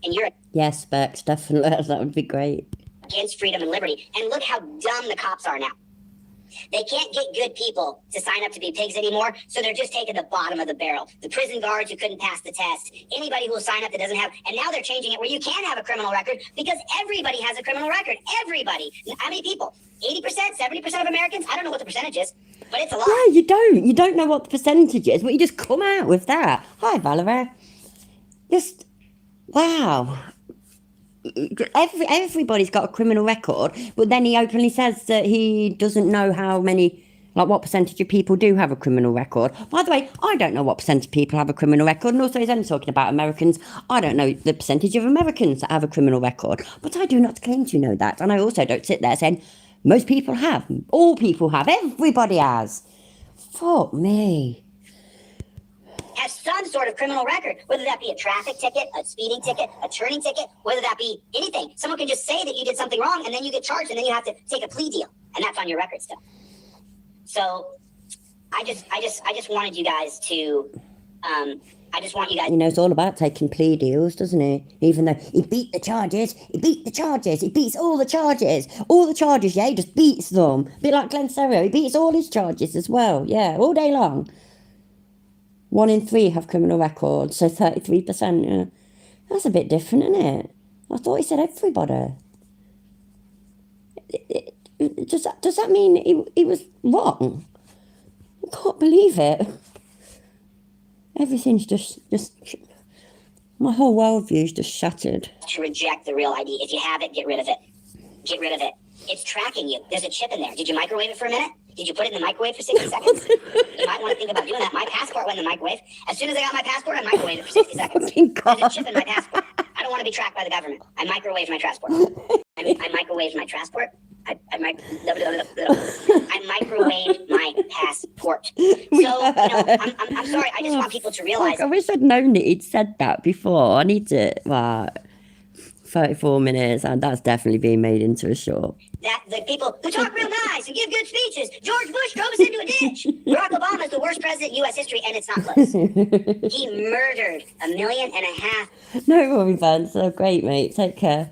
And you're Yes, Bex, definitely. That would be great. against freedom and liberty. And look how dumb the cops are now. They can't get good people to sign up to be pigs anymore, so they're just taking the bottom of the barrel. The prison guards who couldn't pass the test, anybody who will sign up that doesn't have, and now they're changing it where you can have a criminal record because everybody has a criminal record. Everybody. How many people? 80%, 70% of Americans? I don't know what the percentage is, but it's a lot. Yeah, you don't. You don't know what the percentage is, but you just come out with that. Hi, Valerie. Just, wow. Everybody's got a criminal record, but then he openly says that he doesn't know how many, like what percentage of people do have a criminal record. By the way, I don't know what percentage of people have a criminal record, and also he's only talking about Americans. I don't know the percentage of Americans that have a criminal record, but I do not claim to know that, and I also don't sit there saying most people have, all people have, everybody has. Fuck me. Has some sort of criminal record, whether that be a traffic ticket, a speeding ticket, a turning ticket, whether that be anything. Someone can just say that you did something wrong, and then you get charged, and then you have to take a plea deal, and that's on your record still. So, I just wanted you guys to, I just want you guys. He knows all about taking plea deals, doesn't he? Even though he beat the charges, he beats all the charges, yeah, he just beats them. A bit like Glenn Serra, he beats all his charges as well, yeah, all day long. 1 in 3 have criminal records, so 33%, yeah. That's a bit different, isn't it? I thought he said everybody. Does that mean he was wrong? I can't believe it. Everything's just my whole worldview's just shattered. To reject the real ID. If you have it, get rid of it. Get rid of it. It's tracking you. There's a chip in there. Did you microwave it for a minute? Did you put it in the microwave for 60 seconds? You might want to think about doing that. My passport went in the microwave. As soon as I got my passport, I microwaved it for 60 seconds. There's a chip in my passport. I don't want to be tracked by the government. I microwaved my passport. I microwaved my passport. I microwaved my passport. So, you know, I'm sorry. I just want people to realize. I wish I'd known that he'd said that before. I need to, 34 minutes, and that's definitely being made into a short. That the people who talk real nice, who give good speeches. George Bush drove us into a ditch. Barack Obama is the worst president in U.S. history, and it's not close. He murdered 1.5 million. No worries, Ben. So great, mate. Take care.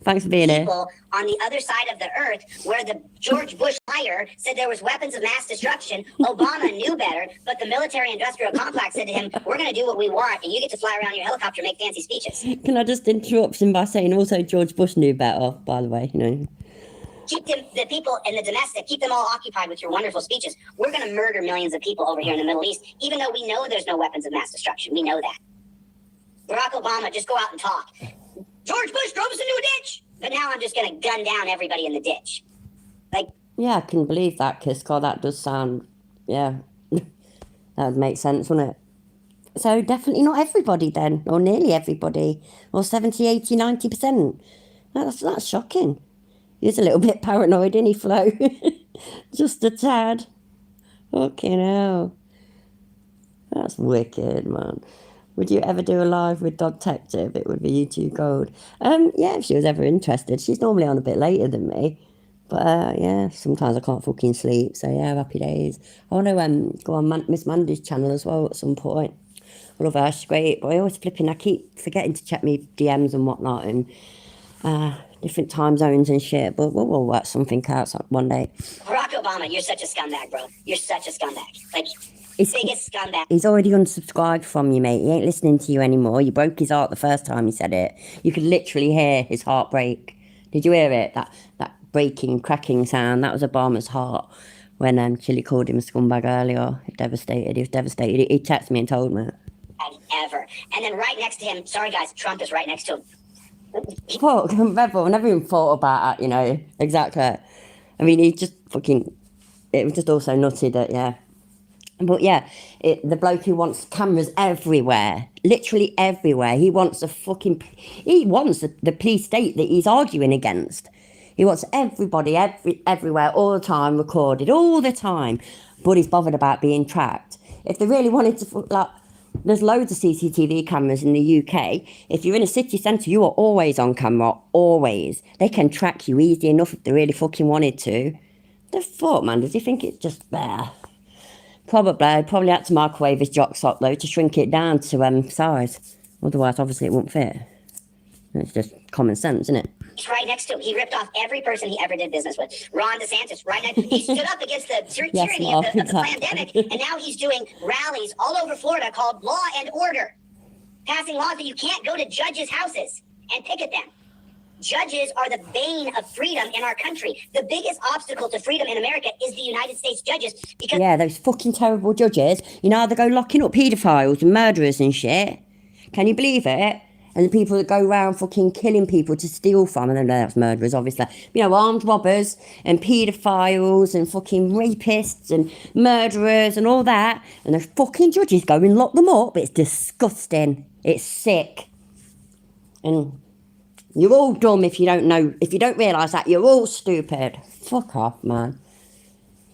Thanks for being here. People on the other side of the earth, where the George Bush liar said there was weapons of mass destruction. Obama knew better, but the military-industrial complex said to him, "We're going to do what we want, and you get to fly around your helicopter and make fancy speeches." Can I just interrupt him by saying also George Bush knew better, by the way, you know. Keep them, the people in the domestic, keep them all occupied with your wonderful speeches. We're going to murder millions of people over here in the Middle East, even though we know there's no weapons of mass destruction. We know that. Barack Obama, just go out and talk. George Bush drove us into a ditch, but now I'm just going to gun down everybody in the ditch. Like, yeah, I can believe that, Kisko. That does sound, yeah, that would make sense, wouldn't it? So definitely not everybody then, or nearly everybody, or 70, 80, 90%. That's shocking. He's a little bit paranoid, isn't he, Flo? Just a tad. Fucking hell. That's wicked, man. Would you ever do a live with Dog Detective? It would be YouTube gold. Yeah, if she was ever interested. She's normally on a bit later than me. But, yeah, sometimes I can't fucking sleep. So, yeah, happy days. I want to go on Miss Mandy's channel as well at some point. I love her. She's great. But I keep forgetting to check me DMs and whatnot and different time zones and shit. But we'll work something out one day. Barack Obama, you're such a scumbag, bro. You're such a scumbag. Like, biggest scumbag. He's already unsubscribed from you, mate. He ain't listening to you anymore. You broke his heart the first time he said it. You could literally hear his heart break. Did you hear it? That breaking, cracking sound. That was Obama's heart when Chile called him a scumbag earlier. Devastated. He was devastated. He texted me and told me. Ever. And then right next to him, sorry guys, Trump is right next to him. Fuck, Rebel. I never even thought about that, you know. Exactly. I mean, he just fucking... It was just also nutty that, yeah. But yeah, the bloke who wants cameras everywhere, literally everywhere. He wants the police state that he's arguing against. He wants everybody, everywhere, all the time, recorded, all the time. But he's bothered about being tracked. If they really wanted to, like, There's loads of CCTV cameras in the UK. If you're in a city centre, you are always on camera, always. They can track you easy enough if they really fucking wanted to. The fuck, man, does he think it's just there? Probably had to microwave his jock sock, though, to shrink it down to size. Otherwise, obviously, it wouldn't fit. It's just common sense, isn't it? Right next to him, he ripped off every person he ever did business with. Ron DeSantis, right next. He stood up against the tyranny of the pandemic, and now he's doing rallies all over Florida called Law and Order, passing laws that you can't go to judges' houses and picket them. Judges are the bane of freedom in our country. The biggest obstacle to freedom in America is the United States judges. Because yeah, those fucking terrible judges. You know how they go locking up paedophiles and murderers and shit? Can you believe it? And the people that go around fucking killing people to steal from, I don't know, that's murderers, obviously. You know, armed robbers and paedophiles and fucking rapists and murderers and all that. And the fucking judges go and lock them up. It's disgusting. It's sick. And you're all dumb if you don't know, if you don't realise that. You're all stupid. Fuck off, man.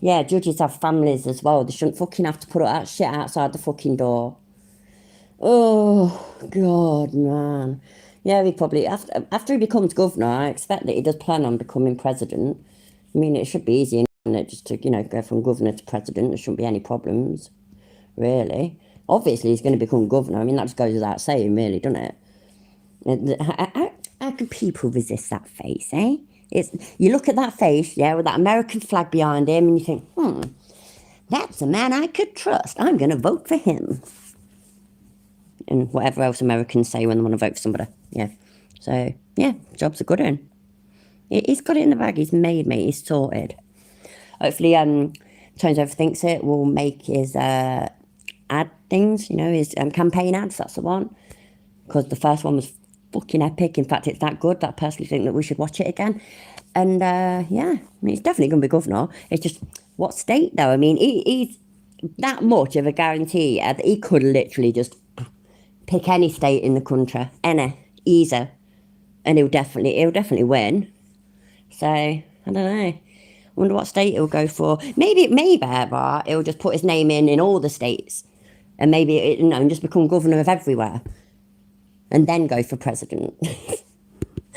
Yeah, judges have families as well. They shouldn't fucking have to put that shit outside the fucking door. Oh, God, man. Yeah, he probably, after he becomes governor, I expect that he does plan on becoming president. I mean, it should be easy, isn't it? Just to, you know, go from governor to president. There shouldn't be any problems, really. Obviously, he's going to become governor. I mean, that just goes without saying, really, doesn't it? How can people resist that face, eh? You look at that face, yeah, with that American flag behind him, and you think, that's a man I could trust. I'm going to vote for him. And whatever else Americans say when they want to vote for somebody. Yeah. So, yeah, job's a good one. He's got it in the bag. He's made, mate. He's sorted. Hopefully, Tones Overthinks It will make his ad things, you know, his campaign ads. That's the one. Because the first one was fucking epic. In fact, it's that good that I personally think that we should watch it again. And, yeah, I mean, he's definitely going to be governor. It's just, what state, though? I mean, he's that much of a guarantee that he could literally just pick any state in the country, easy, and he'll definitely win. So I don't know. I wonder what state he'll go for. Maybe right, he'll just put his name in all the states, and maybe and just become governor of everywhere, and then go for president.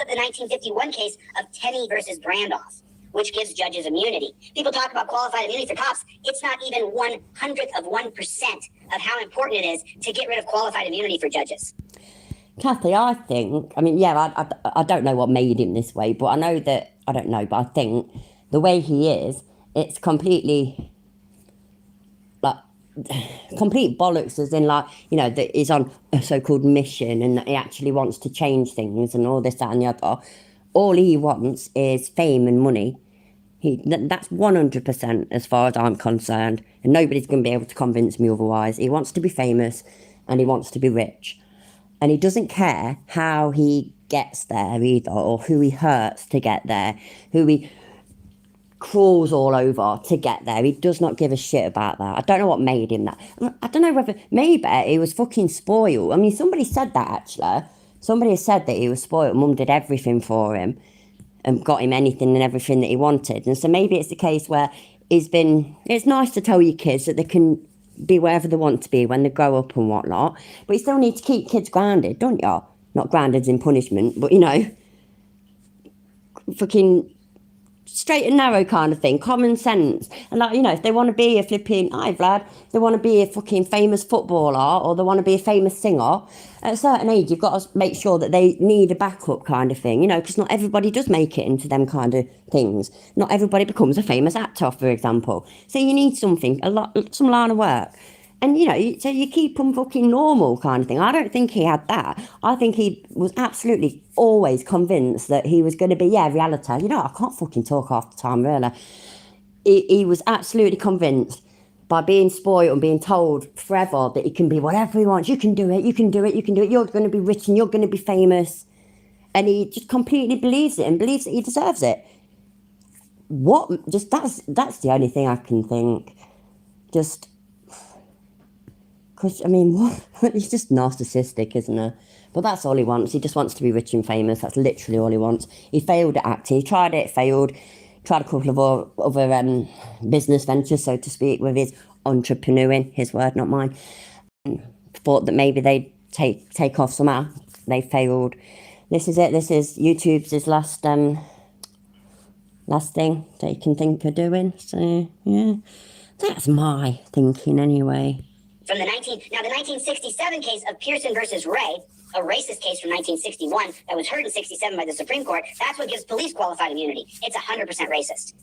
the 1951 case of Tenney versus Brandoff, which gives judges immunity. People talk about qualified immunity for cops. It's not even 1/100% of how important it is to get rid of qualified immunity for judges. Kathy, I think, I mean, yeah, I don't know what made him this way, but I know that, I don't know, but I think the way he is, it's completely, like, complete bollocks, as in, like, you know, that he's on a so-called mission and that he actually wants to change things and all this, that and the other. All he wants is fame and money. That's 100% as far as I'm concerned. And nobody's going to be able to convince me otherwise. He wants to be famous and he wants to be rich. And he doesn't care how he gets there either, or who he hurts to get there, who he crawls all over to get there. He does not give a shit about that. I don't know what made him that. I don't know whether, maybe he was fucking spoiled. I mean, somebody said that actually. Somebody has said that he was spoiled. Mum did everything for him and got him anything and everything that he wanted. And so maybe it's the case where it's nice to tell your kids that they can be wherever they want to be when they grow up and whatnot. But you still need to keep kids grounded, don't you? Not grounded in punishment, but, you know, fucking straight and narrow kind of thing, common sense. And, like, you know, if they want to be a flipping, hi Vlad, if they want to be a fucking famous footballer or they want to be a famous singer, at a certain age you've got to make sure that they need a backup kind of thing, you know, because not everybody does make it into them kind of things. Not everybody becomes a famous actor, for example. So you need something, some line of work. And, you know, so you keep them fucking normal kind of thing. I don't think he had that. I think he was absolutely always convinced that he was going to be, reality. You know, I can't fucking talk half the time, really. He was absolutely convinced by being spoiled and being told forever that he can be whatever he wants. You can do it, you can do it, you can do it. You're going to be rich and you're going to be famous. And he just completely believes it and believes that he deserves it. That's the only thing I can think. Just... Because, I mean, what? He's just narcissistic, isn't he? But that's all he wants. He just wants to be rich and famous. That's literally all he wants. He failed at acting. He tried it, failed. Tried a couple of other business ventures, so to speak, with his entrepreneuring. His word, not mine. thought that maybe they'd take off somehow. They failed. This is it. This is YouTube's last thing they can think of doing. So yeah, that's my thinking anyway. From the 1967 case of Pearson versus Ray, a racist case from 1961 that was heard in 67 by the Supreme Court, that's what gives police qualified immunity. It's 100% racist.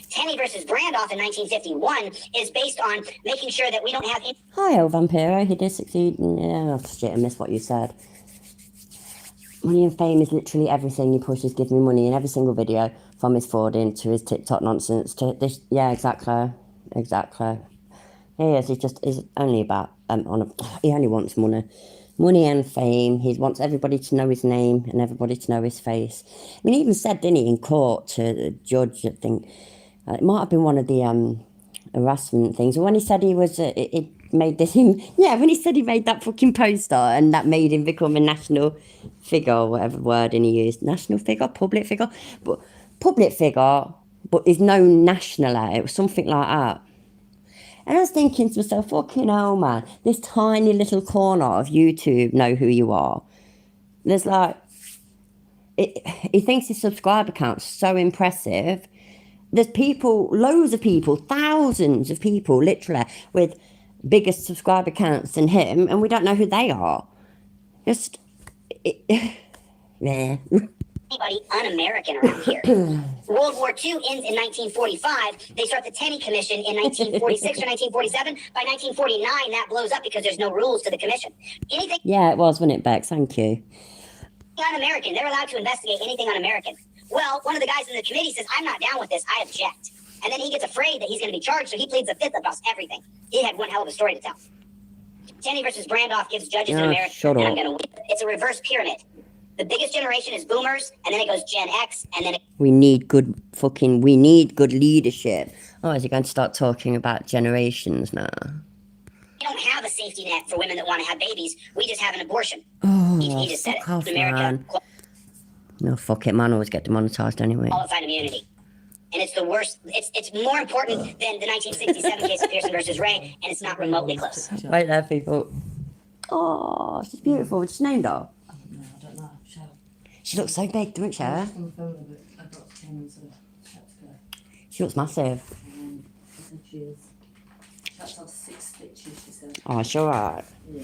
Tenney versus Brandoff in 1951 is based on making sure that we don't have... Hi, El Vampiro. He did succeed. Yeah, shit, I missed what you said. Money and fame is literally everything he pushes. Give me money in every single video, from his frauding to his TikTok nonsense to this. Yeah, exactly. He's only about he only wants money and fame. He wants everybody to know his name and everybody to know his face. I mean, he even said, didn't he, in court to the judge, I think it might have been one of the harassment things, when he said he was it made this him. Yeah, when he said he made that fucking poster and that made him become a national figure, or whatever wording he used, national figure, public figure, but is known nationally. It was something like that. And I was thinking to myself, fucking hell, man, this tiny little corner of YouTube know who you are. There's like, he thinks his subscriber count's so impressive. There's people, loads of people, thousands of people, literally, with bigger subscriber counts than him, and we don't know who they are. Just, yeah. Anybody un-American around here. World War II ends in 1945. They start the Tenney Commission in 1946 or 1947. By 1949, that blows up because there's no rules to the commission. Anything... Yeah, it was, wasn't it, Bex? Thank you. Un-American. They're allowed to investigate anything un-American. Well, one of the guys in the committee says, I'm not down with this. I object. And then he gets afraid that he's going to be charged, so he pleads the fifth across everything. He had one hell of a story to tell. Tenney versus Brandoff gives judges in America, and I'm going to win. It's a reverse pyramid. The biggest generation is boomers, and then it goes Gen X, and then we need good leadership. Oh, is he going to start talking about generations now? We don't have a safety net for women that want to have babies. We just have an abortion. Oh, he just said it. Off, America. Man. No, fuck it, man. Always get demonetized anyway. Qualified immunity. And it's the worst. It's more important than the 1967 case of Pearson versus Ray, and it's not remotely close. Right there, people. Oh, she's beautiful. What's she named her? She looks so big, doesn't she? She looks massive. Oh, she's alright. Yeah,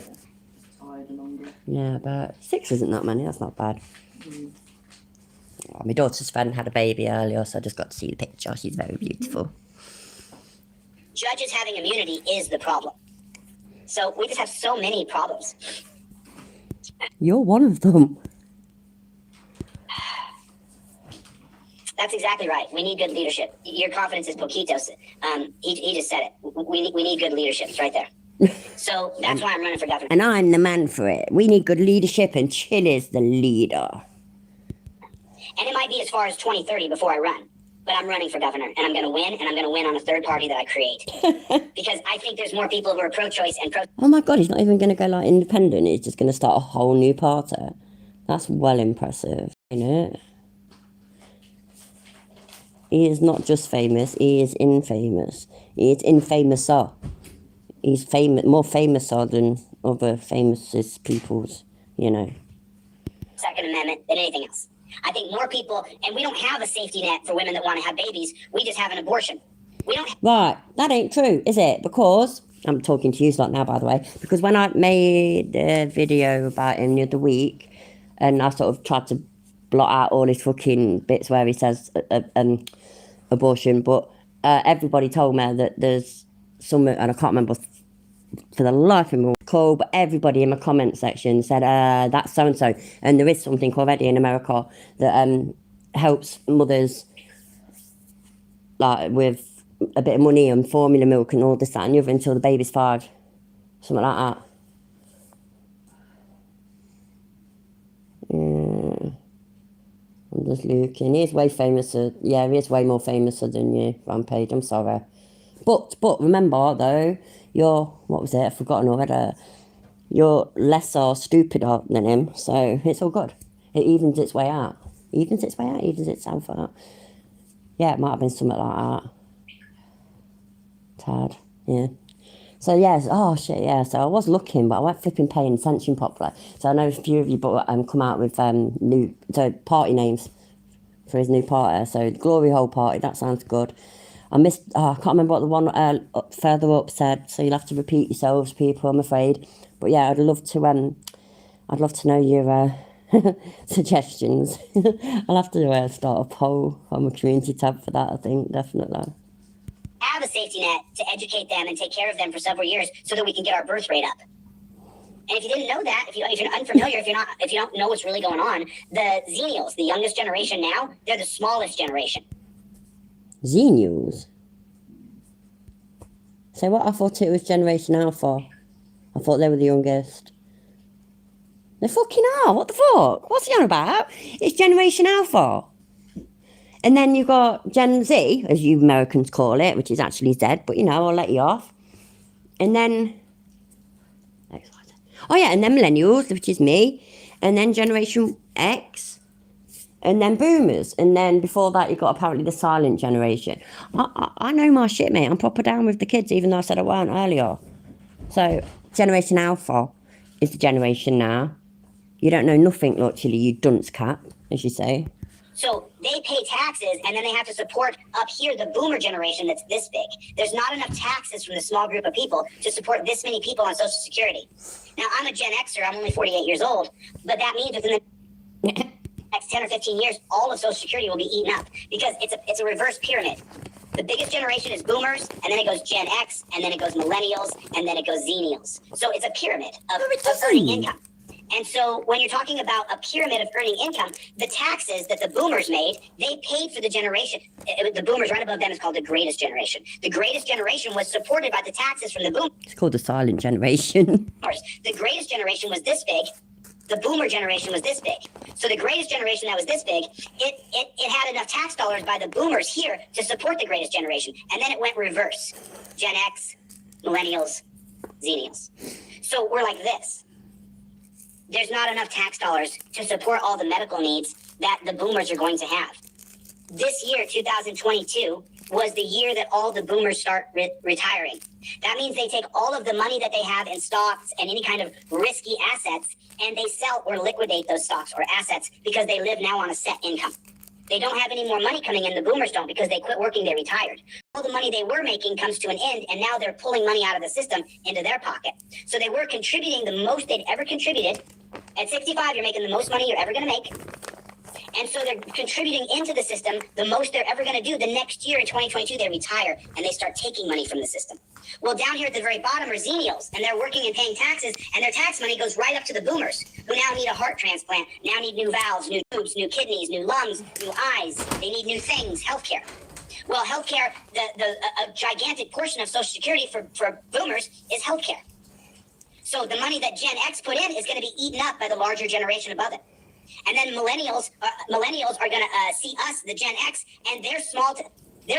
tired and hungry. Yeah, but 6 isn't that many, that's not bad. Oh, my daughter's friend had a baby earlier, so I just got to see the picture. She's very beautiful. Judges having immunity is the problem. So we just have so many problems. You're one of them. That's exactly right. We need good leadership. Your confidence is poquitos. He just said it. We need good leadership. It's right there. So that's why I'm running for governor. And I'm the man for it. We need good leadership, and Chill is the leader. And it might be as far as 2030 before I run. But I'm running for governor, and I'm going to win, and I'm going to win on a third party that I create. Because I think there's more people who are pro-choice and pro... Oh my God, he's not even going to go like independent. He's just going to start a whole new party. That's well impressive, isn't it? He is not just famous, he is infamous. He is infamouser. He's more famouser than other famous peoples, you know. Second Amendment than anything else. I think more people, and we don't have a safety net for women that want to have babies. We just have an abortion. We don't. Right, that ain't true, is it? Because I'm talking to you like now, by the way. Because when I made a video about him the other week, and I sort of tried to blot out all his fucking bits where he says abortion, but everybody told me that there's some, and I can't remember for the life of me what it's called, but everybody in my comment section said that's so and so, and there is something already in America that helps mothers like with a bit of money and formula milk and all this, that and the other until the baby's 5, something like that. I'm just looking. He's way famouser. Yeah, he is way more famouser than you, Rampage. I'm sorry. But remember, though, you're... What was it? I've forgotten already. You're lesser, stupider than him, so it's all good. It evens its way out. Evens itself out. Yeah, it might have been something like that. Tad, yeah. So yes, oh shit, yeah. So I was looking, but I wasn't flipping paying attention properly. So I know a few of you come out with new party names for his new party. So Glory Hole Party, that sounds good. I missed. Oh, I can't remember what the one further up said. So you'll have to repeat yourselves, people. I'm afraid. But yeah, I'd love to know your suggestions. I'll have to start a poll on my community tab for that. I think definitely. Have a safety net to educate them and take care of them for several years so that we can get our birth rate up. And if you didn't know that, if you're unfamiliar, if you don't know what's really going on, the Xennials, the youngest generation now, they're the smallest generation. Xennials? So what? I thought it was Generation Alpha. I thought they were the youngest. They fucking are. What the fuck? What's he on about? It's Generation Alpha. And then you've got Gen Z, as you Americans call it, which is actually Z, but you know, I'll let you off. And then, oh yeah, and then Millennials, which is me. And then Generation X. And then Boomers. And then before that, you've got apparently the Silent Generation. I know my shit, mate. I'm proper down with the kids, even though I said I weren't earlier. So, Generation Alpha is the generation now. You don't know nothing, literally, you dunce cap, as you say. So they pay taxes, and then they have to support up here the boomer generation that's this big. There's not enough taxes from the small group of people to support this many people on Social Security. Now, I'm a Gen Xer. I'm only 48 years old. But that means within the next 10 or 15 years, all of Social Security will be eaten up because it's a reverse pyramid. The biggest generation is boomers, and then it goes Gen X, and then it goes millennials, and then it goes Xennials. So it's a pyramid of earning income. And so when you're talking about a pyramid of earning income, the taxes that the boomers made, they paid for the generation. The boomers right above them is called the greatest generation. The greatest generation was supported by the taxes from the boomers. It's called the Silent Generation. The greatest generation was this big. The boomer generation was this big. So the greatest generation that was this big, it had enough tax dollars by the boomers here to support the greatest generation. And then it went reverse. Gen X, millennials, Xennials. So we're like this. There's not enough tax dollars to support all the medical needs that the boomers are going to have. This year, 2022, was the year that all the boomers start retiring. That means they take all of the money that they have in stocks and any kind of risky assets, and they sell or liquidate those stocks or assets because they live now on a set income. They don't have any more money coming in, the boomers don't, because they quit working, they retired. All the money they were making comes to an end, and now they're pulling money out of the system into their pocket. So they were contributing the most they'd ever contributed. At 65, you're making the most money you're ever going to make. And so they're contributing into the system the most they're ever going to do. The next year in 2022, they retire, and they start taking money from the system. Well, down here at the very bottom are Xennials, and they're working and paying taxes, and their tax money goes right up to the boomers, who now need a heart transplant, now need new valves, new tubes, new kidneys, new lungs, new eyes. They need new things, healthcare. Well, healthcare, a gigantic portion of Social Security for boomers is healthcare. So the money that Gen X put in is going to be eaten up by the larger generation above it. And then millennials are going to see us, the Gen X, and their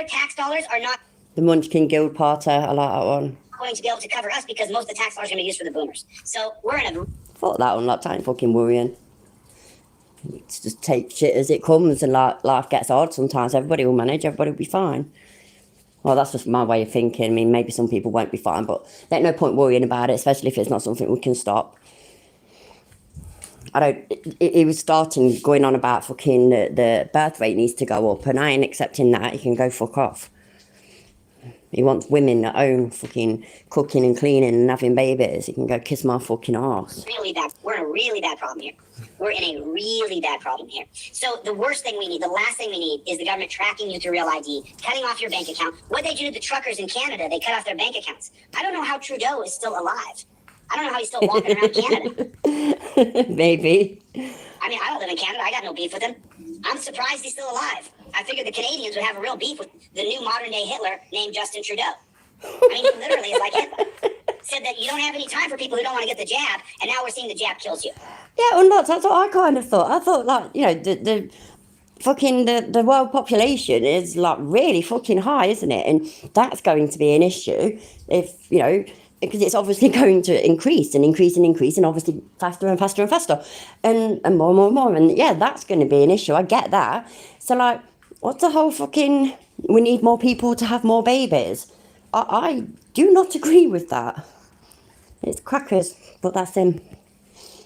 tax dollars are not... The Munchkin Guild Party, I like that one. ...going to be able to cover us because most of the tax dollars are going to be used for the boomers. So we're in a... Thought that one, that ain't fucking worrying. Just take shit as it comes, and life gets hard sometimes. Everybody will manage, everybody will be fine. Well, that's just my way of thinking. I mean, maybe some people won't be fine, but there's no point worrying about it, especially if it's not something we can stop. It was starting going on about fucking the birth rate needs to go up, and I ain't accepting that. He can go fuck off. He wants women at home fucking cooking and cleaning and having babies. He can go kiss my fucking arse. Really bad. We're in a really bad problem here. We're in a really bad problem here. So the worst thing we need, the last thing we need, is the government tracking you through Real ID, cutting off your bank account. What they do to the truckers in Canada, they cut off their bank accounts. I don't know how Trudeau is still alive. I don't know how he's still walking around Canada. Maybe. I mean, I don't live in Canada. I got no beef with him. I'm surprised he's still alive. I figured the Canadians would have a real beef with the new modern-day Hitler named Justin Trudeau. I mean, he literally is like Hitler. Said that you don't have any time for people who don't want to get the jab, and now we're seeing the jab kills you. Yeah, well, that's what I kind of thought. I thought, like, you know, the world population is, like, really fucking high, isn't it? And that's going to be an issue if, you know... because it's obviously going to increase and increase and increase, and obviously faster and faster and faster, and more and more and more. And yeah, that's going to be an issue. I get that. So, like, what's the whole fucking, we need more people to have more babies? I do not agree with that. It's crackers, but that's him.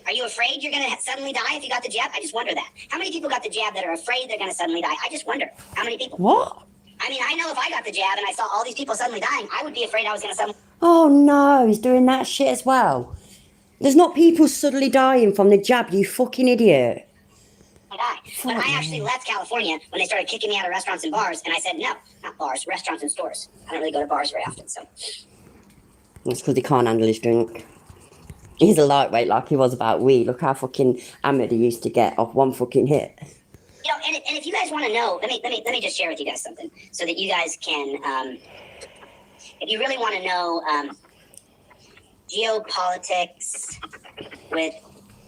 Are you afraid you're going to suddenly die if you got the jab? I just wonder that. How many people got the jab that are afraid they're going to suddenly die? I just wonder. How many people? What? I mean, I know if I got the jab and I saw all these people suddenly dying, I would be afraid I was going to suddenly Oh no, he's doing that shit as well. There's not people suddenly dying from the jab, you fucking idiot. die. But I actually left California when they started kicking me out of restaurants and bars, and I said, no, not bars, restaurants and stores. I don't really go to bars very often, so. That's because he can't handle his drink. He's a lightweight like he was about weed. Look how fucking hammered he used to get off one fucking hit. You know, and if you guys want to know, let me just share with you guys something so that you guys can, if you really want to know geopolitics with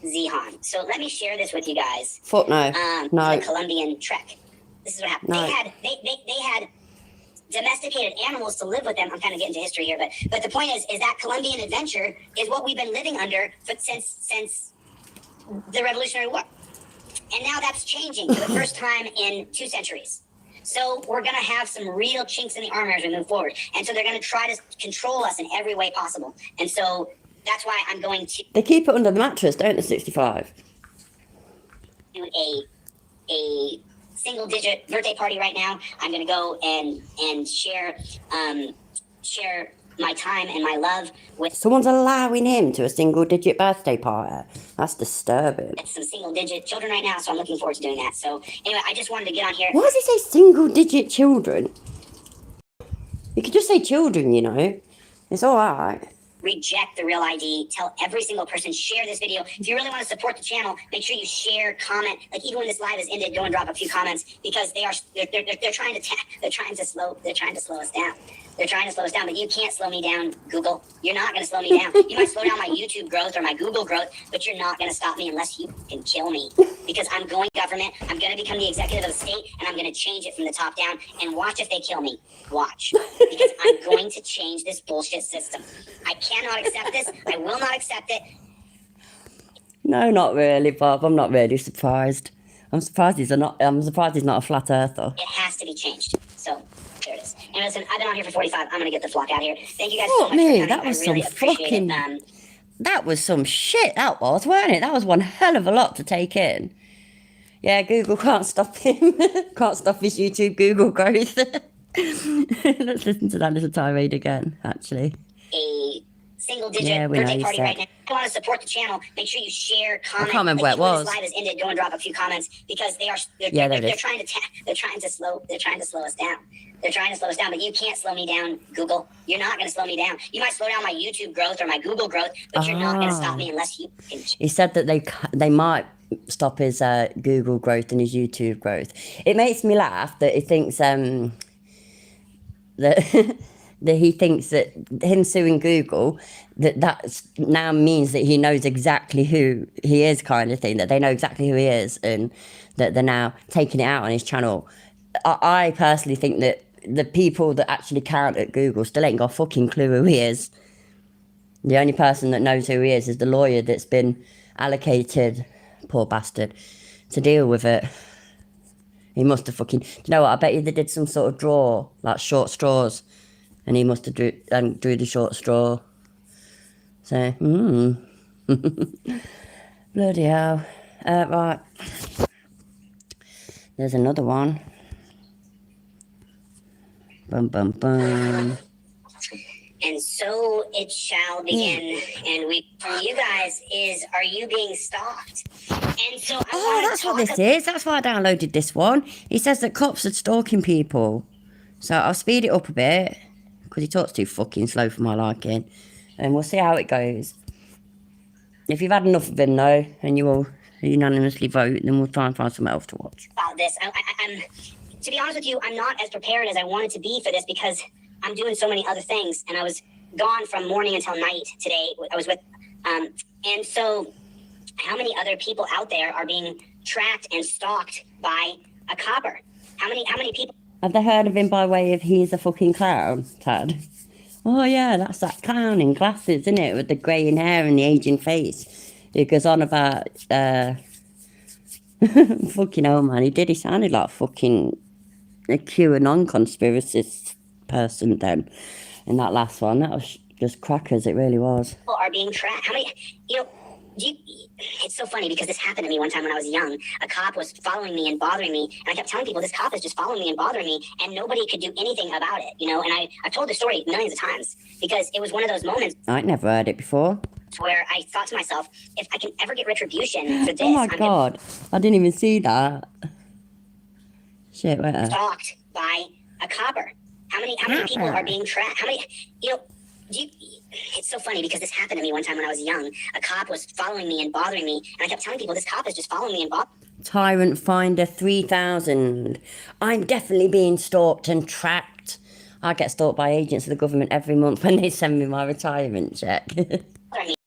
Zihan. So let me share this with you guys. Fuck no. No. The Colombian trek. This is what happened. No. They had domesticated animals to live with them. I'm kind of getting to history here, but the point is that Colombian adventure is what we've been living under since the Revolutionary War. And now that's changing for the first time in 2 centuries. So we're going to have some real chinks in the armor as we move forward. And so they're going to try to control us in every way possible. And so that's why I'm going to... They keep it under the mattress, don't they, 65? Do a single-digit birthday party right now. I'm going to go and share my time and my love with... Someone's allowing him to a single-digit birthday party. That's disturbing. Some single-digit children right now, so I'm looking forward to doing that. So anyway, I just wanted to get on here. Why does it say single-digit children? You could just say children, you know. It's all right. Reject the real ID. Tell every single person, share this video. If you really want to support the channel, make sure you share, comment. Like even when this live is ended, go and drop a few comments because they're trying to slow us down. They're trying to slow us down, but you can't slow me down, Google. You're not going to slow me down. You might slow down my YouTube growth or my Google growth, but you're not going to stop me unless you can kill me. Because I'm going government. I'm going to become the executive of the state, and I'm going to change it from the top down. And watch if they kill me. Watch. Because I'm going to change this bullshit system. I cannot accept this. I will not accept it. No, not really, Bob. I'm not really surprised. I'm surprised he's not a flat earther. It has to be changed. So there it is. And listen, I've been on here for 45. I'm gonna get the flock out here. Thank you guys so much for coming. That was I really some appreciate fucking. it. That was some shit. That was, wasn't it? That was one hell of a lot to take in. Yeah, Google can't stop him. Can't stop his YouTube Google growth. Let's listen to that little tirade again. Actually. A single-digit birthday party right now. If you want to support the channel, make sure you share, comment. I can't remember where it was. This live is ended. Go and drop a few comments because they're trying to slow us down. They're trying to slow us down, but you can't slow me down, Google. You're not going to slow me down. You might slow down my YouTube growth or my Google growth, but you're not going to stop me unless you can. He said that they might stop his Google growth and his YouTube growth. It makes me laugh that he thinks that that he thinks that him suing Google that now means that he knows exactly who he is, kind of thing. That they know exactly who he is, and that they're now taking it out on his channel. I personally think that the people that actually count at Google still ain't got a fucking clue who he is. The only person that knows who he is the lawyer that's been allocated, poor bastard, to deal with it. He must have fucking... Do you know what? I bet you they did some sort of draw, like short straws, and he must have drew the short straw. So, bloody hell. Right. There's another one. Bum, bum, bum. And so it shall begin. And from you guys are you being stalked? And so that's what this is. That's why I downloaded this one. He says that cops are stalking people. So I'll speed it up a bit, because he talks too fucking slow for my liking. And we'll see how it goes. If you've had enough of him, though, and you all unanimously vote, then we'll try and find something else to watch. About this, I'm to be honest with you, I'm not as prepared as I wanted to be for this because I'm doing so many other things, and I was gone from morning until night today. I was with, and so how many other people out there are being tracked and stalked by a copper? How many people? Have they heard of him by way of he's a fucking clown, Tad? Oh yeah, that's that clown in glasses, isn't it? With the greying hair and the aging face. He goes on about, fucking hell, man. He sounded like fucking a QAnon conspiracist person then. in that last one. That was just crackers, it really was. People are being tracked. How many, it's so funny because this happened to me one time when I was young. A cop was following me and bothering me, and I kept telling people, this cop is just following me and bothering me, and nobody could do anything about it, and I've told the story millions of times because it was one of those moments. I'd never heard it before. Where I thought to myself, if I can ever get retribution for this, oh my God, I didn't even see that. Shit, where? Stalked by a copper. How many people are being tracked? How many, it's so funny because this happened to me one time when I was young. A cop was following me and bothering me, and I kept telling people, this cop is just following me and bothering me. Tyrant Finder 3000. I'm definitely being stalked and tracked. I get stalked by agents of the government every month when they send me my retirement check.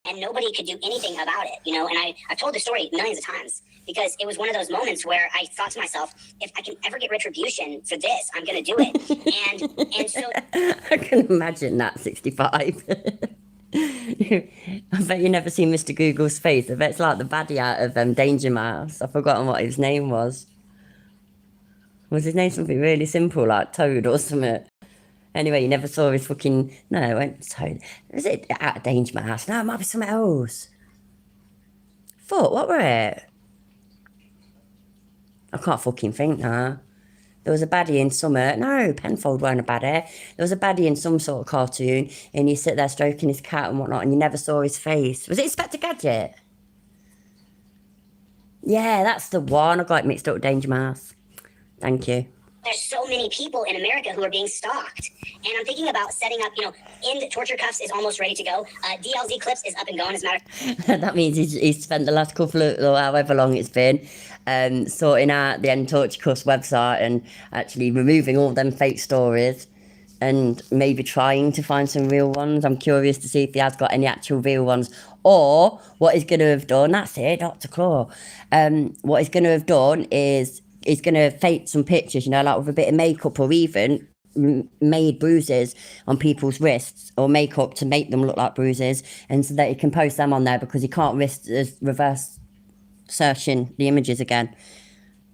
And nobody could do anything about it, and I've told the story millions of times because it was one of those moments where I thought to myself, if I can ever get retribution for this, I'm going to do it. and so I can imagine that, 65. I bet you never seen Mr. Google's face. I bet it's like the baddie out of Danger Mouse. I've forgotten what his name was. Was his name something really simple like Toad or something? Anyway, you never saw his fucking... No, it went Toad. Was it out of Danger Mouse? No, it might be something else. Fuck, what were it? I can't fucking think now. There was a baddie in summer. No, Penfold weren't a baddie. There was a baddie in some sort of cartoon, and you sit there stroking his cat and whatnot, and you never saw his face. Was it Inspector Gadget? Yeah, that's the one. I got it mixed up with Danger Mouse. Thank you. There's so many people in America who are being stalked. And I'm thinking about setting up, End Torture Cuffs is almost ready to go. DLZ Clips is up and going, as a matter of That means he's spent the last couple of, or however long it's been, sorting out the End Torture Cuffs website and actually removing all them fake stories and maybe trying to find some real ones. I'm curious to see if he has got any actual real ones, or what he's going to have done. That's it, Dr. Claw. What he's going to have done is he's going to fake some pictures, like with a bit of makeup, or even made bruises on people's wrists or makeup to make them look like bruises, and so that he can post them on there because he can't risk reverse searching the images again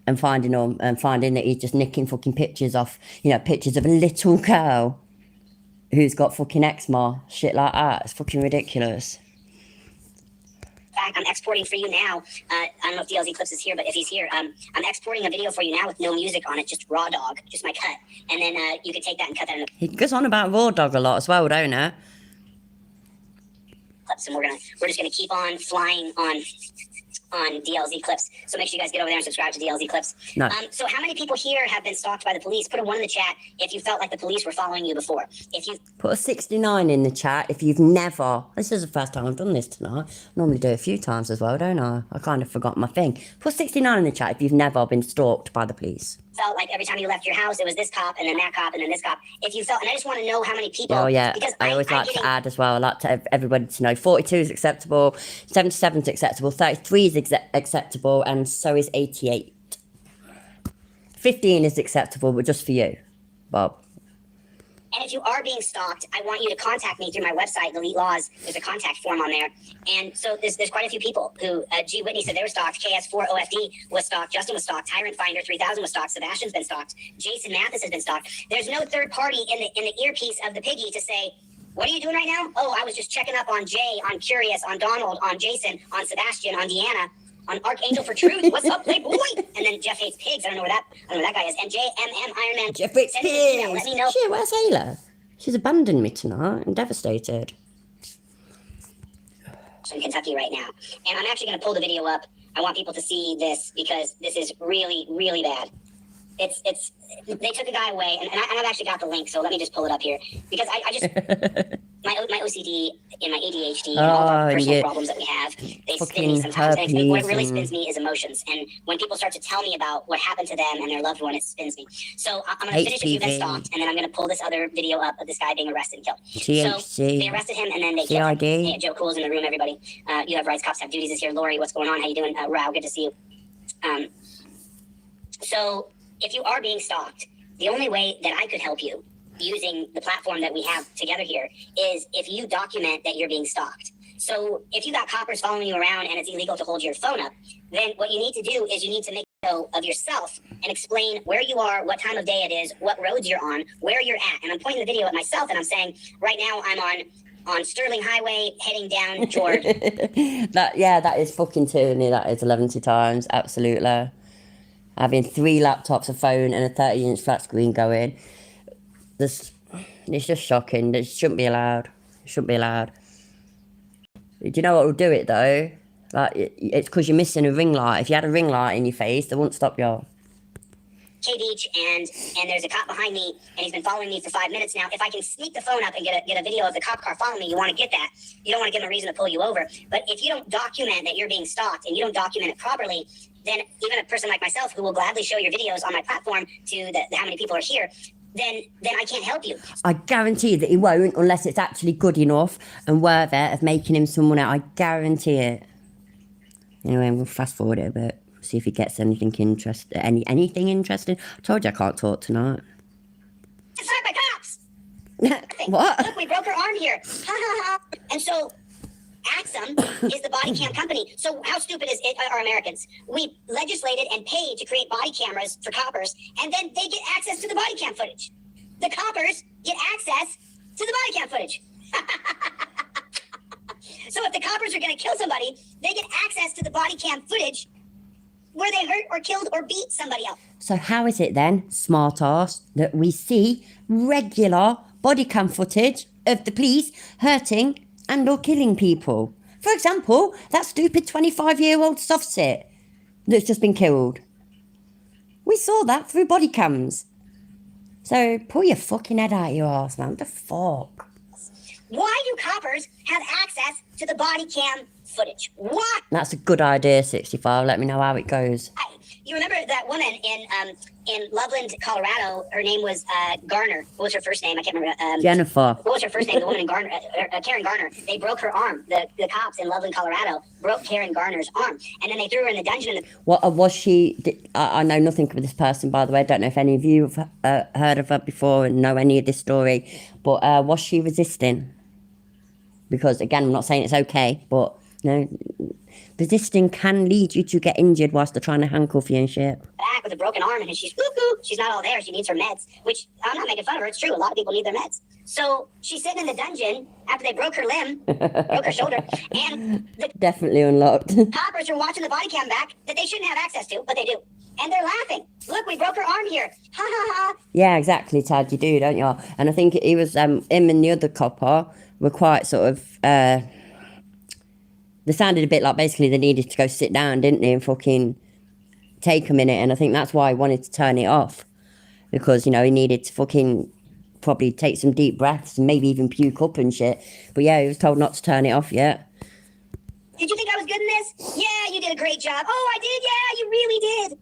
and finding them, and finding that he's just nicking fucking pictures off, pictures of a little girl who's got fucking eczema, shit like that. It's fucking ridiculous. fact, I'm exporting for you now. I don't know if DLZ Clips is here, but if he's here, I'm exporting a video for you now with no music on it, just raw dog, just my cut. And then you can take that and cut that in the He goes on about raw dog a lot as well, don't he? clips, and we're just gonna keep on flying on DLZ Clips. So make sure you guys get over there and subscribe to DLZ Clips. No. So how many people here have been stalked by the police? Put a 1 in the chat if you felt like the police were following you before. If you Put a 69 in the chat if you've never... This is the first time I've done this tonight. I normally do it a few times as well, don't I? I kind of forgot my thing. Put 69 in the chat if you've never been stalked by the police. felt like every time you left your house, it was this cop and then that cop and then this cop. If you felt, and I just want to know how many people. Oh, yeah. Because I always like to add as well. I like to everybody to know 42 is acceptable, 77 is acceptable, 33 is acceptable, and so is 88. 15 is acceptable, but just for you, Bob. And if you are being stalked, I want you to contact me through my website, Delete Laws. There's a contact form on there. And so there's quite a few people who, G. Whitney said they were stalked. KS4OFD was stalked. Justin was stalked. Tyrant Finder 3000 was stalked. Sebastian's been stalked. Jason Mathis has been stalked. There's no third party in the earpiece of the piggy to say, what are you doing right now? Oh, I was just checking up on Jay, on Curious, on Donald, on Jason, on Sebastian, on Deanna, on Archangel for Truth. What's up, Playboy? And then Jeff Hates Pigs. I don't know where that guy is. And JMM Iron Man. Jeff Hates Pigs. Let me know. Shit, where's Ayla? She's abandoned me tonight. I'm devastated. In Kentucky right now. And I'm actually going to pull the video up. I want people to see this because this is really, really bad. They took a guy away, and I've actually got the link, so let me just pull it up here. Because I just, my OCD and my ADHD and all of our personal problems that we have, they spin me sometimes. And what really spins me is emotions. And when people start to tell me about what happened to them and their loved one, it spins me. So I'm going to finish if you've been stalked, and then I'm going to pull this other video up of this guy being arrested and killed. THC. So they arrested him, and then they killed him. Yeah, Joe Cool's in the room, everybody. You have rights, cops have duties is here. Lori, what's going on? How you doing? Rao, good to see you. So if you are being stalked, the only way that I could help you using the platform that we have together here is if you document that you're being stalked. So if you got coppers following you around and it's illegal to hold your phone up, then what you need to do is you need to make of yourself and explain where you are, what time of day it is, what roads you're on, where you're at. And I'm pointing the video at myself and I'm saying, right now I'm on Sterling Highway heading down toward... that is fucking tyranny. That is 11 times, absolutely. Having 3 laptops, a phone and a 30-inch flat screen going. It's just shocking. It shouldn't be allowed. It shouldn't be allowed. Do you know what will do it though? Like, it's because you're missing a ring light. If you had a ring light in your face, they wouldn't stop you. K-Beach, and there's a cop behind me, and he's been following me for 5 minutes now. If I can sneak the phone up and get a video of the cop car following me, you want to get that. You don't want to give him a reason to pull you over. But if you don't document that you're being stalked and you don't document it properly, then even a person like myself who will gladly show your videos on my platform to how many people are here, then I can't help you. I guarantee that he won't unless it's actually good enough and worth it of making him someone else. I guarantee it. Anyway, we'll fast forward it a bit. See if he gets anything interesting. Anything interesting. I told you I can't talk tonight. Start by cops! What? Look, we broke her arm here. Ha ha ha. And so, Axum is the body cam company. So how stupid are Americans? We legislated and paid to create body cameras for coppers, and then they get access to the body cam footage. The coppers get access to the body cam footage. So if the coppers are going to kill somebody, they get access to the body cam footage where they hurt or killed or beat somebody else. So how is it then, smart ass, that we see regular body cam footage of the police hurting and or killing people? For example, that stupid 25-year-old soft sit that's just been killed. We saw that through body cams. So pull your fucking head out of your arse, man. What the fuck? Why do coppers have access to the body cam footage? Why? That's a good idea, 65. Let me know how it goes. You remember that woman in Loveland, Colorado? Her name was Garner. What was her first name? I can't remember. Jennifer. What was her first name? The woman in Garner, Karen Garner. They broke her arm. The cops in Loveland, Colorado, broke Karen Garner's arm, and then they threw her in the dungeon. What was she? I know nothing of this person, by the way. I don't know if any of you have heard of her before and know any of this story. But was she resisting? Because again, I'm not saying it's okay, but you know, resisting can lead you to get injured whilst they're trying to handcuff you and shit. Back with a broken arm, and she's cuckoo. She's not all there. She needs her meds, which I'm not making fun of her. It's true. A lot of people need their meds. So she's sitting in the dungeon after they broke her limb, broke her shoulder, and the Definitely unlocked. coppers are watching the body cam back that they shouldn't have access to, but they do. And they're laughing. Look, we broke her arm here. Ha ha ha. Yeah, exactly, Tad. You do, don't you? And I think he was him and the other copper were quite sort of they sounded a bit like basically they needed to go sit down, didn't they, and fucking take a minute. And I think that's why he wanted to turn it off, because you know he needed to fucking probably take some deep breaths and maybe even puke up and shit. But yeah, he was told not to turn it off yet. Did you think I was good in this? Yeah, you did a great job. Oh, I did. Yeah, you really did.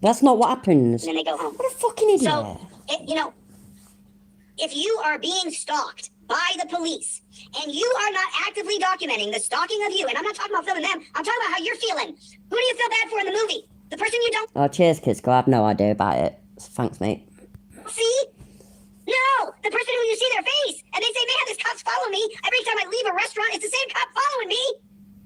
That's not what happens. And then they go home. What a fucking idiot. So, you know, if you are being stalked by the police and you are not actively documenting the stalking of you, and I'm not talking about filming them, I'm talking about how you're feeling. Who do you feel bad for in the movie? The person you don't Oh, cheers, Kisko. I have no idea about it. Thanks, mate. see? No, the person who you see their face and they say, man, this cop's following me. Every time I leave a restaurant, it's the same cop following me.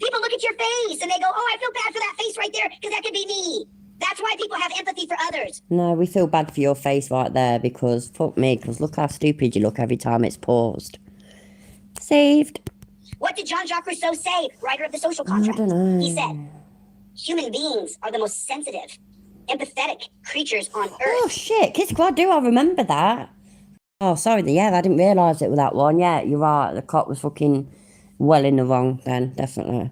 People look at your face and they go, oh, I feel bad for that face right there because that could be me. That's why people have empathy for others. No, we feel bad for your face right there because, fuck me, because look how stupid you look every time it's paused. Saved. What did Jean-Jacques Rousseau say, writer of The Social Contract? I don't know. He said, human beings are the most sensitive, empathetic creatures on Earth. Oh, shit. Kisko, I remember that. Oh, sorry. Yeah, I didn't realise it with that one. Yeah, you're right. The cop was fucking well in the wrong then, definitely.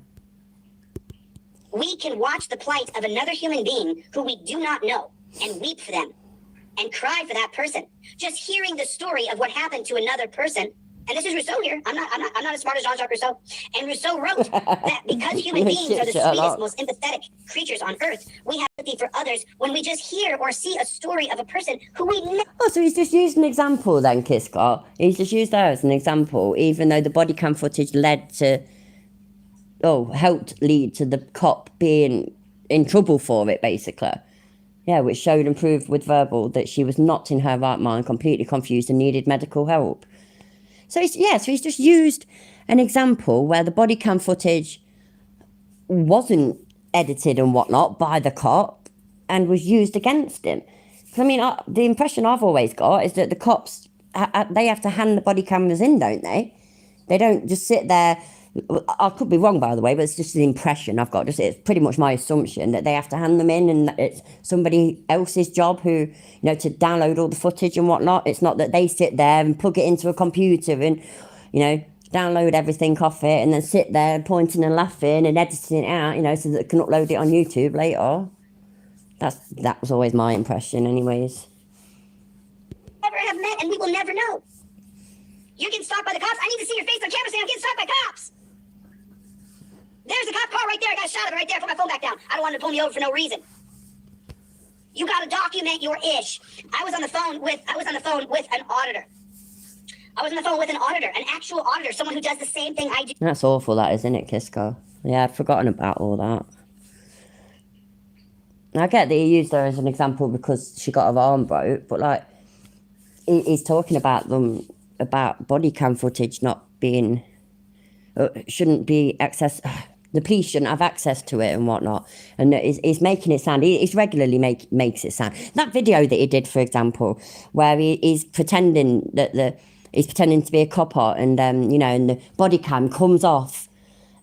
We can watch the plight of another human being who we do not know and weep for them and cry for that person. Just hearing the story of what happened to another person. And this is Rousseau here. I'm not as smart as Jean-Jacques Rousseau. And Rousseau wrote that because human beings are the sweetest, most empathetic creatures on Earth, we have empathy for others when we just hear or see a story of a person who we know. Oh, so he's just used an example then, Kisko. He's just used that as an example, even though the body cam footage helped lead to the cop being in trouble for it, basically. Yeah, which showed and proved with verbal that she was not in her right mind, completely confused and needed medical help. So he's just used an example where the body cam footage wasn't edited and whatnot by the cop, and was used against him. I mean, the impression I've always got is that the cops, they have to hand the body cameras in, don't they? They don't just sit there. I could be wrong, by the way, but it's just an impression I've got. It's pretty much my assumption that they have to hand them in, and it's somebody else's job who, to download all the footage and whatnot. It's not that they sit there and plug it into a computer and, download everything off it and then sit there pointing and laughing and editing it out, so that they can upload it on YouTube later. That was always my impression, anyways. Never have met, and we will never know. You're getting stalked by the cops. I need to see your face on camera saying I'm getting stalked by cops. There's a cop car right there. I got a shot of it right there. Put my phone back down. I don't want him to pull me over for no reason. You got to document your ish. I was on the phone with an auditor. An actual auditor, someone who does the same thing I do. That's awful, that, isn't it, Kisko? Yeah, I'd forgotten about all that. I get that he used her as an example because she got her arm broke, but he's talking about body cam footage not being, shouldn't be the police shouldn't have access to it and whatnot. And he's making it sound, he's regularly makes it sound. That video that he did, for example, where he's pretending he's pretending to be a copper and, and the body cam comes off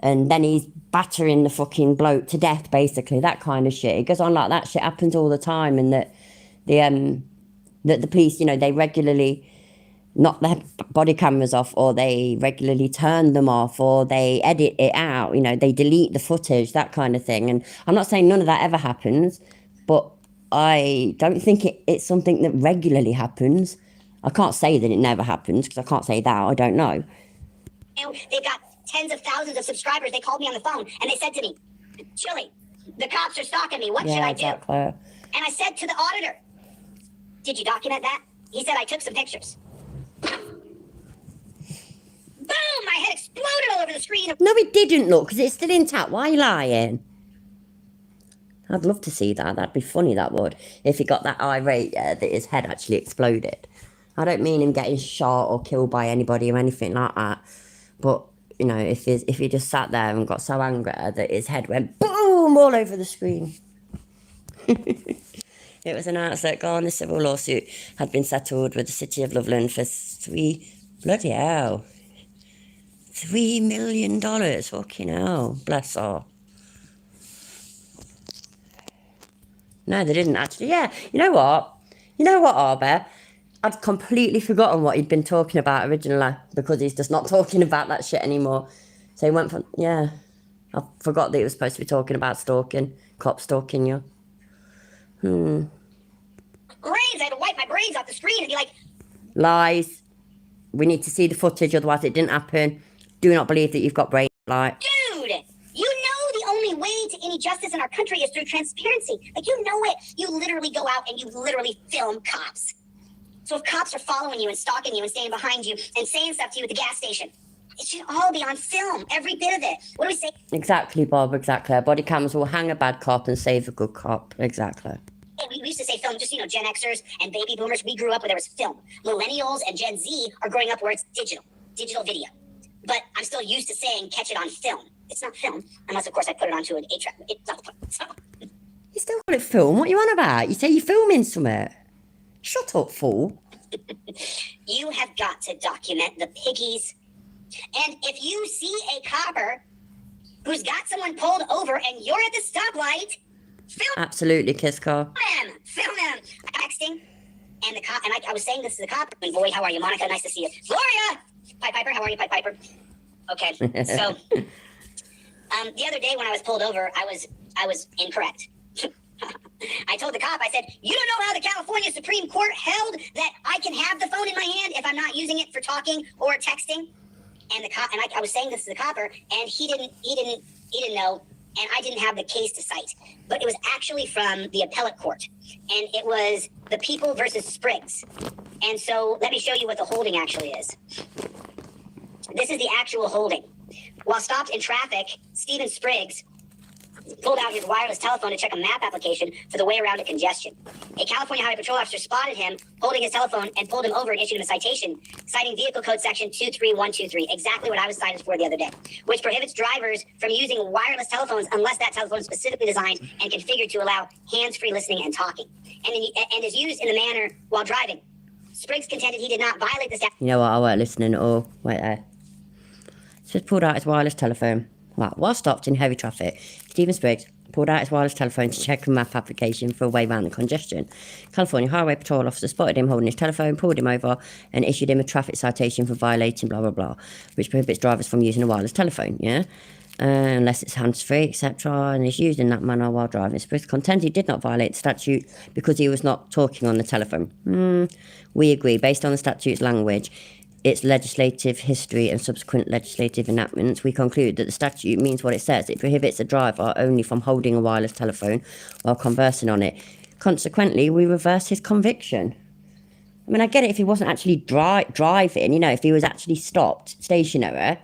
and then he's battering the fucking bloke to death, basically, that kind of shit. It goes on like that. Shit happens all the time, and that the police, they regularly knock their body cameras off, or they regularly turn them off, or they edit it out, they delete the footage, that kind of thing. And I'm not saying none of that ever happens, but I don't think it's something that regularly happens. I can't say that it never happens, because I can't say that, I don't know. They've got tens of thousands of subscribers. They called me on the phone and they said to me, Chili, the cops are stalking me. What should I do? Exactly. And I said to the auditor, did you document that? He said, I took some pictures. Boom! My head exploded all over the screen. No, it didn't, look, because it's still intact. Why are you lying? I'd love to see that. That'd be funny, that would. If he got that irate, that his head actually exploded. I don't mean him getting shot or killed by anybody or anything like that. But, if he just sat there and got so angry that his head went boom all over the screen. It was announced that Garner's civil lawsuit had been settled with the City of Loveland for $3 million. Fucking hell. Bless her. No, they didn't actually. Yeah, you know what, Arbe? I'd completely forgotten what he'd been talking about originally, because he's just not talking about that shit anymore. So he went from, I forgot that he was supposed to be talking about stalking, cop stalking you. Brains, I had to wipe my brains off the screen and be like, lies. We need to see the footage, otherwise it didn't happen. Do not believe that you've got brains. Like, dude, the only way to any justice in our country is through transparency. It. You literally go out and you literally film cops. So if cops are following you and stalking you and staying behind you and saying stuff to you at the gas station, it should all be on film, every bit of it. What do we say? Exactly, Bob, exactly. Our body cams will hang a bad cop and save a good cop. Exactly. We used to say film, just, Gen Xers and baby boomers. We grew up where there was film. Millennials and Gen Z are growing up where it's digital video. But I'm still used to saying catch it on film. It's not film, unless, of course, I put it onto an 8-track. It's not the point. So. You still call it film? What are you on about? You say you're filming something. Shut up, fool. You have got to document the piggies. And if you see a copper who's got someone pulled over and you're at the stoplight, film. Absolutely, Kisko. Film them. Texting. And the cop, and I was saying this to the cop. Boy, how are you, Monica? Nice to see you. Gloria! Pied Piper, how are you, Pied Piper? Okay, so the other day when I was pulled over, I was incorrect. I told the cop, I said, you don't know how the California Supreme Court held that I can have the phone in my hand if I'm not using it for talking or texting? And the cop, and I was saying this to the copper, and he didn't know, and I didn't have the case to cite. But it was actually from the appellate court, and it was the People versus Spriggs. And so let me show you what the holding actually is. This is the actual holding. While stopped in traffic, Stephen Spriggs pulled out his wireless telephone to check a map application for the way around a congestion. A California Highway Patrol officer spotted him holding his telephone and pulled him over and issued him a citation, citing vehicle code section 23123, exactly what I was cited for the other day, which prohibits drivers from using wireless telephones unless that telephone is specifically designed and configured to allow hands-free listening and talking, and is used in the manner while driving. Spriggs contended he did not violate the statute. You know what? I weren't listening at all. Wait there. Just pulled out his wireless telephone. Right, while stopped in heavy traffic, Stephen Spriggs pulled out his wireless telephone to check a map application for a way around the congestion. California Highway Patrol officer spotted him holding his telephone, pulled him over, and issued him a traffic citation for violating blah blah blah, which prohibits drivers from using a wireless telephone. Yeah. Unless it's hands-free, etc., and is used in that manner while driving. Spriggs contends he did not violate the statute because he was not talking on the telephone. We agree. Based on the statute's language, its legislative history and subsequent legislative enactments, we conclude that the statute means what it says. It prohibits a driver only from holding a wireless telephone while conversing on it. Consequently, we reverse his conviction. I mean, I get it if he wasn't actually driving, you know, if he was actually stopped, stationary,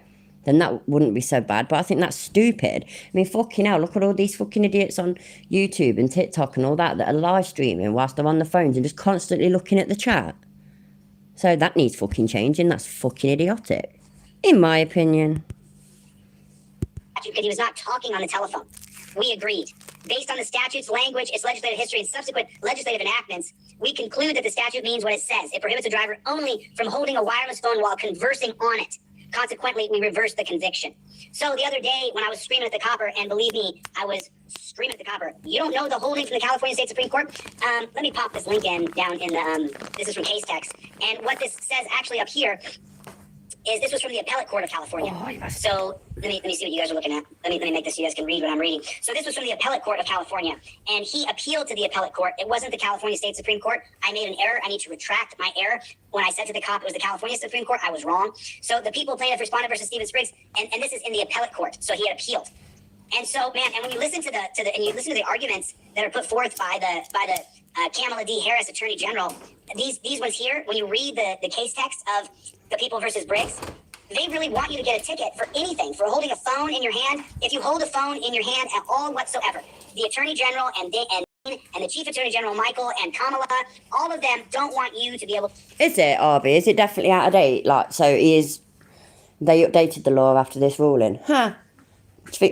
then that wouldn't be so bad. But I think that's stupid. I mean, fucking hell, look at all these fucking idiots on YouTube and TikTok and all that are live streaming whilst they're on the phones and just constantly looking at the chat. So that needs fucking changing. That's fucking idiotic, in my opinion. Because he was not talking on the telephone. We agreed. Based on the statute's language, its legislative history, and subsequent legislative enactments, we conclude that the statute means what it says. It prohibits a driver only from holding a wireless phone while conversing on it. Consequently, we reversed the conviction. So the other day, when I was screaming at the copper, and believe me, I was screaming at the copper, you don't know the holding from the California State Supreme Court? Let me pop this link down in the, this is from Case Text. And what this says actually up here is this was from the Appellate Court of California. So let me see what you guys are looking at. Let me make this so you guys can read what I'm reading. So this was from the Appellate Court of California, and he appealed to the Appellate Court. It wasn't the California State Supreme Court. I made an error. I need to retract my error. When I said to the cop it was the California Supreme Court, I was wrong. So the people plaintiff responded versus Stephen Spriggs, and this is in the Appellate Court. So he had appealed. And so, man, and when you listen to the arguments that are put forth by the Kamala D. Harris Attorney General, these ones here, when you read the case text of the people versus Briggs, they really want you to get a ticket for anything, for holding a phone in your hand. If you hold a phone in your hand at all whatsoever, the Attorney General and the Chief Attorney General Michael and Kamala, all of them don't want you to be able. Is it, Arby? Is it definitely out of date? Like, so is they updated the law after this ruling? Huh?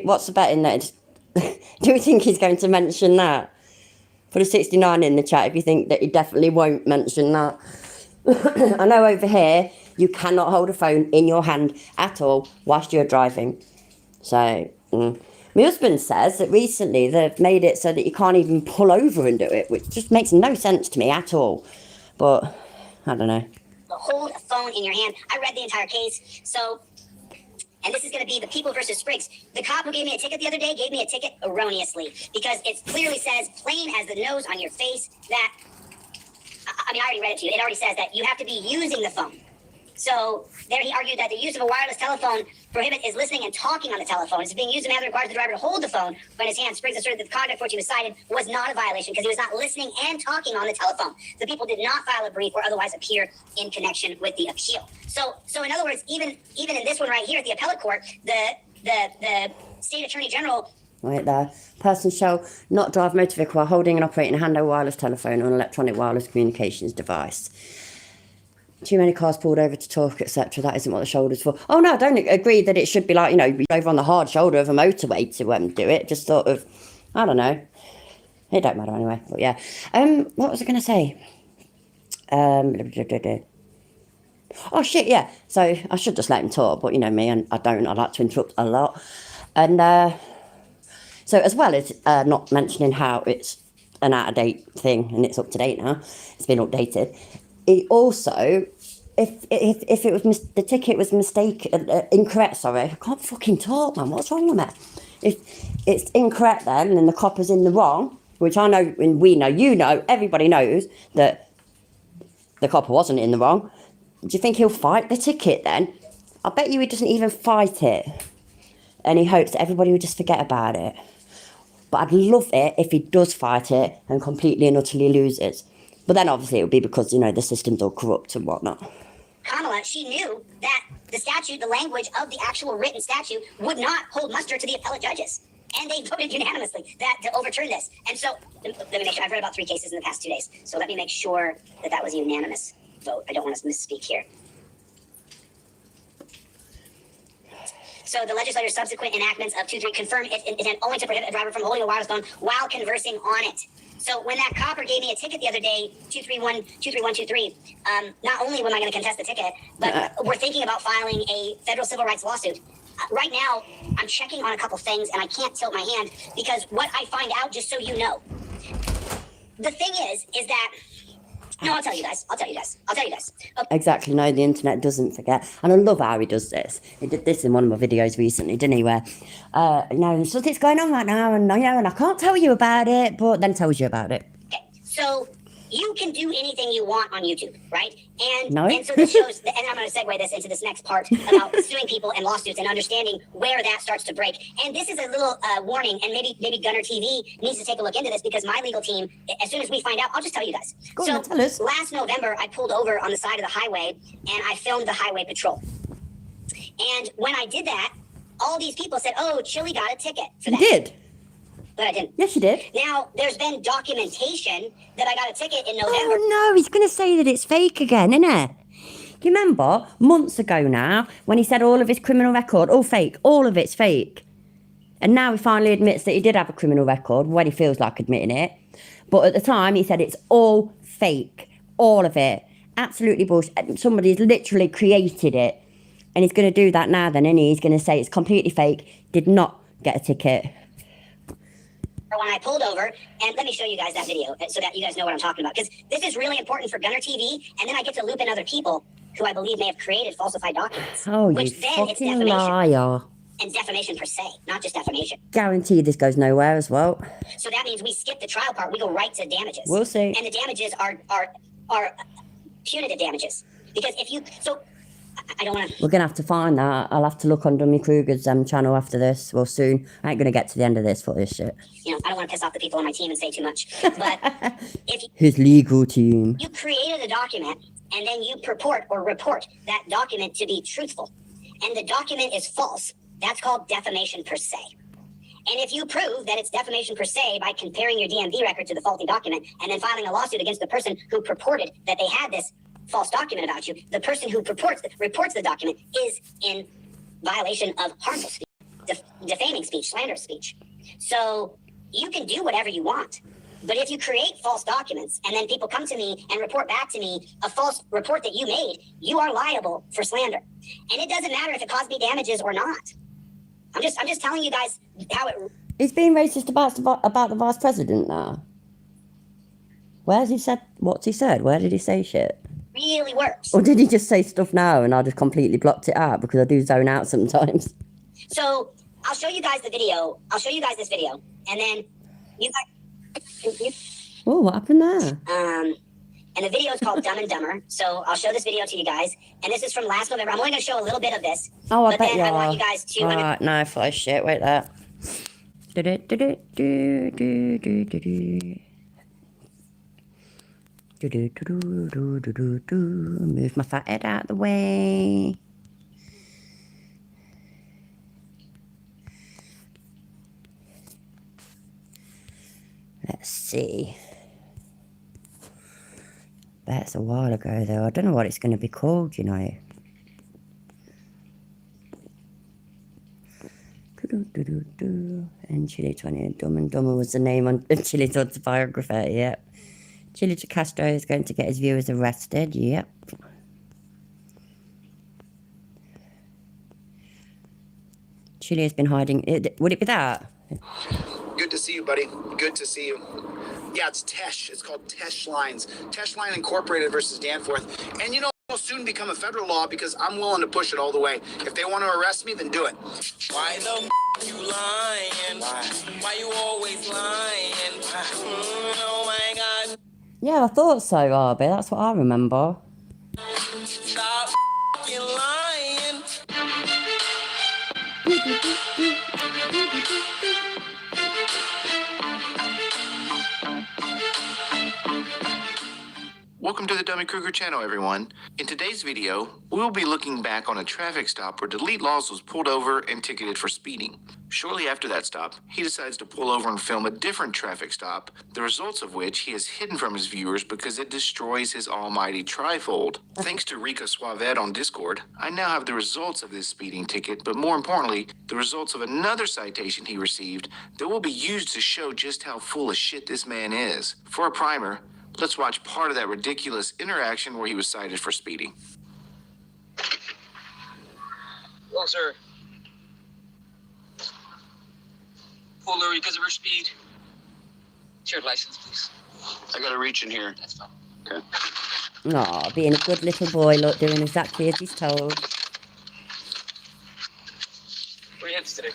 What's the bet in that? Do you think he's going to mention that? Put a 69 in the chat if you think that he definitely won't mention that. I know over here you cannot hold a phone in your hand at all whilst you're driving. So, my husband says that recently they've made it so that you can't even pull over and do it, which just makes no sense to me at all. But, I don't know. Hold a phone in your hand. I read the entire case, so... And this is going to be the people versus Spriggs. The cop who gave me a ticket the other day gave me a ticket erroneously because it clearly says, plain as the nose on your face, that, I mean, I already read it to you. It already says that you have to be using the phone. So there he argued that the use of a wireless telephone is listening and talking on the telephone. It's being used in a manner that requires the driver to hold the phone when his hand. Spriggs asserted that the conduct for which he was cited was not a violation because he was not listening and talking on the telephone. The people did not file a brief or otherwise appear in connection with the appeal. So in other words, even in this one right here at the appellate court, the state attorney general. Right there. Person shall not drive motor vehicle while holding and operating a handheld wireless telephone or an electronic wireless communications device. Too many cars pulled over to talk, etc. That isn't what the shoulder's for. Oh, no, I don't agree that it should be like, you know, over on the hard shoulder of a motorway to do it. Just sort of, I don't know. It don't matter anyway. But yeah. What was I going to say? Oh, shit, yeah. So I should just let him talk, but you know me, and I don't. I like to interrupt a lot. And so as well as not mentioning how it's an out-of-date thing and it's up to date now, it's been updated. It also, if it was the ticket was incorrect, sorry, I can't fucking talk, man. What's wrong with me? If it's incorrect, then the copper's in the wrong, which I know and we know, you know, everybody knows that the copper wasn't in the wrong. Do you think he'll fight the ticket then? I bet you he doesn't even fight it, and he hopes that everybody will just forget about it. But I'd love it if he does fight it and completely and utterly loses. But then obviously it would be because, you know, the system's all corrupt and whatnot. Kamala, she knew that the statute, the language of the actual written statute, would not hold muster to the appellate judges. And they voted unanimously to overturn this. And so, let me make sure. I've read about 3 cases in the past 2 days. So let me make sure that was a unanimous vote. I don't want to misspeak here. So the legislator's subsequent enactments of 2-3 confirm it intend only to prohibit a driver from holding a wireless phone while conversing on it. So when that copper gave me a ticket the other day, 23123, not only am I going to contest the ticket, but we're thinking about filing a federal civil rights lawsuit. Right now, I'm checking on a couple things, and I can't tilt my hand because what I find out, just so you know, the thing is that. No, I'll tell you guys. Okay. Exactly, no, the internet doesn't forget. And I love how he does this. He did this in one of my videos recently, didn't he, where, something's going on right now, and, and I can't tell you about it, but then tells you about it. Okay, so you can do anything you want on YouTube, right? No. So this shows, and I'm going to segue this into this next part about suing people and lawsuits and understanding where that starts to break. And this is a little warning, and maybe Gunner TV needs to take a look into this because my legal team, as soon as we find out, I'll just tell you guys. Go on, tell us. Last November, I pulled over on the side of the highway and I filmed the highway patrol. And when I did that, all these people said, "Oh, Chili got a ticket for that." You did? But I didn't. Yes, you did. Now, there's been documentation that I got a ticket in November. Oh, no, he's going to say that it's fake again, isn't it? You remember, months ago now, when he said all of his criminal record, all fake, all of it's fake. And now he finally admits that he did have a criminal record, when he feels like admitting it. But at the time, he said it's all fake, all of it. Absolutely bullshit. Somebody's literally created it. And he's going to do that now then, isn't he? He's going to say it's completely fake, did not get a ticket. When I pulled over, and let me show you guys that video so that you guys know what I'm talking about. Because this is really important for Gunner TV, and then I get to loop in other people who I believe may have created falsified documents. Oh, you which then it's fucking defamation. liar. And defamation per se, not just defamation. Guarantee this goes nowhere as well. So that means we skip the trial part, we go right to damages. We'll see. And the damages are punitive damages. Because if you, so I don't want to. We're going to have to find that. I'll have to look on Dummy Kruger's channel after this. Well, soon. I ain't going to get to the end of this for this shit. I don't want to piss off the people on my team and say too much. But if his legal team. You created a document and then you purport or report that document to be truthful, and the document is false, that's called defamation per se. And if you prove that it's defamation per se by comparing your DMV record to the faulty document and then filing a lawsuit against the person who purported that they had this false document about you, the person who reports the document is in violation of harmful speech, defaming speech, slanderous speech. So you can do whatever you want. But if you create false documents and then people come to me and report back to me a false report that you made, you are liable for slander. And it doesn't matter if it caused me damages or not. I'm just telling you guys how it. He's being racist about the vice president now. Where's he said? What's he said? Where did he say shit? Really works. Or did he just say stuff now and I just completely blocked it out because I do zone out sometimes? So I'll show you guys the video. I'll show you guys this video, and then you guys. Oh, what happened there? And the video is called Dumb and Dumber. So I'll show this video to you guys. And this is from last November. I'm only going to show a little bit of this. Oh, I bet then you I are. want you guys to. No, full of shit. Wait there. Move my fat head out of the way. Let's see. That's a while ago though. I don't know what it's going to be called, you know. And Chile 20, Dumb and Dumber was the name on Chile's autobiography, yep. Chile Castro is going to get his viewers arrested, yep. Chile has been hiding. Would it be that? Good to see you, buddy. Good to see you. Yeah, it's Tesh. It's called Tesh Lines. Tesh Line Incorporated versus Danforth. And it'll soon become a federal law because I'm willing to push it all the way. If they want to arrest me, then do it. Why the you lying? Why you always lying? Oh my God. Yeah, I thought so, Arby. That's what I remember. Stop lying. Welcome to the Dummy Kruger channel, everyone. In today's video, we will be looking back on a traffic stop where Delete Laws was pulled over and ticketed for speeding. Shortly after that stop, he decides to pull over and film a different traffic stop, the results of which he has hidden from his viewers because it destroys his almighty trifold. Thanks to Rika Suaved on Discord, I now have the results of this speeding ticket, but more importantly, the results of another citation he received that will be used to show just how full of shit this man is. For a primer, let's watch part of that ridiculous interaction where he was cited for speeding. Hello, sir. Pulled over because of her speed. What's your license, please? I gotta reach in here. That's fine. Okay. Aw, being a good little boy, look, doing exactly as he's told. Where are your hips today?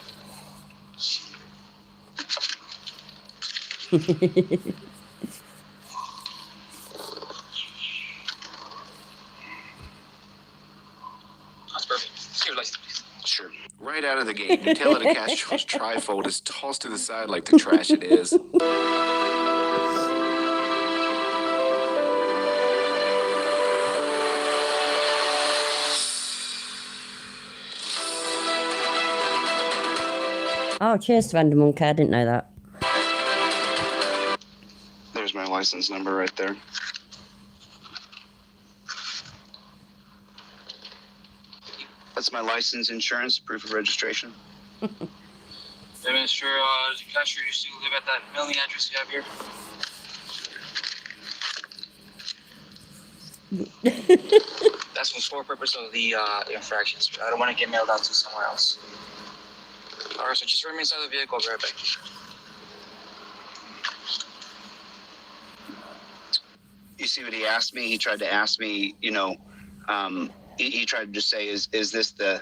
That's perfect. What's your license, please? Sure. Right out of the gate, Nutella de Castro's trifold is tossed to the side like the trash it is. Oh, cheers to Random Monkey, I didn't know that. There's my license number right there. That's my license, insurance, proof of registration. Hey, Mr. Casher, you still live at that mailing address you have here? That's the sole purpose of the infractions. I don't want to get mailed out to somewhere else. All right, so just remain inside the vehicle. I'll be right back. You see what he asked me? He tried to ask me, he tried to just say, is this the...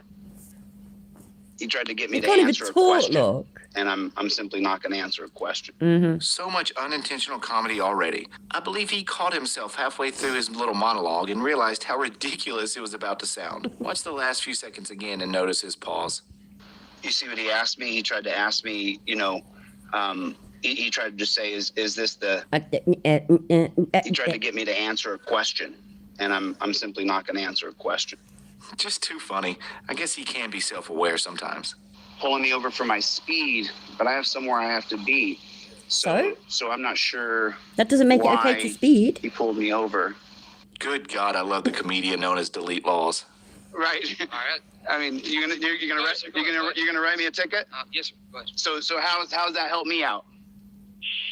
He tried to get me to answer a question. Look. And I'm simply not going to answer a question. Mm-hmm. So much unintentional comedy already. I believe he caught himself halfway through his little monologue and realized how ridiculous it was about to sound. Watch the last few seconds again and notice his pause. You see what he asked me? He tried to ask me, he tried to just say, is this the... He tried to get me to answer a question. And I'm simply not going to answer a question. Just too funny. I guess he can be self-aware sometimes. Pulling me over for my speed, but I have somewhere I have to be. So I'm not sure. That doesn't make it okay to speed. He pulled me over. Good God, I love the comedian known as Delete Laws. Right. All right. I mean, you're gonna write me a ticket? Yes, sir. Go ahead. So how's that help me out?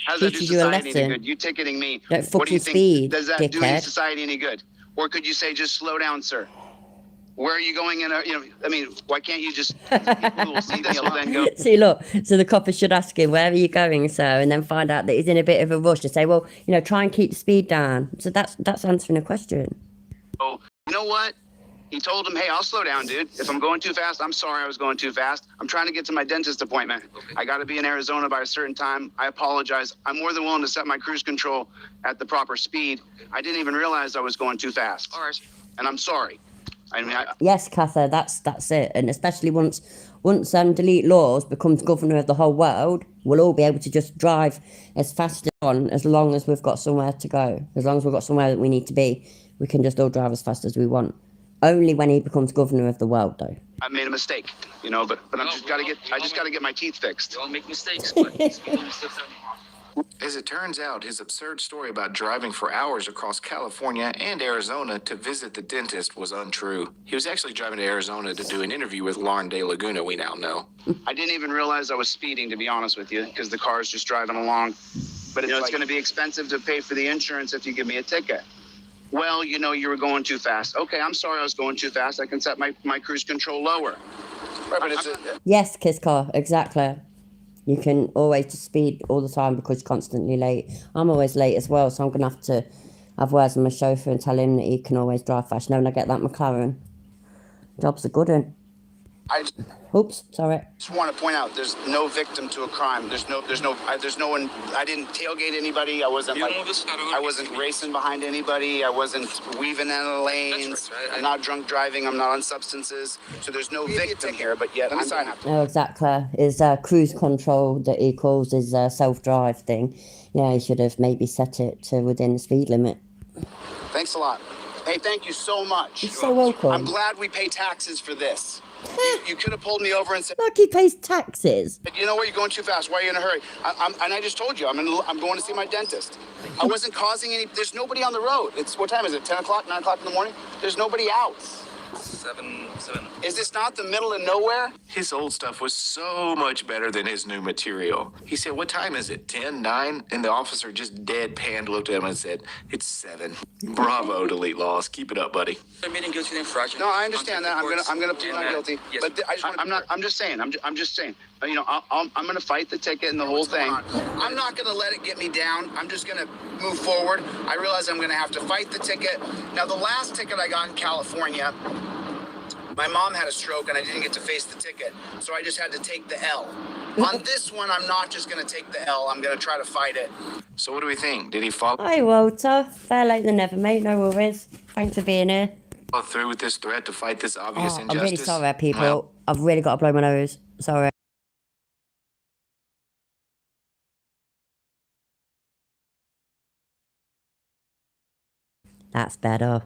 How does that do Teaches you a society any lesson. good? You ticketing me. Don't What do you fucking think? speed, Does that do dickhead. society any good? Or could you say just slow down, sir? Where are you going in? Why can't you just then go? See, look, so the copper should ask him, where are you going, sir? And then find out that he's in a bit of a rush to say, well, try and keep the speed down. So that's answering a question. Oh, you know what? He told him, hey, I'll slow down, dude. If I'm going too fast, I'm sorry I was going too fast. I'm trying to get to my dentist appointment. Okay. I got to be in Arizona by a certain time. I apologize. I'm more than willing to set my cruise control at the proper speed. I didn't even realize I was going too fast. All right. And I'm sorry. Yes, Cather, that's it. And especially once Delete Laws becomes governor of the whole world, we'll all be able to just drive as fast as long as we've got somewhere to go. As long as we've got somewhere that we need to be, we can just all drive as fast as we want. Only when he becomes governor of the world, though. I made a mistake, but I just got to get my teeth fixed. We all make mistakes, but As it turns out, his absurd story about driving for hours across California and Arizona to visit the dentist was untrue. He was actually driving to Arizona to do an interview with Lauren De Laguna, we now know. I didn't even realize I was speeding, to be honest with you, because the car's just driving along. But it's going to be expensive to pay for the insurance if you give me a ticket. Well, you were going too fast. Okay, I'm sorry I was going too fast. I can set my cruise control lower. Right, but it's Yes, Kiss Car, exactly. You can always just speed all the time because you're constantly late. I'm always late as well, so I'm going to have words with my chauffeur and tell him that he can always drive fast. Now when I get that McLaren, job's a good one. Oops, sorry. Just want to point out, there's no victim to a crime. There's no one. I didn't tailgate anybody. I wasn't racing behind anybody. I wasn't weaving out of the lanes. I'm not drunk driving. I'm not on substances. So there's no victim here. But yet, Oh, exactly. His cruise control that he calls his self-drive thing. Yeah, he should have maybe set it to within the speed limit. Thanks a lot. Hey, thank you so much. You're so welcome. I'm glad we pay taxes for this. You could have pulled me over and said, Like he pays taxes. you know what, you're going too fast. Why are you in a hurry? And I just told you, I'm going to see my dentist. I wasn't causing any, there's nobody on the road. What time is it, 10 o'clock, 9 o'clock in the morning? There's nobody out. 7. Is this not the middle of nowhere? His old stuff was so much better than his new material. He said, what time is it? 10, 9? And the officer just deadpan looked at him and said, it's 7. Bravo, Delete Laws. Keep it up, buddy. Admitting guilty to infraction. No, I understand that. I'm gonna plead not guilty. Yes. But I'm just saying. I'm just saying. You know, I'm gonna fight the ticket and the whole thing. I'm not gonna let it get me down. I'm just gonna move forward. I realize I'm gonna have to fight the ticket. Now, the last ticket I got in California, my mom had a stroke and I didn't get to face the ticket, so I just had to take the L. On this one, I'm not just gonna take the L. I'm gonna try to fight it. So what do we think? Did he follow Hi, Walter. Fair late than never, mate. No worries. Thanks for being here. through with this threat to fight this obvious injustice? I'm really sorry, people. Well, I've really got to blow my nose. Sorry. That's better.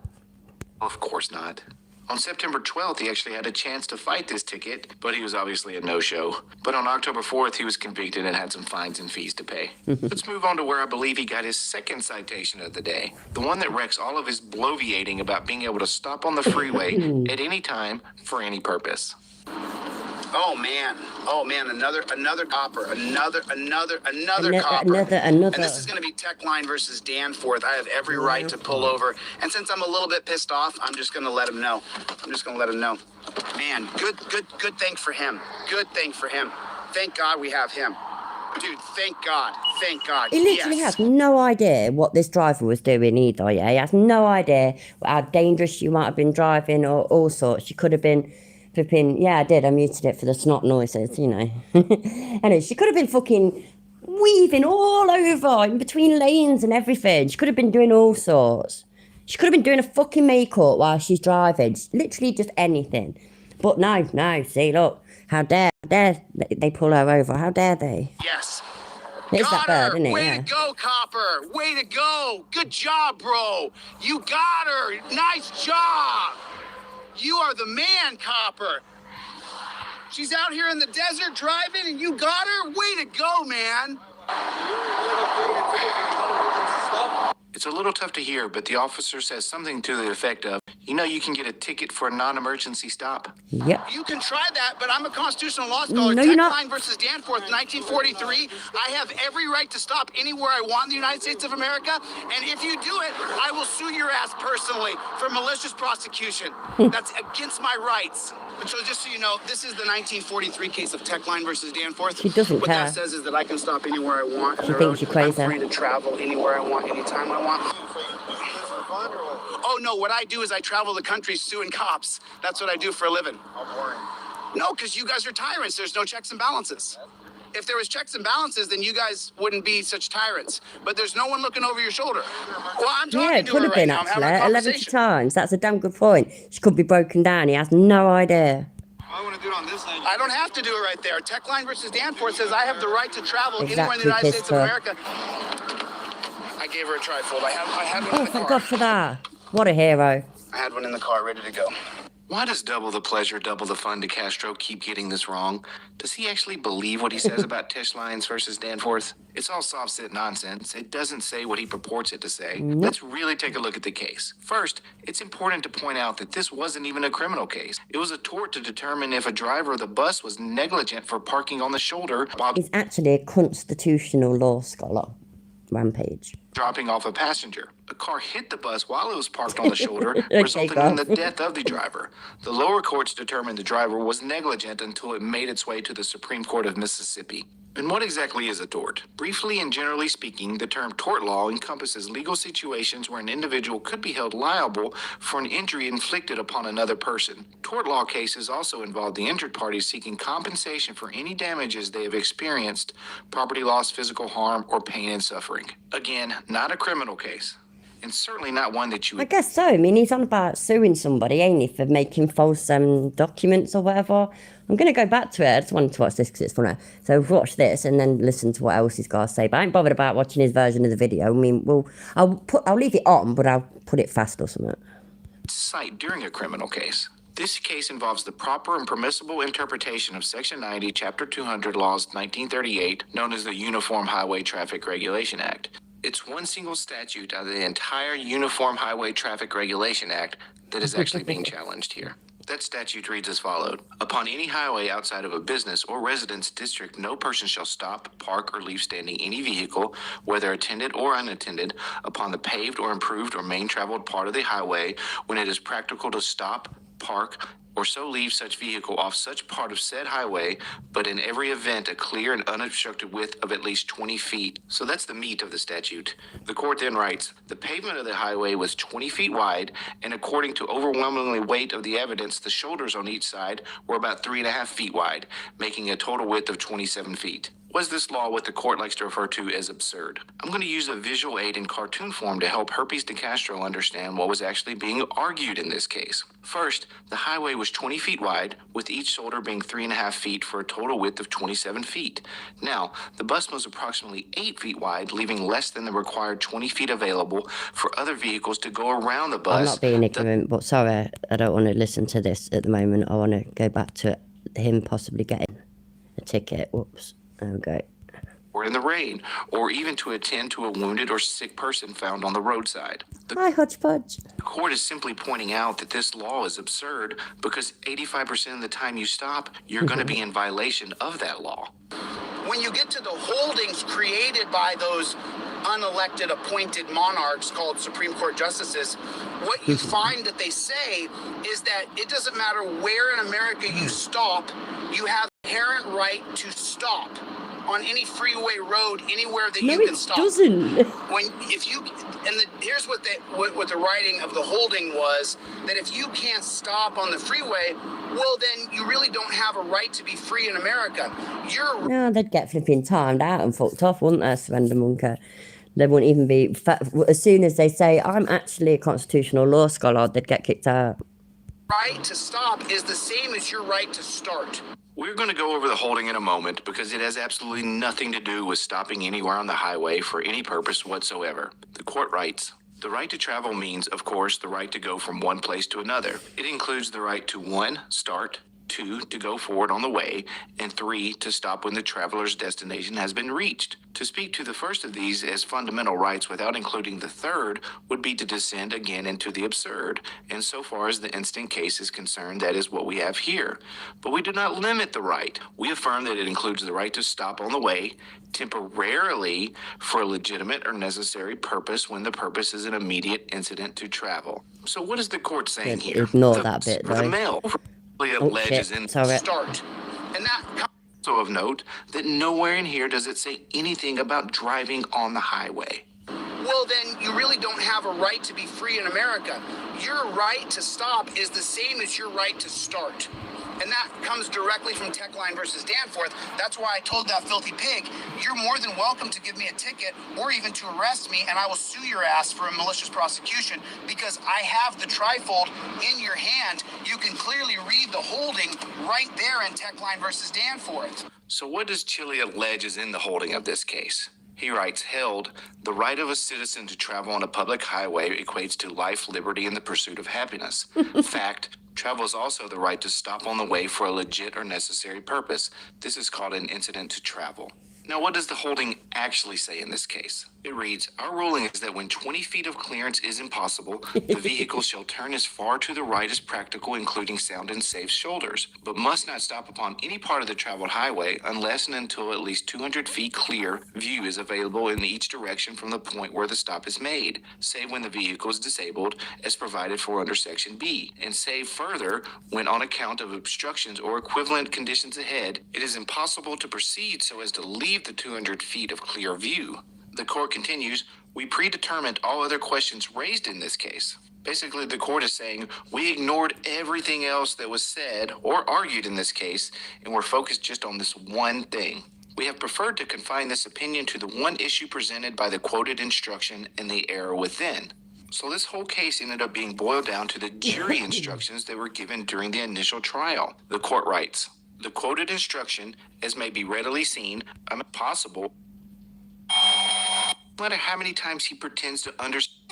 of course not. On September 12th, he actually had a chance to fight this ticket, but he was obviously a no-show. But on October 4th, he was convicted and had some fines and fees to pay. Let's move on to where I believe he got his second citation of the day. The one that wrecks all of his bloviating about being able to stop on the freeway at any time for any purpose. Oh man, another copper, another copper. Another. And this is going to be Techline versus Danforth. I have every right to pull over. And since I'm a little bit pissed off, I'm just going to let him know. Man, good thing for him. Good thing for him. Thank God we have him. Dude, thank God. He literally has no idea what this driver was doing either, yeah? He has no idea how dangerous you might have been driving or all sorts. You could have been flipping... Yeah, I did. I muted it for the snot noises, you know. Anyway, she could have been fucking weaving all over in between lanes and everything. She could have been doing all sorts. She could have been doing a fucking makeup while she's driving. Literally just anything. But no, see, look. How dare they pull her over? How dare they? Yes. It's that bird, isn't it? Way Yeah. to go, Copper. Way to go. Good job, bro. You got her. Nice job. You are the man, Copper. She's out here in the desert driving and you got her? Way to go, man. It's a little tough to hear, but the officer says something to the effect of, you know, you can get a ticket for a non-emergency stop. Yep. You can try that, but I'm a constitutional law scholar. No, you're not. Techline versus Danforth, 1943. I have every right to stop anywhere I want in the United States of America. And if you do it, I will sue your ass personally for malicious prosecution. That's against my rights. So just so you know, this is the 1943 case of Techline versus Danforth. She doesn't What care. that says is that I can stop anywhere I want. She thinks you're crazy. I'm free to travel anywhere I want, anytime I want. Oh, no, what I do is I travel the country suing cops. That's what I do for a living. No, because you guys are tyrants. There's no checks and balances. If there was checks and balances, then you guys wouldn't be such tyrants. But there's no one looking over your shoulder. Well, I'm talking Yeah, it to could her have right been now. I'm actually. having a 11 conversation. times. That's a damn good point. She could be broken down. He has no idea. I want to do it on this side. I don't have to do it right there. Techline versus Danforth says I have the right to travel anywhere in the United States of America. I gave her a trifold. I had one in Oh, the thank car. God for that. What a hero. I had one in the car ready to go. Why does double the pleasure, double the fun to Castro keep getting this wrong? Does he actually believe what he says about Techlines versus Danforth? It's all soft-sit nonsense. It doesn't say what he purports it to say. Nope. Let's really take a look at the case. First, it's important to point out that this wasn't even a criminal case. It was a tort to determine if a driver of the bus was negligent for parking on the shoulder while He's actually a constitutional law scholar. Rampage. dropping off a passenger. A car hit the bus while it was parked on the shoulder, Okay, resulting go. in the death of the driver. The lower courts determined the driver was negligent until it made its way to the Supreme Court of Mississippi. And what exactly is a tort? Briefly and generally speaking, the term tort law encompasses legal situations where an individual could be held liable for an injury inflicted upon another person. Tort law cases also involve the injured parties seeking compensation for any damages they have experienced, property loss, physical harm, or pain and suffering. Again, not a criminal case. and certainly not one that you I would guess so. I mean, he's on about suing somebody, ain't he, for making false documents or whatever. I'm going to go back to it. I just wanted to watch this because it's funny. So watch this and then listen to what else he's got to say. But I ain't bothered about watching his version of the video. I mean, I'll leave it on, but I'll put it fast or something. cite during a criminal case. This case involves the proper and permissible interpretation of Section 90, Chapter 200 Laws 1938, known as the Uniform Highway Traffic Regulation Act. It's one single statute out of the entire Uniform Highway Traffic Regulation Act that is actually being challenged here. That statute reads as followed. Upon any highway outside of a business or residence district, no person shall stop, park, or leave standing any vehicle, whether attended or unattended, upon the paved or improved or main traveled part of the highway when it is practical to stop, park, or so leave such vehicle off such part of said highway, but in every event a clear and unobstructed width of at least 20 feet. So that's the meat of the statute. The court then writes, the pavement of the highway was 20 feet wide, and according to overwhelmingly weight of the evidence, the shoulders on each side were about 3.5 feet wide, making a total width of 27 feet. Was this law what the court likes to refer to as absurd? I'm going to use a visual aid in cartoon form to help Herpes de Castro understand what was actually being argued in this case. First, the highway was 20 feet wide, with each shoulder being 3.5 feet for a total width of 27 feet. Now, the bus was approximately 8 feet wide, leaving less than the required 20 feet available for other vehicles to go around the bus. I'm not being ignorant, but sorry, I don't want to listen to this at the moment. I want to go back to him possibly getting a ticket. Whoops. Okay. Or in the rain, or even to attend to a wounded or sick person found on the roadside. Hi, Hodgepodge. The court is simply pointing out that this law is absurd because 85% of the time you stop, you're going to be in violation of that law. When you get to the holdings created by those unelected appointed monarchs called Supreme Court justices, what you find that they say is that it doesn't matter where in America you stop, you have inherent right to stop on any freeway road anywhere that you can stop. No, it doesn't. Here's what the writing of the holding was, that if you can't stop on the freeway, well then you really don't have a right to be free in America. No, they'd get flipping timed out and fucked off, wouldn't they, Surrender Monker? They wouldn't even be, as soon as they say, I'm actually a constitutional law scholar, they'd get kicked out. Right to stop is the same as your right to start. We're going to go over the holding in a moment because it has absolutely nothing to do with stopping anywhere on the highway for any purpose whatsoever. The court writes, the right to travel means, of course, the right to go from one place to another. It includes the right to 1, start, 2, to go forward on the way, and 3, to stop when the traveler's destination has been reached. To speak to the first of these as fundamental rights without including the third would be to descend again into the absurd, and so far as the instant case is concerned, that is what we have here. But we do not limit the right. We affirm that it includes the right to stop on the way, temporarily for a legitimate or necessary purpose when the purpose is an immediate incident to travel. So what is the court saying here? Ignore that bit, For the though. male, alleges in Sorry. start. And that also of note that nowhere in here does it say anything about driving on the highway. Well, then you really don't have a right to be free in America. Your right to stop is the same as your right to start. And that comes directly from Techline versus Danforth. That's why I told that filthy pig, you're more than welcome to give me a ticket or even to arrest me, and I will sue your ass for a malicious prosecution because I have the trifold in your hand. You can clearly read the holding right there in Techline versus Danforth. So what does Chile allege is in the holding of this case? He writes, held, the right of a citizen to travel on a public highway equates to life, liberty, and the pursuit of happiness. Fact, travel is also the right to stop on the way for a legit or necessary purpose. This is called an incident to travel. Now, what does the holding actually say in this case? It reads, our ruling is that when 20 feet of clearance is impossible, the vehicle shall turn as far to the right as practical, including sound and safe shoulders, but must not stop upon any part of the traveled highway unless and until at least 200 feet clear view is available in each direction from the point where the stop is made, save when the vehicle is disabled as provided for under Section B, and save further when on account of obstructions or equivalent conditions ahead, it is impossible to proceed so as to leave the 200 feet of clear view. The court continues, we predetermined all other questions raised in this case. Basically, the court is saying we ignored everything else that was said or argued in this case, and we're focused just on this one thing. We have preferred to confine this opinion to the one issue presented by the quoted instruction and the error within. So this whole case ended up being boiled down to the jury instructions that were given during the initial trial. The court writes, the quoted instruction, as may be readily seen, possible, no matter how many times he pretends to understand.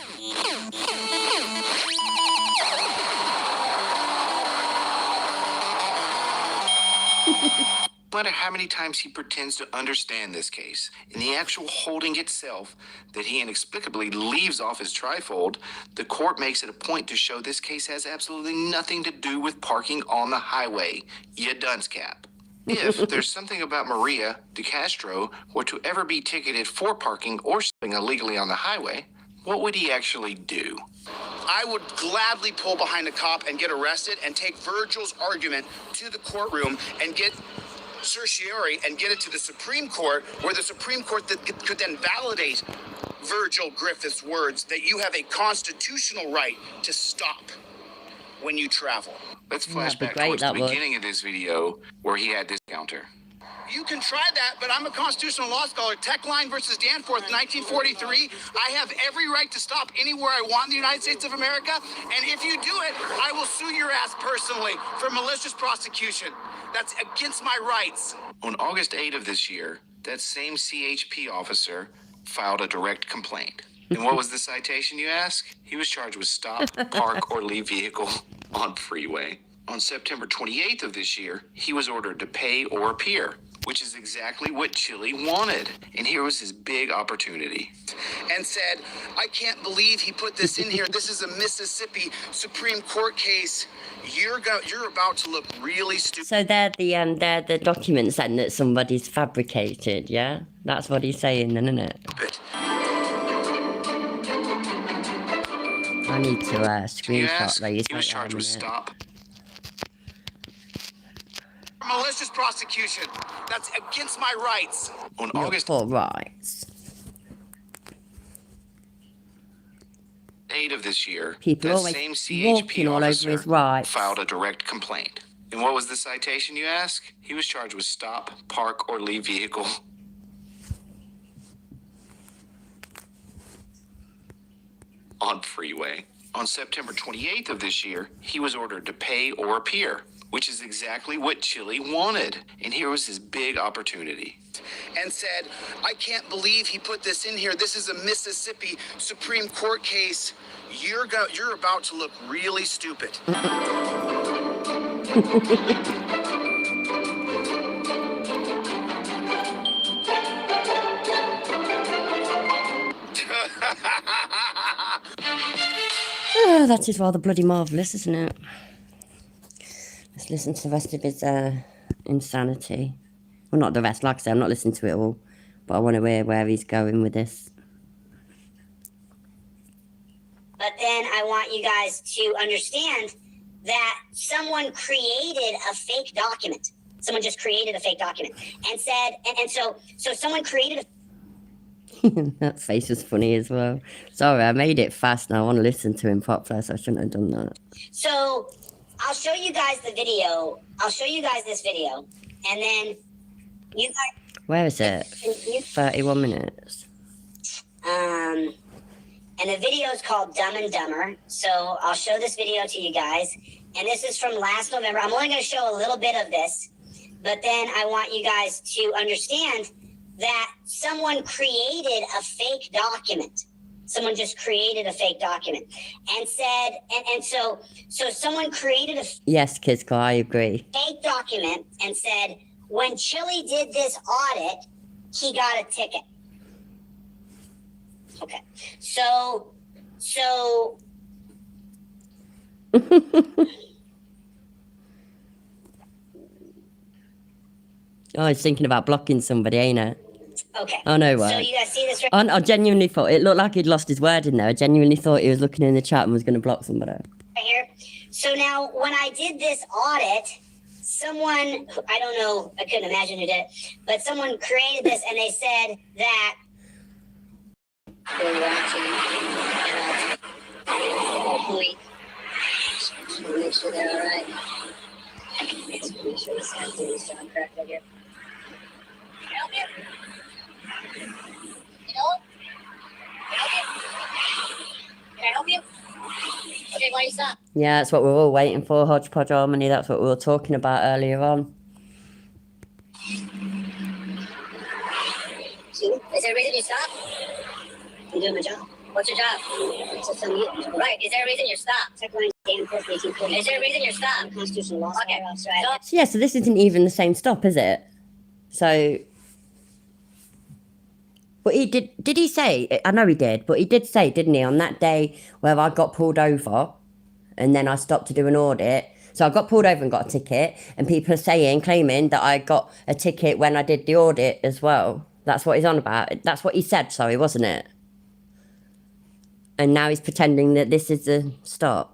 No matter how many times he pretends to understand this case, in the actual holding itself that he inexplicably leaves off his trifold, the court makes it a point to show this case has absolutely nothing to do with parking on the highway. You dunce cap. If there's something about Maria de Castro were to ever be ticketed for parking or stepping illegally on the highway, what would he actually do? I would gladly pull behind a cop and get arrested and take Virgil's argument to the courtroom and get certiorari and get it to the Supreme Court, where the Supreme Court could then validate Virgil Griffith's words that you have a constitutional right to stop when you travel. Let's flash back towards the beginning of this video where he had this counter. You can try that, but I'm a constitutional law scholar. Techline versus Danforth, 1943. I have every right to stop anywhere I want in the United States of America, and if you do it, I will sue your ass personally for malicious prosecution. That's against my rights. On August 8 of this year, that same CHP officer filed a direct complaint. And what was the citation, you ask? He was charged with stop, park, or leave vehicle on freeway. On September 28th of this year, he was ordered to pay or appear, which is exactly what Chili wanted. And here was his big opportunity. And said, I can't believe he put this in here. This is a Mississippi Supreme Court case. You're about to look really stupid. So they're the documents then that somebody's fabricated, yeah? That's what he's saying then, isn't it? I need to screenshot these. He was charged with stop. Malicious prosecution. That's against my rights. On August rights. 8 of this year, People that always same CHP all over officer his rights. filed a direct complaint. And what was the citation, you ask? He was charged with stop, park, or leave vehicle on freeway. On September 28th of this year, he was ordered to pay or appear, which is exactly what Chili wanted. And here was his big opportunity. And said, I can't believe he put this in here. This is a Mississippi Supreme Court case. You're about to look really stupid. Oh, that is rather bloody marvellous, isn't it? Let's listen to the rest of his insanity. Well, not the rest, like I say, I'm not listening to it all, but I want to hear where he's going with this. But then I want you guys to understand that someone created a fake document. Someone just created a fake document and said, and so someone created a That face was funny as well. Sorry, I made it fast and I want to listen to him properly, so I shouldn't have done that. So I'll show you guys the video. I'll show you guys this video, and then you guys. Where is it? 31 minutes. And the video is called Dumb and Dumber. So I'll show this video to you guys, and this is from last November. I'm only going to show a little bit of this, but then I want you guys to understand that someone created a fake document. Someone just created a fake document and said, and so someone created a Yes, Kizko, I agree. fake document and said, when Chili did this audit, he got a ticket. Okay. So Oh, he's thinking about blocking somebody, ain't it? okay. Oh, no way. So you guys see this right I genuinely thought, it looked like he'd lost his word in there. I genuinely thought he was looking in the chat and was going to block somebody. here? So now when I did this audit, someone, I don't know, I couldn't imagine who did it, but someone created this and they said that they're watching. Wait. Make sure they're all right. Make sure the sound is done correct right here. Can I help you? Can I help you? Can I Can I help you? Okay, why you stop? Yeah, that's what we're all waiting for, Hodgepodge Harmony. That's what we were talking about earlier on. Is there a reason you stop? I'm doing my job. What's your job? Right. Is there a reason you stopped? Is there a reason you stopped? Constitutional law. Okay. So yeah, so this isn't even the same stop, is it? So, but he did he say, I know he did, but he did say, didn't he, on that day where I got pulled over and then I stopped to do an audit. So I got pulled over and got a ticket, and people are claiming that I got a ticket when I did the audit as well. That's what he's on about. That's what he said, sorry, wasn't it? And now he's pretending that this is a stop.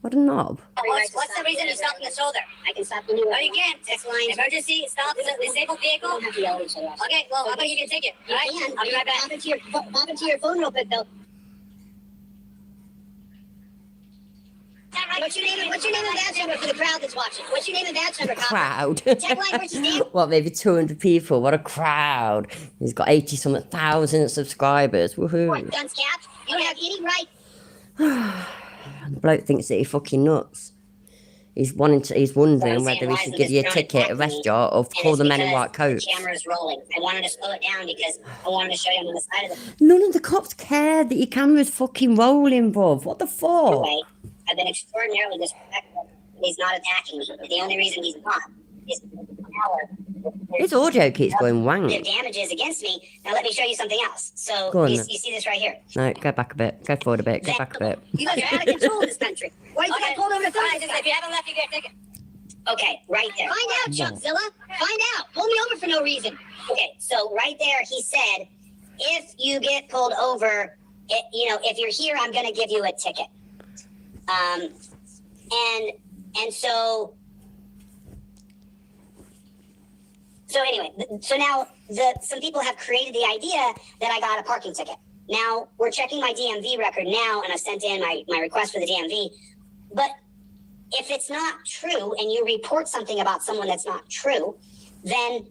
What a knob. What's the reason you stopped in the shoulder? I can stop you. No, you can't. It's line. Emergency, stop, disabled vehicle. We don't have to yell at each other. Okay, well, how about you get a ticket? All right, I'll be right back. Pop into your phone real quick, though. What's your name and badge number for the crowd that's watching? What's your name and badge number, cop? Crowd. Tagline versus Dan. What, maybe 200 people? What a crowd. He's got 80-something thousand subscribers. Woohoo. Guns capped. You don't have any right. The bloke thinks that he's fucking nuts. He's wondering whether he should give you a ticket, arrest you, or call the men in white coats. The camera's rolling. I wanted to slow it down because I wanted to show you on the side of None of the cops care that your camera's fucking rolling, bruv. What the fuck? Anyway, I've been extraordinarily disrespectful. He's not attacking me. The only reason he's not is power. His audio keeps going wank. The damages against me. Now let me show you something else. So Go on, you then. see this right here. No, go back a bit. Go forward a bit. Go back a bit. You guys are out of control in this country. Why did you get pulled over the phone? If you haven't left, you get a ticket. Okay, right there. Find out, Chuckzilla. Find out. Pull me over for no reason. Okay, so right there, he said, if you get pulled over, if you're here, I'm going to give you a ticket. So anyway, so now some people have created the idea that I got a parking ticket. Now we're checking my DMV record now, and I've sent in my request for the DMV. But if it's not true, and you report something about someone that's not true, then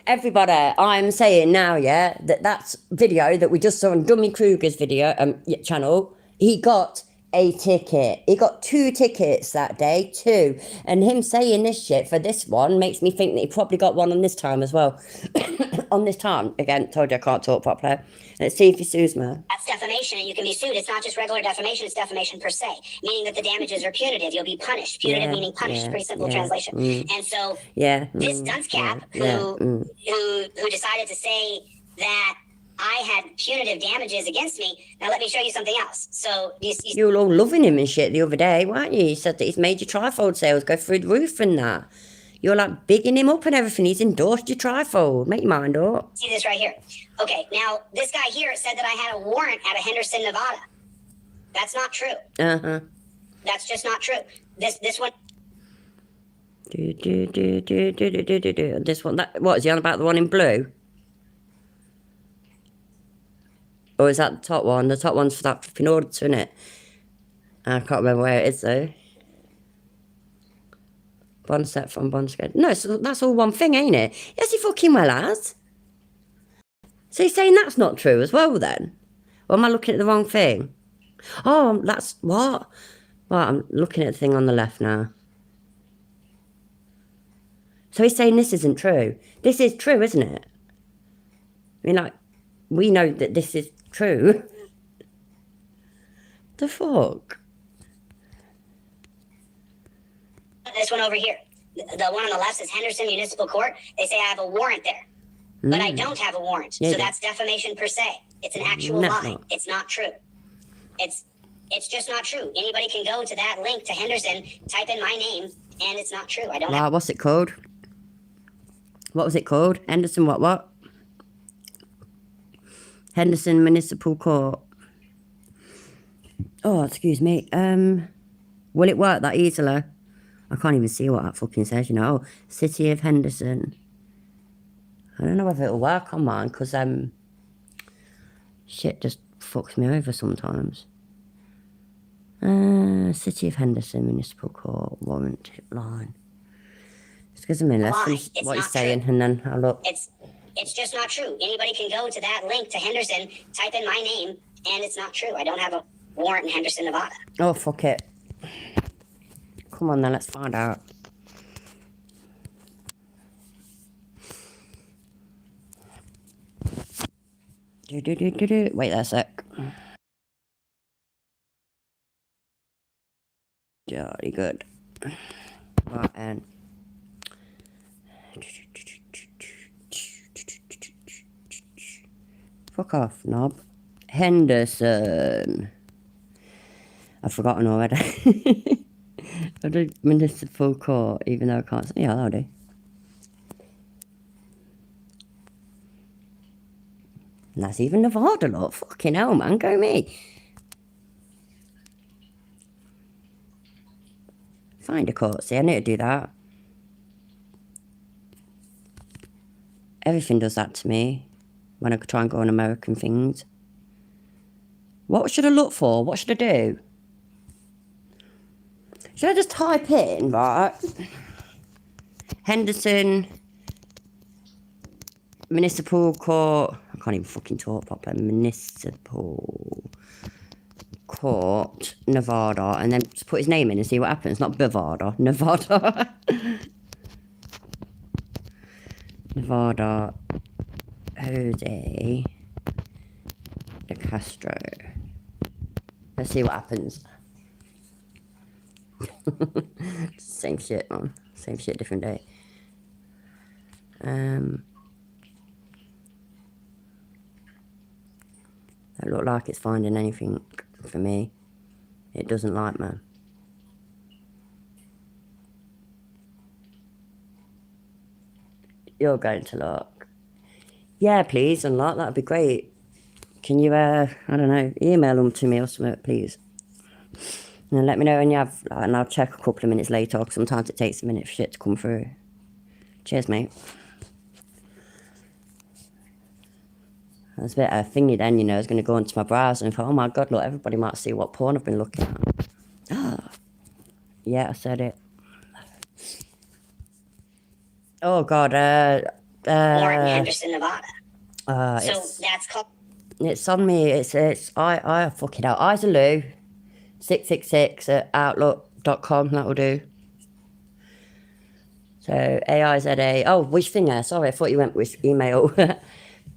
everybody, I'm saying now, yeah, that's video that we just saw on Dummy Kruger's video channel. He got a ticket. He got 2 tickets that day, 2. And him saying this shit for this one makes me think that he probably got one on this time as well. On this time, again, told you I can't talk properly. Let's see if he sues me. That's defamation, and you can be sued. It's not just regular defamation, it's defamation per se, meaning that the damages are punitive. You'll be punished. Punitive meaning punished, pretty simple translation. And so this dunce cap who decided to say that I had punitive damages against me. Now let me show you something else. So you were all loving him and shit the other day, weren't you? You said that he's made your trifold sales go through the roof and that. You're like bigging him up and everything. He's endorsed your trifold. Make your mind up. See this right here. Okay, now this guy here said that I had a warrant out of Henderson, Nevada. That's not true. That's just not true. This one. This one. What is he on about? The one in blue? Or is that the top one? The top one's for that flipping auditor, isn't it? I can't remember where it is though. Bond set from bond schedule. No, so that's all one thing, ain't it? Yes, he fucking well has. So you're saying that's not true as well then? Or am I looking at the wrong thing? Oh, that's what? Well, I'm looking at the thing on the left now. So he's saying this isn't true. This is true, isn't it? I mean, like, we know that this is true. The fuck? This one over here. The one on the left is Henderson Municipal Court. They say I have a warrant there. But I don't have a warrant. Yeah, so that's defamation per se. It's an actual lie. It's not true. It's just not true. Anybody can go to that link to Henderson, type in my name, and it's not true. I don't have... What's it called? What was it called? Henderson what? Henderson Municipal Court. Oh, excuse me. Will it work that easily? I can't even see what that fucking says, you know. Oh, City of Henderson. I don't know whether it'll work on mine, because shit just fucks me over sometimes. City of Henderson Municipal Court warrant line. Just gives me a lesson what he's saying, and then I'll look. It's just not true. Anybody can go to that link to Henderson, type in my name, and it's not true. I don't have a warrant in Henderson, Nevada. Oh, fuck it. Come on then, let's find out. Wait there a sec. Jolly good. Right, and fuck off, knob. Henderson. I've forgotten already. I did municipal court, even though I can't. Yeah, that'll do. And that's even Nevada, look. Fucking hell, man. Go me. Find a court. See, I need to do that. Everything does that to me when I try and go on American things. What should I look for? What should I do? Should I just type in, right? Henderson Municipal Court. I can't even fucking talk properly. Municipal Court, Nevada. And then just put his name in and see what happens. Not Bavada, Nevada. Nevada. Jose de Castro. Let's see what happens. Same shit, man. Same shit, different day. That look like it's finding anything for me. It doesn't like me. You're going to look. Yeah, please, unlock. That'd be great. Can you, I don't know, email them to me or something, please? And let me know when you have, and I'll check a couple of minutes later, because sometimes it takes a minute for shit to come through. Cheers, mate. That's a bit of a thingy then, you know, I was going to go into my browser and thought, oh my god, look, everybody might see what porn I've been looking at. Yeah, I said it. Oh god, Warren Henderson, Nevada. So that's called. It's on me. I fucking out. Isalou 666 at outlook.com. That will do. So AIZA. Oh, which thing there? Sorry, I thought you went with email. The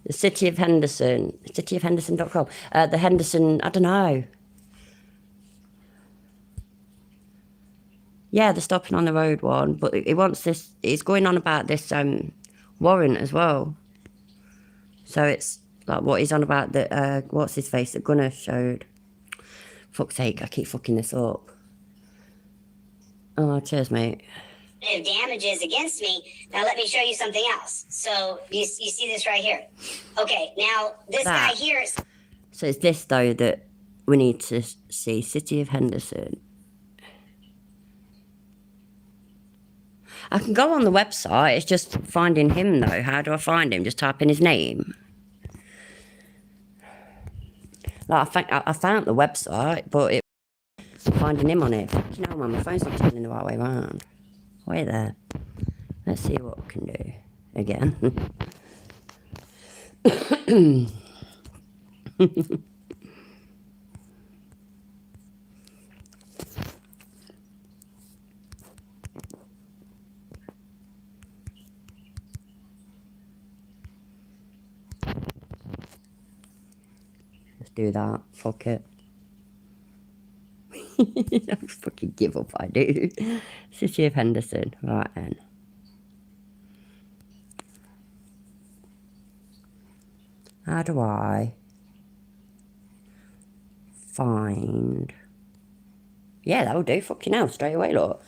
City of Henderson. Cityofhenderson.com. The Henderson. I don't know. Yeah, the stopping on the road one, but he wants this. He's going on about this warrant as well. So it's like what he's on about. The what's his face that Gunnar showed. Fuck's sake, I keep fucking this up. Oh, cheers, mate. Damages against me. Now let me show you something else. So you see this right here. Okay, now this guy here is. So it's this though that we need to see. City of Henderson. I can go on the website. It's just finding him though. How do I find him? Just type in his name. Like I found the website, but it finding him on it. You know, man, my phone's not turning the right way around. Wait there. Let's see what we can do again. Let's do that. Fuck it. I fucking give up, I do. City of Henderson. Right then. How do I find... Yeah, that'll do. Fucking hell, straight away, look.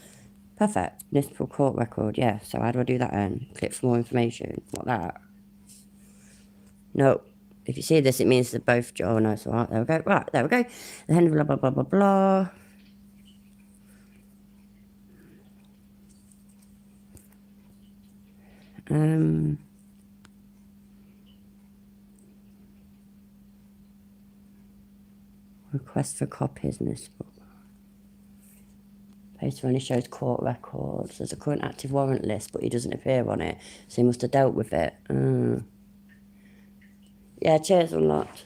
Perfect. Municipal court record, yeah. So how do I do that then? Click for more information. What that? No. If you see this, it means they're both... Oh, no, it's alright. There we go. Right, there we go. The Henry blah, blah, blah, blah, blah. Request for copies, municipal. Poster only shows court records. There's a current active warrant list, but he doesn't appear on it, so he must have dealt with it. Yeah, cheers, unlocked.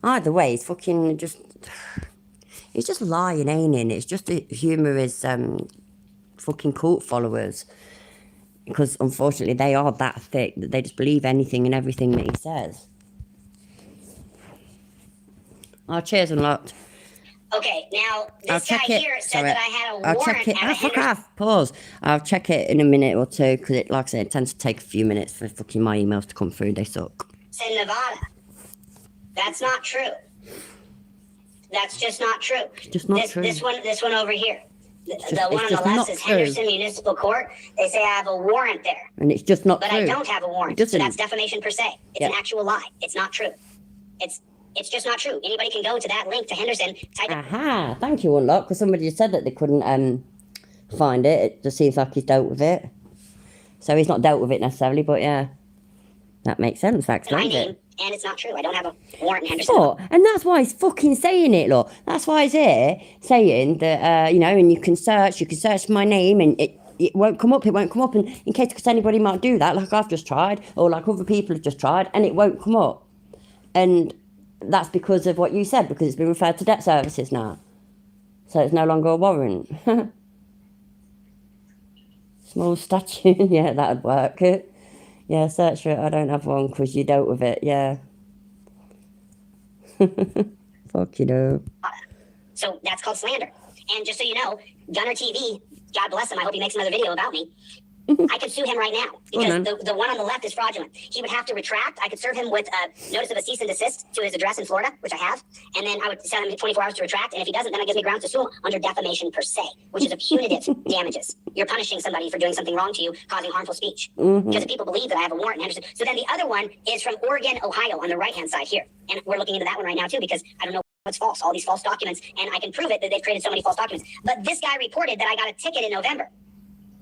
Either way, it's fucking just... It's just lying, ain't it? It's just to humour his fucking cult followers. Because, unfortunately, they are that thick that they just believe anything and everything that he says. Oh, cheers, Unlocked. Okay, now, I'll this guy check it. here said Sorry. that I had a I'll warrant check it. at a Fuck Henderson. off. Pause. I'll check it in a minute or two because, like I said, it tends to take a few minutes for fucking my emails to come through. They suck. It's in Nevada. That's not true. That's just not true. It's just not true. This one over here. The one on just the left not says true. Henderson Municipal Court. They say I have a warrant there. And it's just not But true. I don't have a warrant. It So doesn't. that's defamation per se. It's an actual lie. It's not true. It's just not true. Anybody can go to that link to Henderson, type it. Aha. Thank you, Unlock, because somebody just said that they couldn't find it. It just seems like he's dealt with it. So he's not dealt with it necessarily, but yeah. That makes sense. That My explains name, it. and it's not true. I don't have a warrant in Henderson. But, and that's why he's fucking saying it, look. That's why he's here saying that, you know, and you can search my name and it won't come up, and in case because anybody might do that, like I've just tried, or like other people have just tried, and it won't come up. And that's because of what you said, because it's been referred to debt services now. So it's no longer a warrant. Small statue, yeah, that'd work. Yeah, search for it. I don't have one because you dealt with it, yeah. Fuck you know. So that's called slander. And just so you know, Gunner TV, God bless him, I hope he makes another video about me. I could sue him right now because the one on the left is fraudulent. He would have to retract. I could serve him with a notice of a cease and desist to his address in Florida, which I have, and then I would send him 24 hours to retract. And if he doesn't, then it gives me grounds to sue him under defamation per se, which is a punitive damages. You're punishing somebody for doing something wrong to you, causing harmful speech. Because if people believe that I have a warrant in Henderson. So then the other one is from Oregon, Ohio, on the right-hand side here, and we're looking into that one right now too because I don't know what's false. All these false documents, and I can prove it that they've created so many false documents. But this guy reported that I got a ticket in November.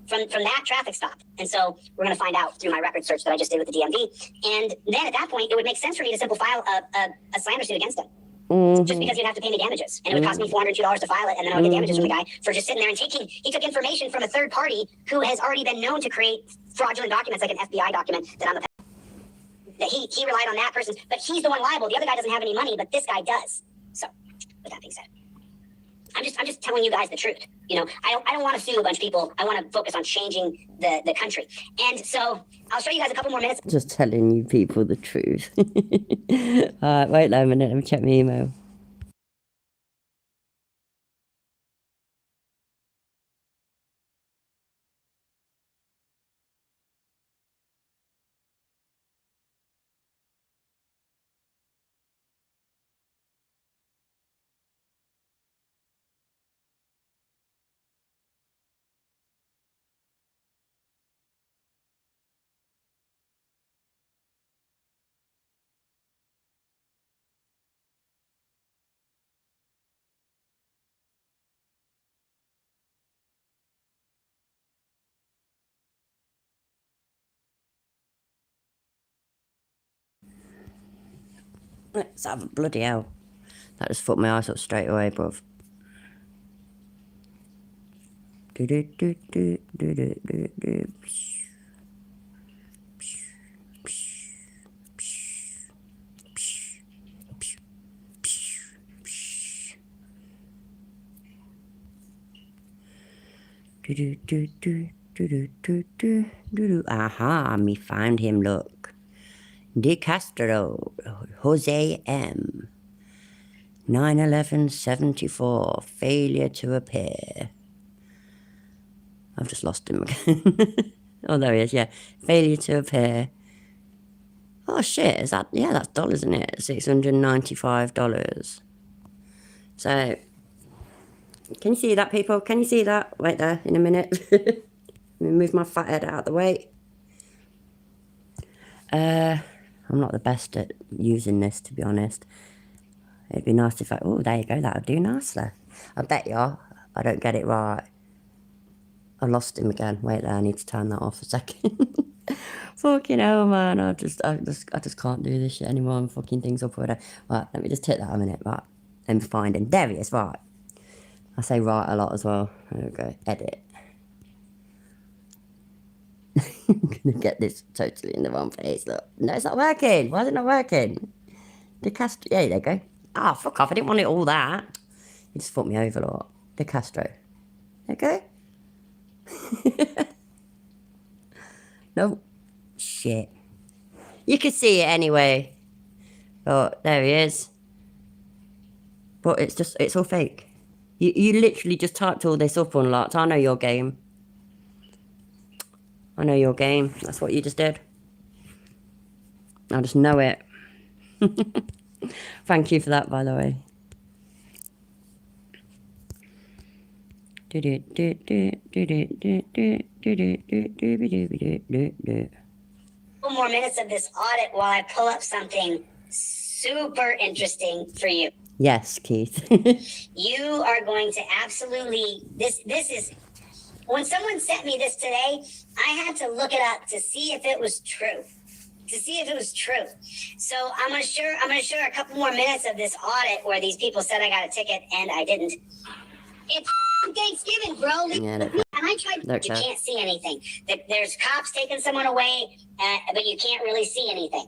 From that traffic stop. And so we're going to find out through my record search that I just did with the DMV. And then at that point, it would make sense for me to simply file a slander suit against him. Just because you'd have to pay me damages. And it would cost me $402 to file it, and then I would get damages from the guy for just sitting there and he took information from a third party who has already been known to create fraudulent documents, like an FBI document that I'm that he relied on that person, but he's the one liable. The other guy doesn't have any money, but this guy does. So, with that being said, I'm just telling you guys the truth. You know, I don't want to sue a bunch of people. I want to focus on changing the country. And so I'll show you guys a couple more minutes. Just telling you people the truth. Alright, wait a minute, let me check my email. Let's have a bloody hell. That just fucked my eyes up straight away, bruv. Aha, me find him, look. De Castro, Jose M. 9/11/74, failure to appear. I've just lost him again. Oh, there he is, yeah. Failure to appear. Oh, shit, is that, yeah, that's dollars, isn't it? $695. So, can you see that, people? Can you see that? Wait there, in a minute. Let me move my fat head out of the way. I'm not the best at using this, to be honest. It'd be nice if I... Oh, there you go. That would do nicely. I bet you I don't get it right. I lost him again. Wait there. I need to turn that off a second. Fucking hell, man. I just can't do this shit anymore. I'm fucking things up with it. Right, let me just take that a minute. Right. Let me find him. There he is. Right. I say right a lot as well. There we go. Edit. I'm gonna get this totally in the wrong place. Look. No, it's not working. Why is it not working? The cast. Yeah, there you go. Ah, fuck off. I didn't want it all that. You just fucked me over a lot. De Castro. Okay? No. Shit. You can see it anyway. Oh, there he is. But it's all fake. You literally just typed all this up unlocked. I know your game. I know your game. That's what you just did. I just know it. Thank you for that, by the way. 2 more minutes of this audit while I pull up something super interesting for you. Yes, Keith. You are going to absolutely, this is, when someone sent me this today, I had to look it up to see if it was true. So I'm gonna share a couple more minutes of this audit where these people said I got a ticket and I didn't. It's Thanksgiving, bro. Yeah, And I tried. You can't see anything. There's cops taking someone away, but you can't really see anything.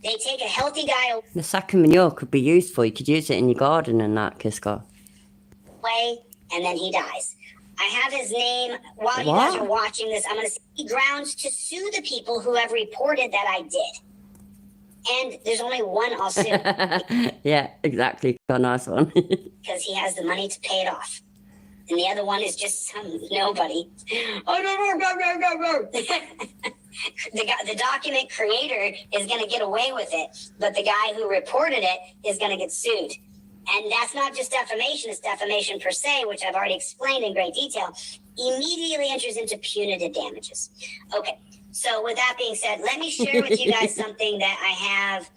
They take a healthy guy The second manure could be used for. You could use it in your garden and that, Kiska. away, and then he dies. I have his name. While you guys are watching this, I'm going to see grounds to sue the people who have reported that I did. And there's only one I'll sue. Yeah, exactly. Got a nice one. Because he has the money to pay it off. And the other one is just some nobody. The document creator is going to get away with it, but the guy who reported it is going to get sued. And that's not just defamation, it's defamation per se, which I've already explained in great detail, immediately enters into punitive damages. Okay, so with that being said, let me share with you guys something that I have.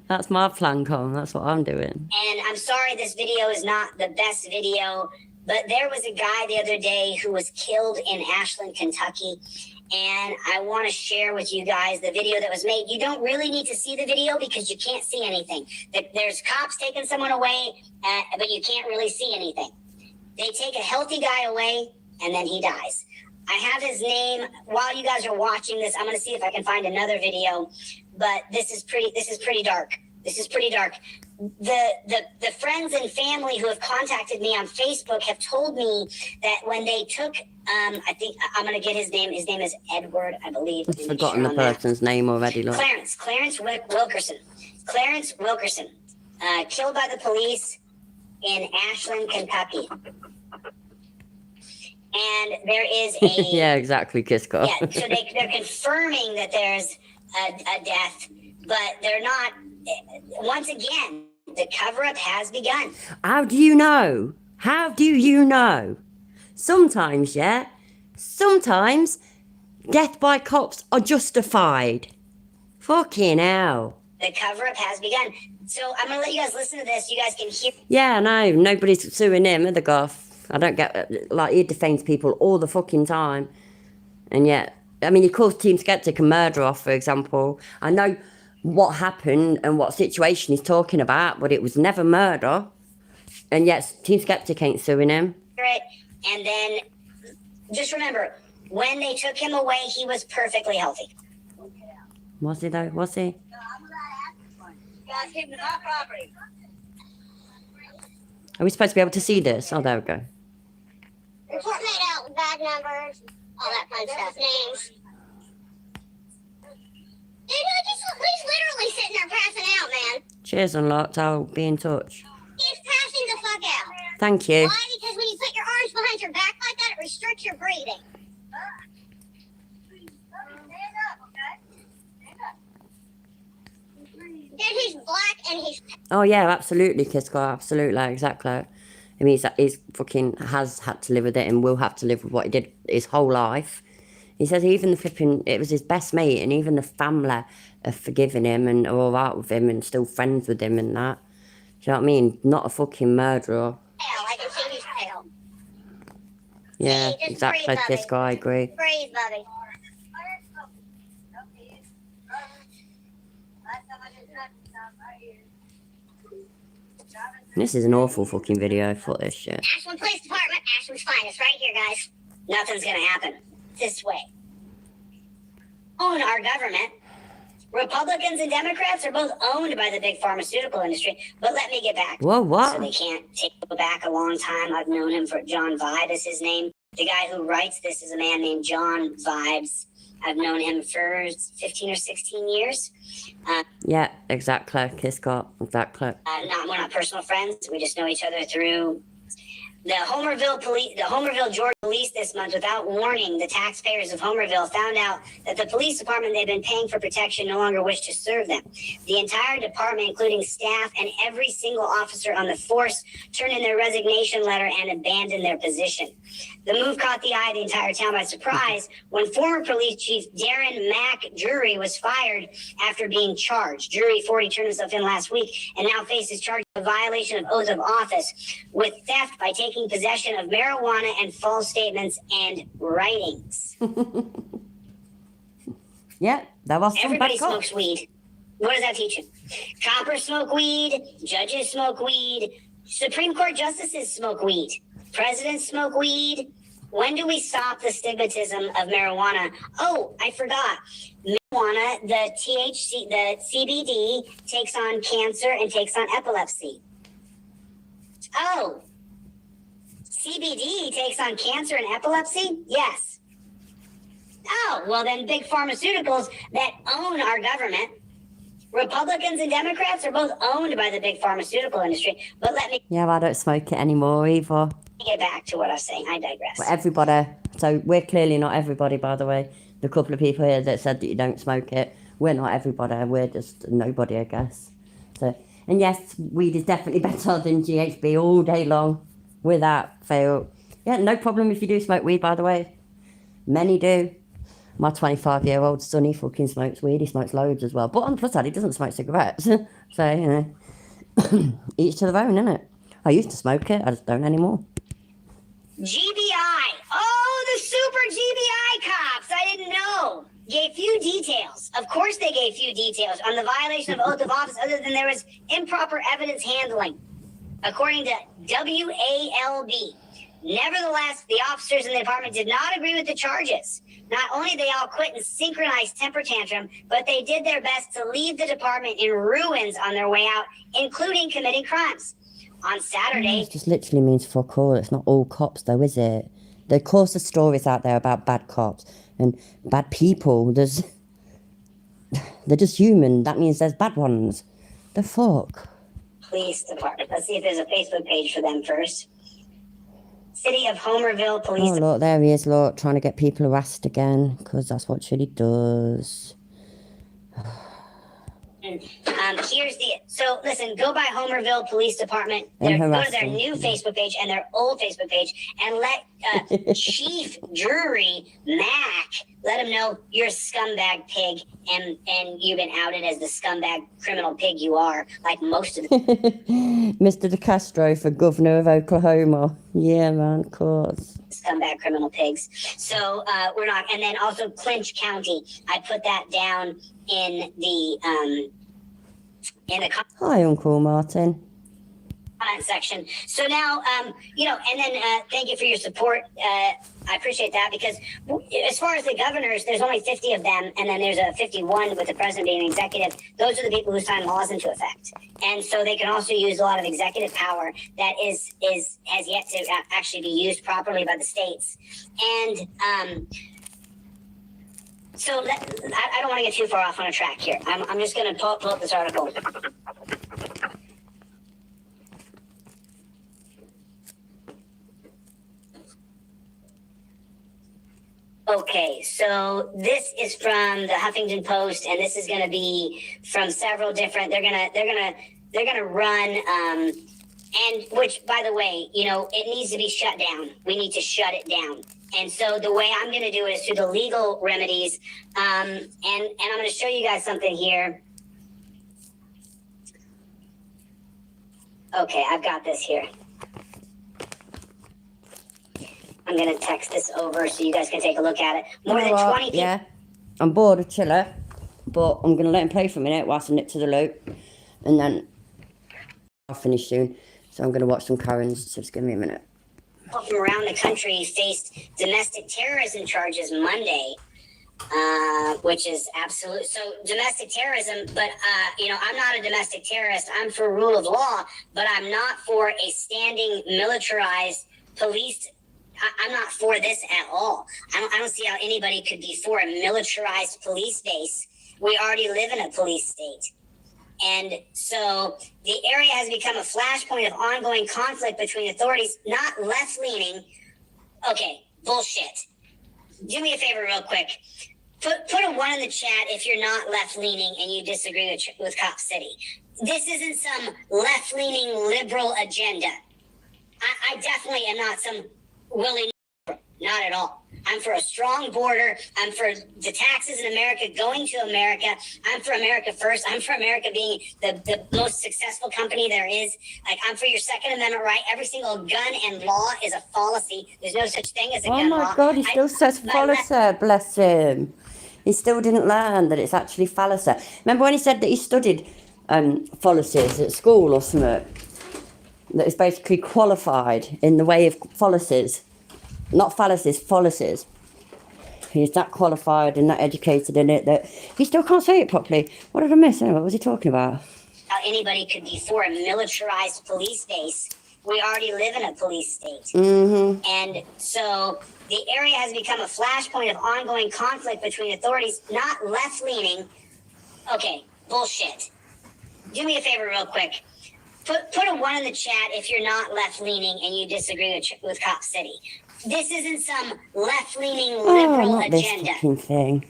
That's my plan, Colin. That's what I'm doing. And I'm sorry this video is not the best video, but there was a guy the other day who was killed in Ashland, Kentucky. And I want to share with you guys the video that was made. You don't really need to see the video because you can't see anything. There's cops taking someone away, but you can't really see anything. They take a healthy guy away, and then he dies. I have his name. While you guys are watching this, I'm going to see if I can find another video. But this is pretty dark. The friends and family who have contacted me on Facebook have told me that when they took, I think I'm going to get his name. His name is Edward, I believe. I've forgotten the person's name already. Look. Clarence Wilkerson. Clarence Wilkerson, killed by the police in Ashland, Kentucky. And there is a... Yeah, exactly, Kiska. Yeah, so they're confirming that there's a death, but they're not... Once again, the cover-up has begun. How do you know? How do you know? Sometimes, yeah, sometimes death by cops are justified. Fucking hell. The cover-up has begun. So I'm going to let you guys listen to this. You guys can hear... Yeah, no, nobody's suing him, the Goff. I don't get... Like, he defames people all the fucking time. And yet... I mean, he calls Team Skeptic a murderer, for example. I know what happened and what situation he's talking about, but it was never murder. And yet, Team Skeptic ain't suing him. And then, just remember, when they took him away, he was perfectly healthy. Was he, though? Was he? Guys, keep the property. Are we supposed to be able to see this? Oh, there we go. Report made out with bad numbers, all that fun stuff, names. He's literally sitting there passing out, man. Cheers, Unlocked. I'll be in touch. He's passing the fuck out. Thank you. Why? Because when you put your arms behind your back like that, it restricts your breathing. Dude, he's black and he's... Oh, yeah, absolutely, Kiska. Absolutely, exactly. I mean, he's fucking has had to live with it and will have to live with what he did his whole life. He says even the flipping... It was his best mate and even the family have forgiven him and are all right with him and still friends with him and that. Do you know what I mean? Not a fucking murderer. I can see he's pale. Yeah, Hey, exactly, Kiska. I agree. Breathe, buddy. This is an awful fucking video. Fuck this shit. Ashland Police Department, Ashland's finest, right here, guys. Nothing's going to happen this way. Own our government. Republicans and Democrats are both owned by the big pharmaceutical industry. But let me get back. Whoa, what? So they can't take it back a long time. I've known him for John Vibe is his name. The guy who writes this is a man named John Vibes. I've known him for 15 or 16 years. Yeah, exactly. Kiss Scott, exactly. We're not personal friends. We just know each other through the Homerville, Georgia police this month, without warning, the taxpayers of Homerville found out that the police department they've been paying for protection no longer wished to serve them. The entire department, including staff and every single officer on the force, turned in their resignation letter and abandoned their position. The move caught the eye of the entire town by surprise when former police chief Darren Mack Drury was fired after being charged. Drury, 40, turned himself in last week and now faces charges of violation of oath of office with theft by taking possession of marijuana and false statements and writings. Yeah, that was some Everybody bad cop. smokes weed. What does that teach you? Coppers smoke weed. Judges smoke weed. Supreme Court justices smoke weed. Presidents smoke weed. When do we stop the stigmatism of marijuana? Oh, I forgot. Marijuana, the THC, the CBD takes on cancer and takes on epilepsy. Oh, CBD takes on cancer and epilepsy? Yes. Oh, well then big pharmaceuticals that own our government, Republicans and Democrats are both owned by the big pharmaceutical industry. But let me Yeah, I don't smoke it anymore either. get back to what I was saying. I digress. But everybody, so we're clearly not everybody, by the way. The couple of people here that said that you don't smoke it, we're not everybody. We're just nobody, I guess. So, and yes, weed is definitely better than GHB all day long, without fail. Yeah, no problem if you do smoke weed, by the way. Many do. My 25-year-old son, he fucking smokes weed. He smokes loads as well. But on the plus side, he doesn't smoke cigarettes. So, you know, each to their own, innit? I used to smoke it. I just don't anymore. GBI. Oh, the super GBI cops. I didn't know. Gave few details. Of course they gave few details on the violation of oath of office other than there was improper evidence handling. According to WALB. Nevertheless, the officers in the department did not agree with the charges. Not only did they all quit in synchronized temper tantrum, but they did their best to leave the department in ruins on their way out, including committing crimes. On Saturday... It just literally means fuck all. It's not all cops though, is it? There of course there's stories out there about bad cops and bad people. They're just human. That means there's bad ones. The fuck? Police Department. Let's see if there's a Facebook page for them first. City of Homerville Police. Oh, look, there he is, look, trying to get people harassed again, because that's what Chili does. Here's the... So, listen, go by Homerville Police Department. Go to their new Facebook page and their old Facebook page and let Chief Drury Mack let him know you're a scumbag pig and you've been outed as the scumbag criminal pig you are, like most of the... Mr. DeCastro for governor of Oklahoma. Yeah, man, of course. Scumbag criminal pigs. So, we're not... And then also Clinch County. I put that down in the Hi, Uncle Martin. Comment section. So now, you know, and then thank you for your support. I appreciate that because as far as the governors, there's only 50 of them, and then there's a 51 with the president being executive. Those are the people who sign laws into effect, and so they can also use a lot of executive power that has yet to actually be used properly by the states. And so I don't want to get too far off on a track here. I'm just going to pull up this article. Okay, so this is from the Huffington Post, and this is going to be from several different. They're gonna run, and which, by the way, you know, it needs to be shut down. We need to shut it down. And so the way I'm going to do it is through the legal remedies. And I'm going to show you guys something here. Okay, I've got this here. I'm going to text this over so you guys can take a look at it. More than 20 people. Yeah, I'm bored of Chiller, but I'm going to let him play for a minute whilst I nip to the loop. And then I'll finish soon. So I'm going to watch some Karens. So just give me a minute. From around the country faced domestic terrorism charges Monday which is absolute. So domestic terrorism, but I'm not a domestic terrorist. I'm for rule of law, but I'm not for a standing militarized police. I'm not for this at all. I don't see how anybody could be for a militarized police base. We already live in a police state. And so the area has become a flashpoint of ongoing conflict between authorities, not left-leaning. Okay, bullshit. Do me a favor real quick. Put a 1 in the chat if you're not left-leaning and you disagree with Cop City. This isn't some left-leaning liberal agenda. I definitely am not some willy, not at all. I'm for a strong border. I'm for the taxes in America going to America. I'm for America first. I'm for America being the most successful company there is. Like, I'm for your Second Amendment right. Every single gun and law is a fallacy. There's no such thing as a gun law. Oh my God, he still says fallacy, bless him. He still didn't learn that it's actually fallacy. Remember when he said that he studied fallacies at school or something? That is basically qualified in the way of fallacies. Not fallacies, fallacies. He's that qualified and that educated in it that he still can't say it properly. What did I miss? What was he talking about? How anybody could be for a militarized police base. We already live in a police state. Mm-hmm. And so the area has become a flashpoint of ongoing conflict between authorities, not left-leaning. Okay, bullshit. Do me a favor real quick. Put a 1 in the chat if you're not left-leaning and you disagree with Cop City. This isn't some left-leaning liberal not agenda. this fucking thing.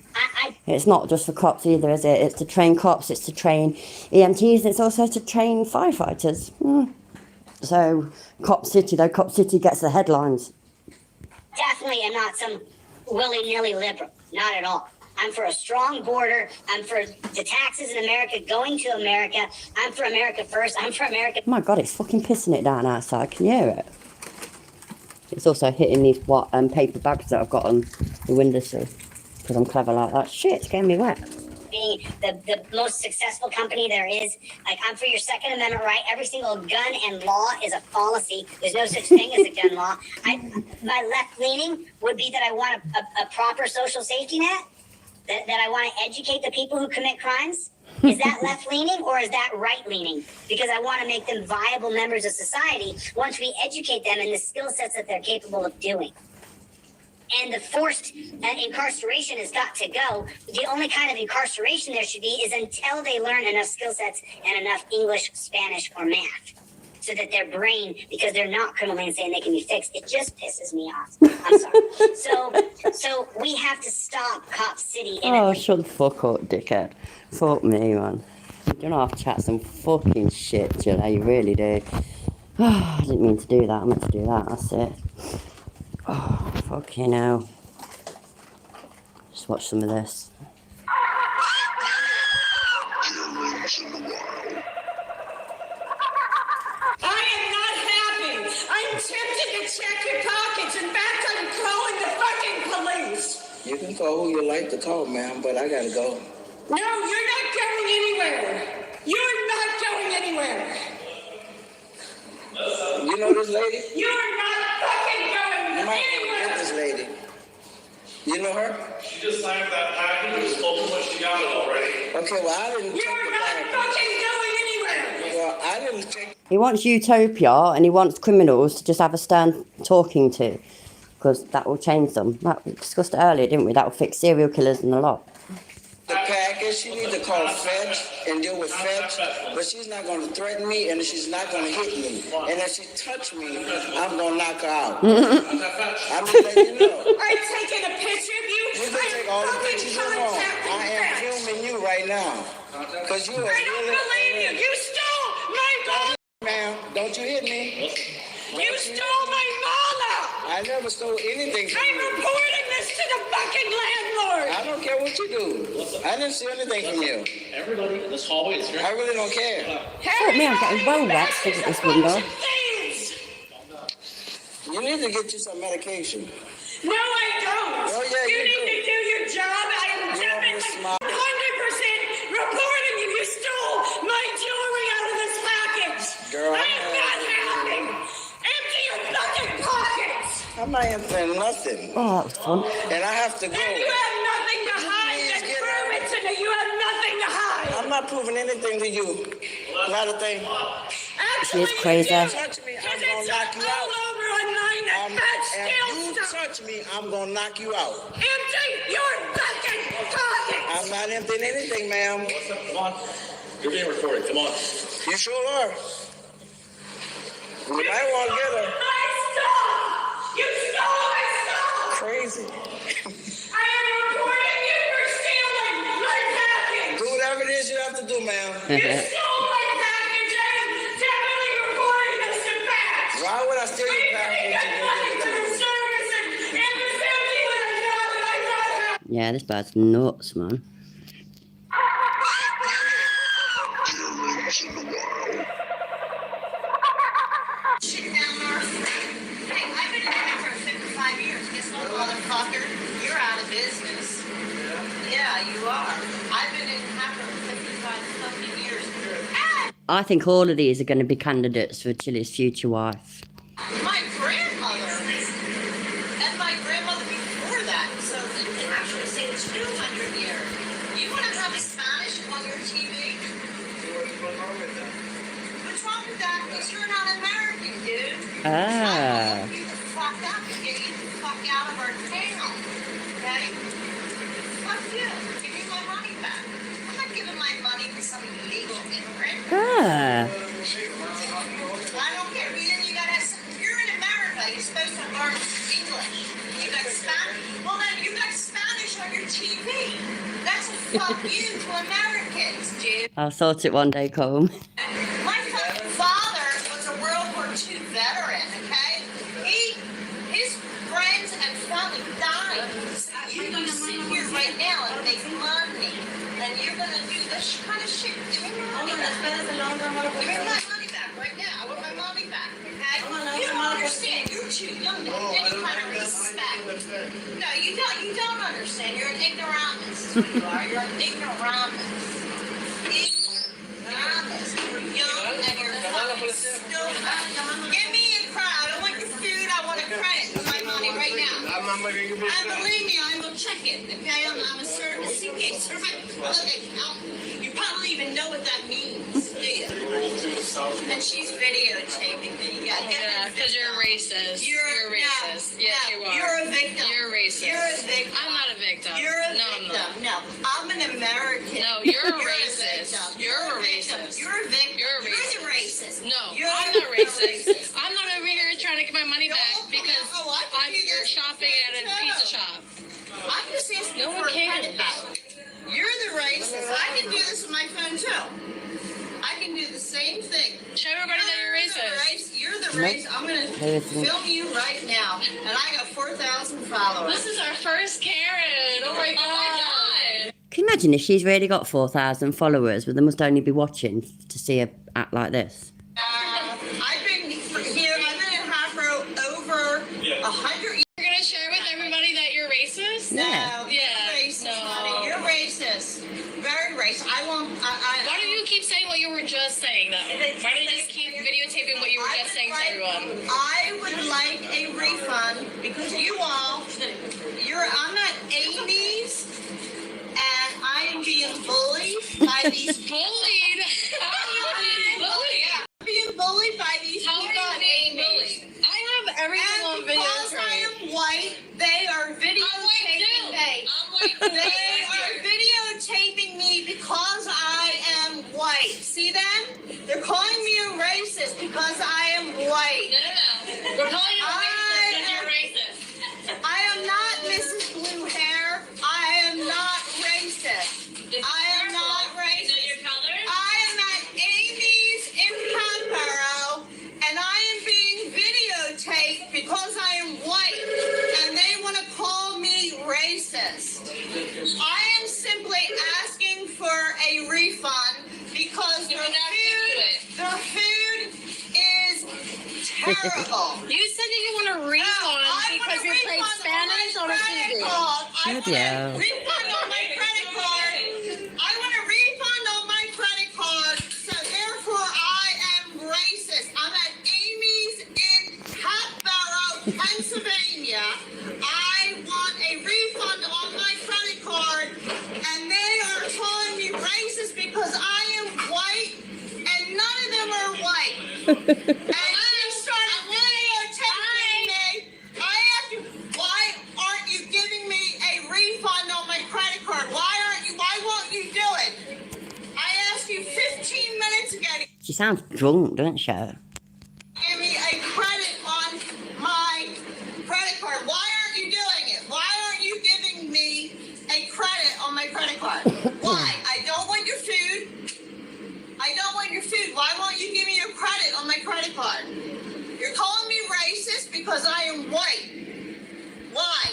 It's not just for cops either, is it? It's to train cops, it's to train EMTs, and it's also to train firefighters. So, Cop City, though, Cop City gets the headlines. Definitely am not some willy-nilly liberal. Not at all. I'm for a strong border. I'm for the taxes in America going to America. I'm for America first. I'm for America. Oh my God, it's fucking pissing it down outside. Can you hear it? It's also hitting these paper bags that I've got on the windowsill because I'm clever like that. Shit, it's getting me wet. Being the most successful company there is. Like, I'm for your Second Amendment right. Every single gun and law is a fallacy. There's no such thing as a gun law. My left-leaning would be that I want a proper social safety net. That I want to educate the people who commit crimes? Is that left-leaning or is that right-leaning? Because I want to make them viable members of society once we educate them in the skill sets that they're capable of doing. And the forced incarceration has got to go. The only kind of incarceration there should be is until they learn enough skill sets and enough English, Spanish, or math. So that their brain, because they're not criminally insane, they can be fixed. It just pisses me off. I'm sorry. So we have to stop Cop City. Shut the fuck up, dickhead. Fuck me, man. You don't have to chat some fucking shit, Jill. You really do. I didn't mean to do that. I meant to do that. That's it. Oh, fucking hell. Just watch some of this. I'm tempted to check your pockets. In fact, I'm calling the fucking police. You can call who you like to call, ma'am, but I gotta go. No, you're not going anywhere. You're not going anywhere. You know this lady? You're not fucking going You might anywhere. get this lady. You know her? She just signed that package. It was told when she got it already. Okay, well, I didn't take You're the not package. fucking going anywhere. Well, I didn't take... He wants utopia and he wants criminals to just have a stern talking to because that will change them. We discussed it earlier, didn't we? That will fix serial killers and a lot. The package, she needs to call feds and deal with feds, but she's not going to threaten me and she's not going to hit me. And if she touch me, I'm going to knock her out. I'm just letting you know. I'm taking a picture of you. You can take all the pictures you want. I am filming you right now. Because you are I don't believe you. You stole my mama. Ma'am, don't you hit me. You stole my mama. I never stole anything from I'm you. reporting this to the fucking landlord. I don't care what you do. I didn't steal anything from you. Everybody in this hallway is I really don't care. Fuck me, I'm getting well wet because of this window. You need to get you some medication. No, I don't. Oh, yeah, you you need do. to do your job. I am definitely 100% reporting you. You stole my jewelry out of this package. Girl, I am not happy. Empty your fucking pockets. I'm not emptying nothing. Oh, that was fun. And I have to go. And you have nothing to not proving anything to you. Not a thing. She is crazy. Touch me, I'm gonna knock you out. All over online and If you touch me, I'm gonna knock you out. Empty your fucking pockets! I'm not emptying anything, ma'am. Come on. You're being recorded. Come on. You sure are. You might want to get her. You stole my stuff! Crazy. I am reporting you for stealing my package! Do whatever it is you have to do, ma'am. You stole my package! I am definitely reporting this to Pat! Why would I steal your package? Yeah, this bird's nuts, man. Motherfucker, you're out of business. Yeah, you are. I've been in Africa for 55 fucking years. I think all of these are going to be candidates for Chili's future wife. My grandmother and my grandmother before that, so you can actually say 200 years. You want to have Spanish on your TV? What's wrong with that? What's wrong with that? Because you're not American, dude. Ah. You the fuck up and get you the fuck out of our town. Okay? Fuck you. Give me my money back. I'm not giving my money to some illegal immigrant. Ah. I don't care. You gotta. You're in America. You're supposed to learn English. You got Spanish. Well, then you got Spanish on your TV. That's a fuck you to Americans, dude. I'll sort it one day, Colm. My fucking father was a World War II veteran, okay? His friends and family died. You're gonna sit here right now and make money, and you're gonna do this kind of shit. Give me my money back. Give me my money back right now. I want my money back, okay? You don't understand. You're too young to have any kind of respect. No, you don't. You don't understand. You're an ignoramus. That's what you are. You're an ignoramus. You're young and you're fucking stupid. Give me a credit. I don't want your food. I want a credit for my money right now. And believe me, I will check it. Okay, I'm a certain CK certified account. You probably even know what that means, do you? And she's videotaping me. Yeah, because you're racist. You're racist. Yes, you are. You're a victim. You're racist. You're a victim. I'm not a victim. You're a no, victim. I'm not. No, I'm an American. No, you're a You're racist. victim. You're a racist. You're a victim. You're a You're racist. the racist. No, You're I'm the not racist. racist. I'm not over here trying to get my money back because you're shopping at a pizza shop. I'm just asking No for one a credit cares. back. You're the racist. I can do this with my phone too. I can do the same thing. Show everybody that you're racist. You're the racist. I'm gonna film you right now, and I got 4,000 followers. This is our first Karen. Oh my god. Can you imagine if she's really got 4,000 followers, but they must only be watching to see her act like this? I've been here. I've been in Hasbro over 100 years. You're gonna share with everybody that you're racist? Yeah. No, you're racist, honey. You're racist. Very racist. Why do you keep saying what you were just saying, though? Why don't you just keep videotaping what you were just saying to everyone? I would like a refund because you all, I'm at Amy's and I am being bullied by these bullied? I'm being bullied by these How people are at you being Amy's. bullied? I have everything And on video. because I am white, they are videotaping me. They are videotaping me because I am white. See them? They're calling me a racist because I am white. No. We're calling you a racist because you're racist. I am not Mrs. Blue Hair. I am not racist. I am not racist. Know your color? I am at Amy's in Hatboro, and I am being videotaped because I am white, and they want to call me racist. I am simply asking for a refund because their food is terrible. You said that you want a refund because you played Spanish on a TV. Refund on my credit card. I want a refund on my credit card, so therefore I am racist. I'm at Amy's in Hatboro, Pennsylvania. I want a refund on my credit card, and they are calling me racist because I she started videotaping me. I asked you, why aren't you giving me a refund on my credit card? Why won't you do it? I asked you 15 minutes ago to She sounds drunk, doesn't she? give me a credit on my credit card. Why aren't you doing it? Why aren't you giving me a credit on my credit card? Why? I don't want your food. I don't want your food. Why won't you give me your credit on my credit card? You're calling me racist because I am white. Why?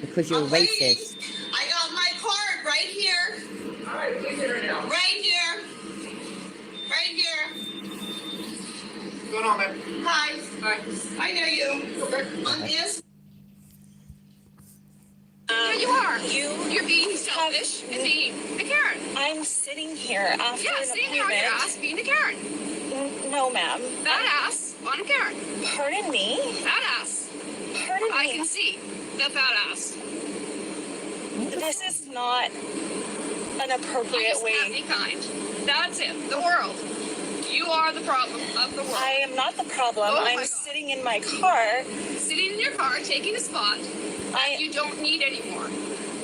Because you're racist. I got my card right here. All right, please hear it now. Right here. Right here. What's going on, man? Hi. Hi. I know you. On this. Yeah, you are. You're being selfish and being a Karen. I'm sitting here after an sitting here on appointment. your ass being a Karen. No, ma'am. Fat ass on a Karen. Pardon me? Fat ass. Pardon I me? can see the fat ass. This is not an appropriate You way. just can't be kind. That's it. The world. You are the problem of the world. I am not the problem. Oh my I'm God. sitting in my car. Sitting in your car, taking a spot that you don't need anymore.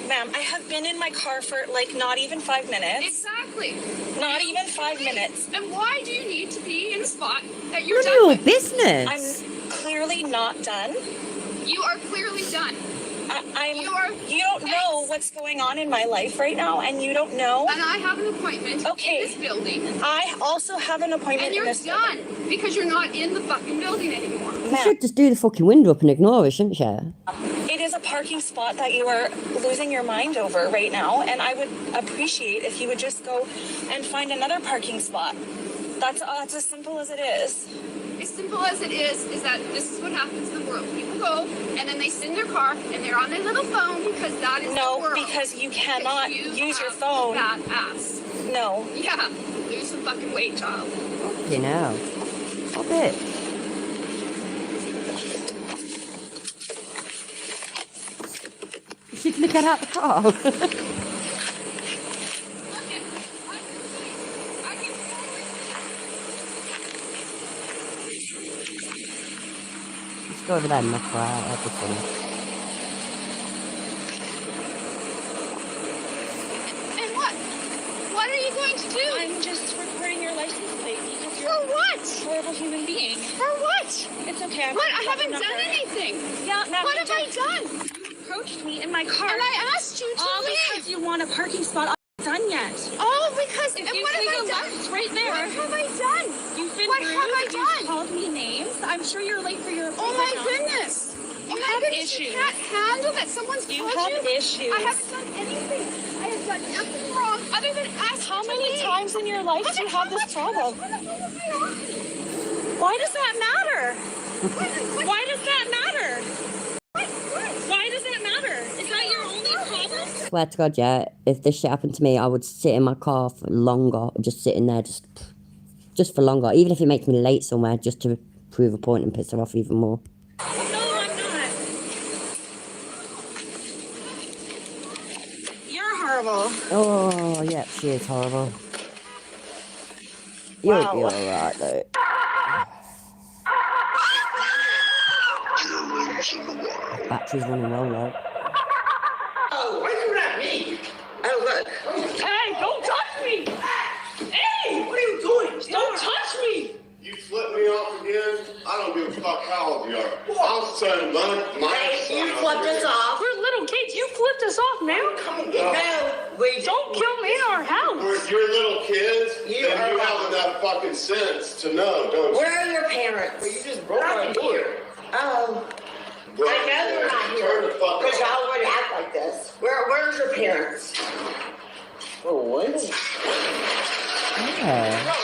Ma'am, I have been in my car for like not even 5 minutes. Exactly. Not even 5 minutes. And why do you need to be in a spot that you're None of done your with? business. I'm clearly not done. You are clearly done. You don't know what's going on in my life right now, and you don't know. And I have an appointment in this building. I also have an appointment And you're in this done because you're not in the fucking building anymore. You should just do the fucking window up and ignore it, shouldn't you? It is a parking spot that you are losing your mind over right now, and I would appreciate if you would just go and find another parking spot. That's as simple as it is. As simple as it is that this is what happens in the world. People go and then they sit in their car and they're on their little phone because that is the world. Because you cannot use your phone. Fat ass. No. Yeah. Lose some fucking weight, child. You know. Stop it. She's gonna get out the car. Let's go over there and knock her out. That'd be funny. And what? What are you going to do? I'm just recording your license plate because you're For what? a horrible human being. For what? It's okay. What? I haven't done anything. Yeah, ma'am. What have I done? You approached me in my car. And I asked you to leave. Because you want a parking spot. I'm not done yet. Oh, because If and you what take have a I done? left right there. What have I done? You've been What rude. have I done? You've called me names. I'm sure you're late for your Oh appointment. my now. goodness. You Oh my have goodness, issues. you can't handle that someone's You called have you? issues. I haven't done anything. I have done nothing wrong other than ask How you to many leave. times in your life do you have this problem? Why does that matter? Why does that matter? Why does that matter? Is that your only problem? Swear to God, yeah, if this shit happened to me, I would sit in my car for longer, just sitting there, just for longer, even if it makes me late somewhere, just to prove a point and piss her off even more. No, I'm not. You're horrible. Oh, yeah, she is horrible. You'll be alright, though. Battery's running low, though. Oh, why are you at me? Oh, look. Hey, don't touch me! Hey, what are you doing? Don't touch me! You flip me off again? I don't give a fuck how old you are. I'll send my son. You flipped us off. We're little kids. You flipped us off, man. No, wait. Don't kill me in our house. You're little kids, You then are you wrong. have enough fucking sense to know, don't you? Where are your parents? Well, you just broke my door. Oh. Bro, I know they're not turn here. the fuck Because off. y'all would act like this. Where's your parents? Oh, what? Yeah.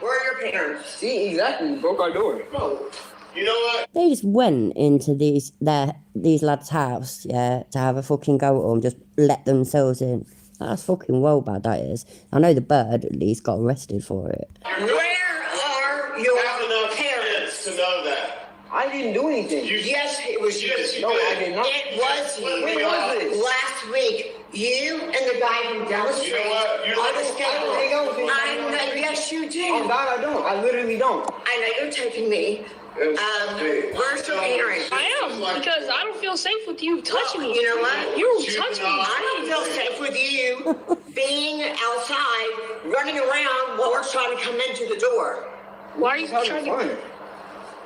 Where are your parents? See, exactly. You broke our door. Bro, you know what? They just went into these lads' house, yeah, to have a fucking go at them, just let themselves in. That's fucking well bad, that is. I know the bird at least got arrested for it. Where are your Have enough parents? sense to know that. I didn't do anything. Yes, it was you. Yes, you No, did. I did not. It was you. When was it? Last week, You and the guy from down the street are the skateboard. I know, yes, you do. Oh, God, I don't. I literally don't. I know you're taking me. Where's your parents? I am, because I don't feel safe with you touching me. You know what? You touch me. I don't feel safe with you being outside, running around while we're trying to come into the door. Why are you trying to...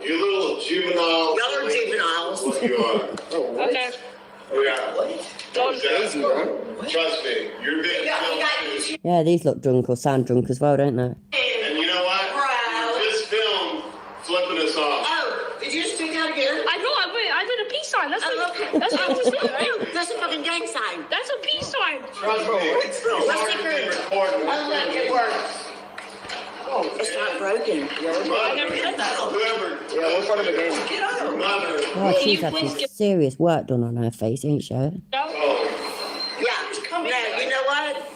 You little juvenile. Y'all are juveniles. What you are. Okay. Yeah. Don't crazy, bro. Trust me, you're being filmed. Yeah, these look drunk or sound drunk as well, don't they? And you know what? You just filmed flipping us off. Oh, did you just do that again? I know, I did a peace sign. That's what, okay. that's what I was doing, right? That's a fucking gang sign. That's a peace sign. Trust me. Let's take her. Oh, look, it works. Oh, it's not broken. I never said that. Whoever. Yeah, we're part of the game. Get out. Oh, she's had some serious work done on her face, ain't she? Yeah. Now, you know what?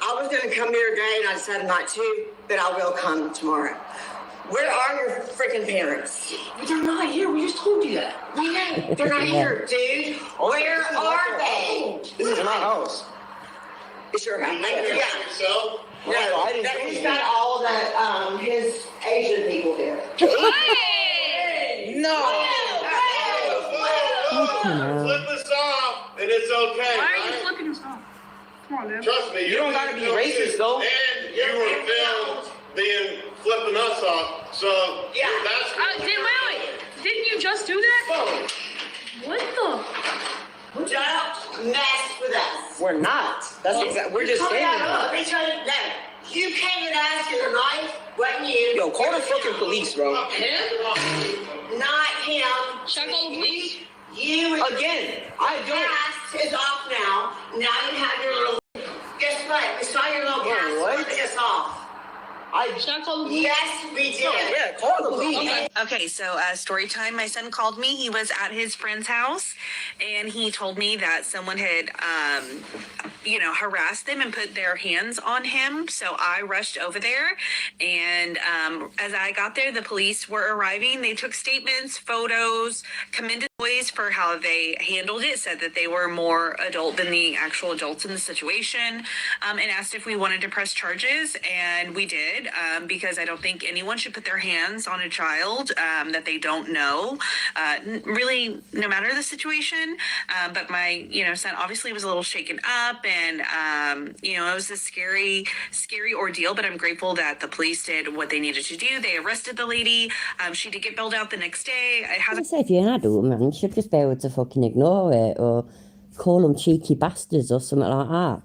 I was going to come here today and I decided not to, but I will come tomorrow. Where are your freaking parents? They're not here. We just told you that. I know. They're not here, dude. Where are they? This is my house. It's your house. Yeah. So? No, he's got all the, his Asian people here. Hey! No! Flip us off, and it's okay. Why are you flipping us off? Come on, man. Trust me, You don't gotta be racist, though. And you were filmed being flipping us off, so Yeah. that's Wait. Didn't you just do that? What the? Don't mess with us. We're not. That's exactly. We're just standing there. No, you came at us with a knife, wasn't you? Yo, call the fucking police, bro. Not him. Should I call the police? You Again, I don't. Cast is off now. Now you have your little. Guess what? We saw your little cast. what? It's off. Should I call the police? Yes, we did. Yeah, call the police. Okay. Okay, so story time. My son called me. He was at his friend's house, and he told me that someone had, harassed them and put their hands on him. So I rushed over there, and as I got there, the police were arriving. They took statements, photos, commended boys for how they handled it, said that they were more adult than the actual adults in the situation, and asked if we wanted to press charges, and we did, because I don't think anyone should put their hands on a child that they don't know, really, no matter the situation. But my, son obviously was a little shaken up, and, it was a scary ordeal, but I'm grateful that the police did what they needed to do. They arrested the lady. She did get bailed out the next day. I say if you're an adult, man, you should just be able to fucking ignore it or call them cheeky bastards or something like that.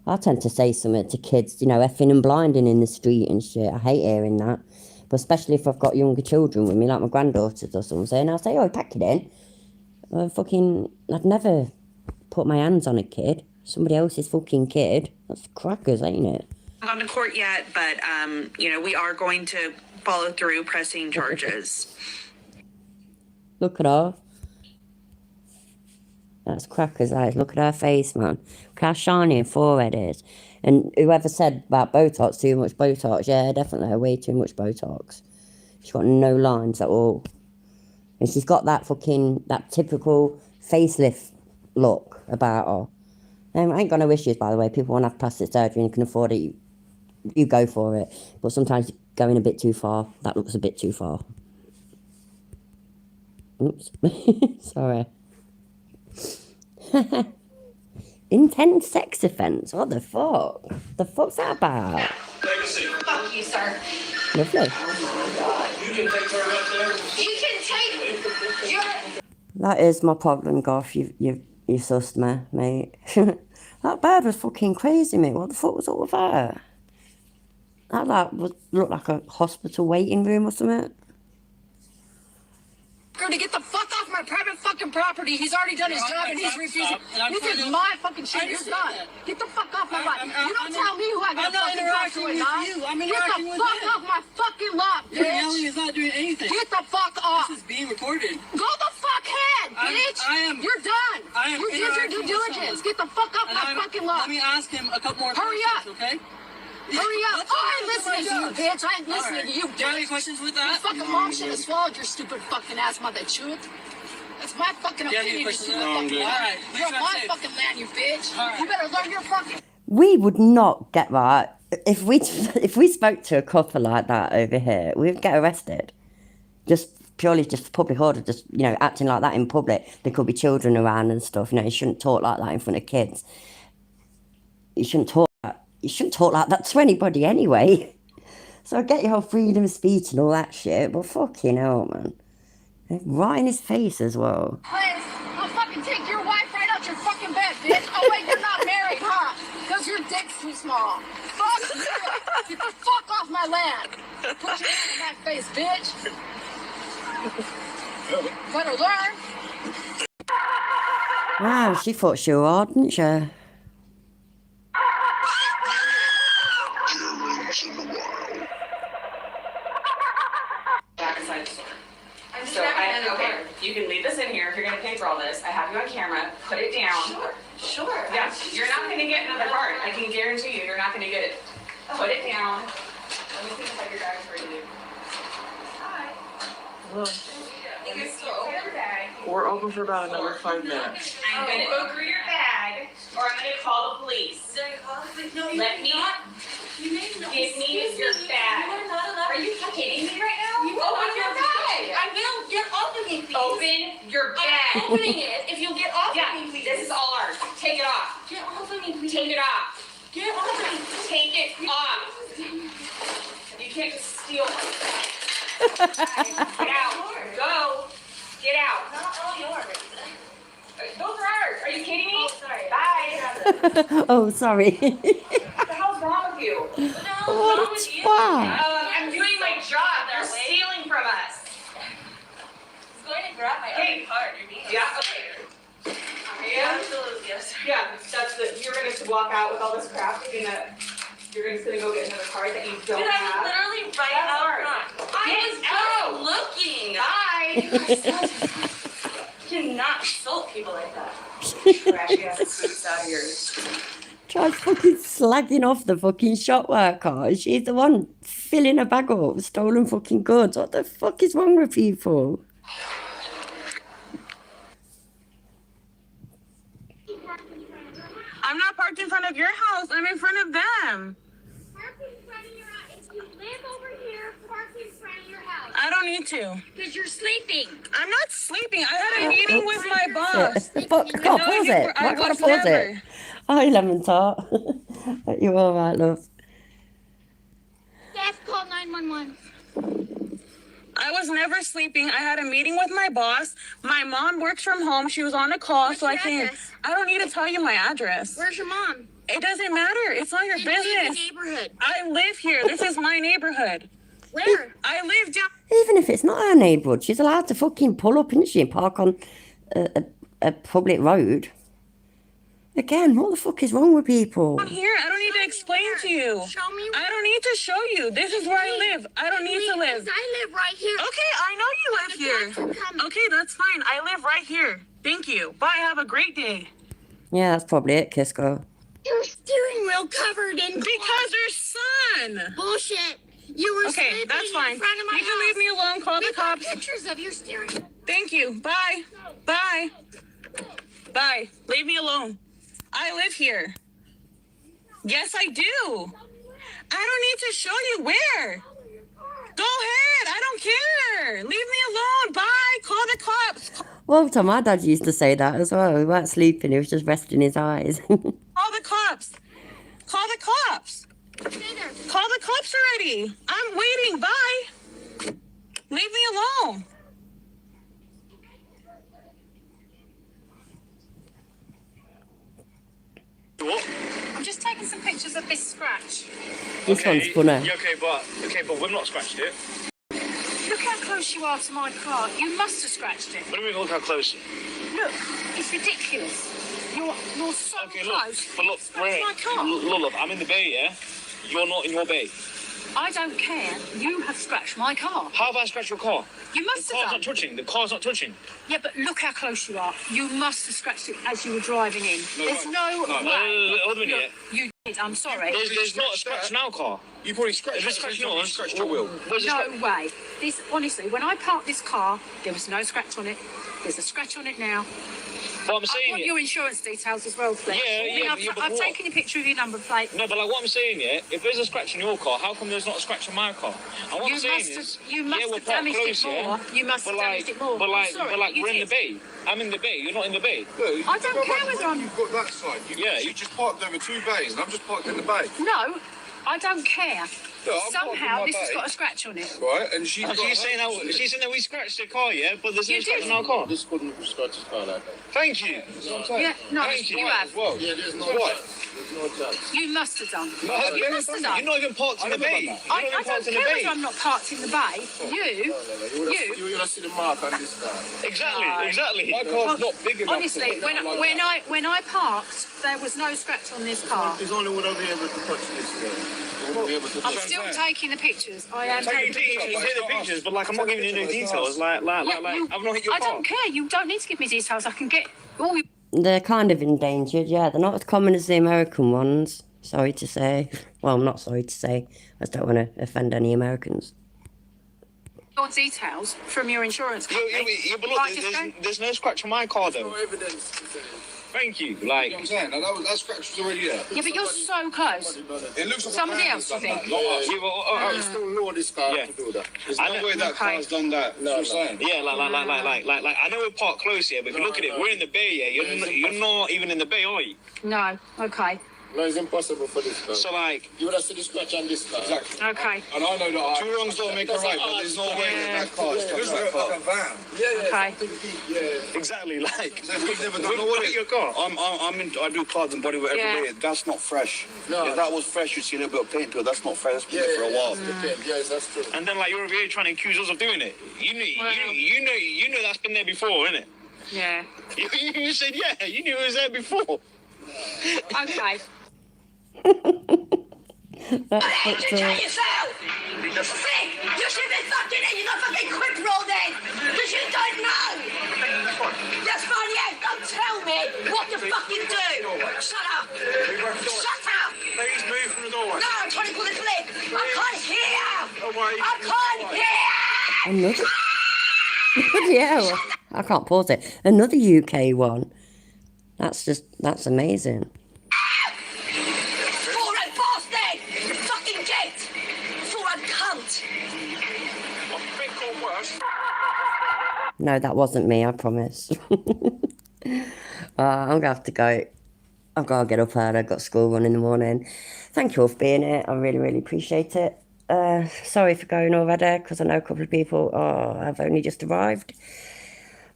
I tend to say something to kids, effing and blinding in the street and shit. I hate hearing that. But especially if I've got younger children with me, like my granddaughters or something, I'll say, oh, pack it in. I'd never put my hands on a kid. Somebody else's fucking kid. That's crackers, ain't it? Not gone to court yet, but, we are going to follow through pressing charges. Look at her. That's crackers eyes. Look at her face, man. Look how shiny her forehead is. And whoever said about Botox, too much Botox, yeah, definitely, way too much Botox. She's got no lines at all. And she's got that typical facelift look about her. I ain't got no issues, by the way. People want to have plastic surgery and can afford it. You go for it. But sometimes you're going a bit too far. That looks a bit too far. Oops. Sorry. Intense sex offence. What the fuck? The fuck's that about? Fuck you, sir. Lovely. You can take her up there. You can take your. That is my problem, Goff. You sussed me, mate. That bird was fucking crazy, mate. What the fuck was up with that? That looked like a hospital waiting room or something. To get the fuck off my private fucking property. He's already done his job and he's refusing. This is my fucking shit. You're done. Get the fuck off my lot. You don't tell me who I got to fucking talk to or not. Get the fuck off my fucking lot, bitch. Yelling is not doing anything. Get the fuck off. This is being recorded. Go the fuck ahead, bitch. You're done. You did your due diligence. Get the fuck off my fucking lot. Let me ask him a couple more questions, okay? Hurry up! Oh, I ain't listening to you, bitch! I ain't listening to you, bitch! Do you have any questions with that? Your fucking mom should have swallowed your stupid fucking ass, mother truth. It's my fucking opinion. No, I'm good. All right. You're on my fucking land, you bitch. You better learn your fucking... We would not get that. If we spoke to a couple like that over here, we'd get arrested. Just purely just public order, just, you know, acting like that in public. There could be children around and stuff. You know, you shouldn't talk like that in front of kids. You shouldn't talk like that to anybody anyway. So I get your whole freedom of speech and all that shit, but fucking hell, man. Right in his face as well. Please, I'll fucking take your wife right out your fucking bed, bitch. Oh, wait, you're not married, huh? Because your dick's too small. Fuck you. Get the fuck off my land. Put your hand in my face, bitch. Better learn. Wow, she thought she was hard, didn't she? Okay, you can leave this in here if you're gonna pay for all this. I have you on camera. Put it down. Sure. Yeah, you're not gonna get another card. I can guarantee you, you're not gonna get it. Put it down. Let me see if I can grab it for you. Hi. Hello. You can still open your bag. We're open for about another 5 minutes. I'm gonna go through your bag, or I'm gonna call the police. No, Let me. Give me your bag. Are you kidding me right now? Open your bag. I will. Get off of me, please. Open your bag. I'm opening it. If you'll get off of me, please. This is all ours. Take it off. Get off of me, please. Take it off. Get off of me. Take it off. You can't just steal like that. Get out. Go. Get out. Not all yours. Those are ours. Are you kidding me? Oh, sorry. Bye. Oh, sorry. What the hell's wrong with you? What a twat. I'm doing my job. They're stealing from us. He's going to grab my other card. You're being Yeah, okay. Absolutely, yes. Yeah, that's the. You're gonna walk out with all this crap. You're just gonna go get another card that you don't Dude, I have. was literally right out front. I was looking. Bye. You cannot insult people like that. Trashy ass suits out here. Tries fucking slagging off the fucking shop worker. She's the one filling her bag up with stolen fucking goods. What the fuck is wrong with people? I'm not parked in front of your house. I'm in front of them. Park in front of your house. If you live over here, park in front of your house. I don't need to. Because you're sleeping. I'm not sleeping. I had a meeting with my boss. Fuck, can't pause it. I can't pause it. Hi, Lemon Tart. You're all right, love. Yes, call 911. I was never sleeping. I had a meeting with my boss. My mom works from home. She was on a call, What's so I your came. address? I don't need to tell you my address. Where's your mom? It doesn't matter. It's not your In business. the neighborhood. I live here. This is my neighborhood. Where? I live down. Even if it's not her neighbourhood, she's allowed to fucking pull up, isn't she, and park on a public road. Again, what the fuck is wrong with people? I'm here. I don't need to explain to you. Show me where. I don't need to show you. This is where I live. I don't need to live. I live right here. Okay, I know you live here. Okay, that's fine. I live right here. Thank you. Bye. Have a great day. Yeah, that's probably it, Kisco. Your steering wheel covered in Because your son. bullshit. You were Okay, sleeping that's fine. in front of my You can leave me alone. Call the We got cops. pictures of your steering wheel. Thank you. Bye. Bye. Bye. Leave me alone. I live here. Yes, I do. I don't need to show you where. Go ahead. I don't care. Leave me alone. Bye. Call the cops. Well, Tom, my dad used to say that as well. He weren't sleeping, he was just resting his eyes. Call the cops. Call the cops. Call the cops already. I'm waiting. Bye. Leave me alone. What? I'm just taking some pictures of this scratch. This one's funny. Yeah, okay, but we've not scratched it. Look how close you are to my car. You must have scratched it. What do you mean, look how close? Look, it's ridiculous. You're so Okay, close. look, but look, Scratch my car. look, I'm in the bay, yeah? You're not in your bay. I don't care. You have scratched my car. How have I scratched your car? You must The have car's done. not touching. The car's not touching. Yeah, but look how close you are. You must have scratched it as you were driving in. There's no way. Hold a minute. You did. I'm sorry. There's not a scratch in our car. You probably scratched There's a scratch in yours. scratched your wheel. No way. This honestly, when I parked this car, there was no scratch on it. There's a scratch on it now. What I'm I saying want is, your insurance details as well, please. I've taken a picture of your number plate. no, but like what I'm saying, yeah, if there's a scratch in your car, how come there's not a scratch in my car? And what I'm saying is, you must we're have parked damaged close, it more. yeah? You must have damaged it more. But I'm sorry, you we're in did. the bay. I'm in the bay. You're not in the bay. Look, I don't care whether I'm. You've got that side. You just parked over 2 bays, and I'm just parked in the bay. No, I don't care. Look, I'm Somehow parked in my this has bay. got a scratch on it. Right, and she's She's saying that we scratched the car, yeah, but there's no scratch in our car. This couldn't scratch his car like that. Thank you. Yeah, no, Thank you have. Well, yeah, there's no chance. There's no chance. You must have done. No, You must have done. You're not even parked in the bay. I don't care whether I'm not parked in the bay. You. You would have seen the mark on this car. Exactly. My car's not big enough. Honestly, when I parked, there was no scratch on this car. He's only would have been able to touch this. I'm still taking the pictures. I am Take the pictures, but like I'm not giving you no details. Like I've not hit your I car. don't care. You don't need to give me details. I can get all your They're kind of endangered, yeah. They're not as common as the American ones, sorry to say. Well, I'm not sorry to say. I just don't want to offend any Americans. details from your insurance company. Yeah, but look, there's no scratch on my car though. No evidence. Thank you. Like, you know what I'm saying? That scratch was already there. Yeah, but you're so close. It looks like Somebody else, I think. I still know this car to do that. There's no way that car's done that. No, saying. Yeah, like, I know we're parked close here, but if you look at it, we're in the bay. Yeah, you're not even in the bay, are you? No. Okay. No, it's impossible for this car. So like, you would have seen the scratch on this car. Exactly. Okay. And I know that 2 wrongs don't make a right, but there's no way that car is like a van. Okay. Yeah. Exactly. Like, So we've never done look at your car. I do cars and bodywork every day. That's not fresh. No. If that was fresh, you'd see a little bit of paint to it. That's not fresh. That's been there for a while. Yes, that's true. And then like you're over here trying to accuse us of doing it. You know that's been there before, innit? Yeah. You said yeah. You knew it was there before. Okay. That's Educate yourself! See, you should be fucking in, you're not fucking quick roll then! Because you don't know! That's fine, yeah, don't tell me what to fucking do! Shut up! Shut up! Please move from the doorway. No, I'm trying to pull this lid! I can't hear! I can't hear! Another... Bloody hell. I can't pause it. Another UK one. That's amazing. Forehead bastard! Fucking gate! Forehead cunt! No, that wasn't me, I promise. I'm going to have to go. I've got to get up early. I've got school run in the morning. Thank you all for being here. I really, really appreciate it. Sorry for going already, because I know a couple of people have only just arrived.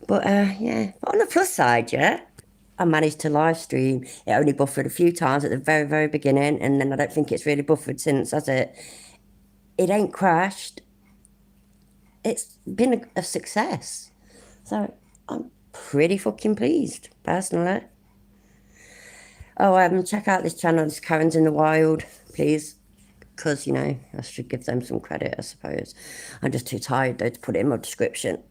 But, yeah. But on the plus side, yeah, I managed to live stream. It only buffered a few times at the very, very beginning, and then I don't think it's really buffered since, has it? It ain't crashed. It's been a success. So I'm pretty fucking pleased, personally. Oh, check out this channel. It's Karen's in the Wild, please. Because, you know, I should give them some credit, I suppose. I'm just too tired, though, to put it in my description.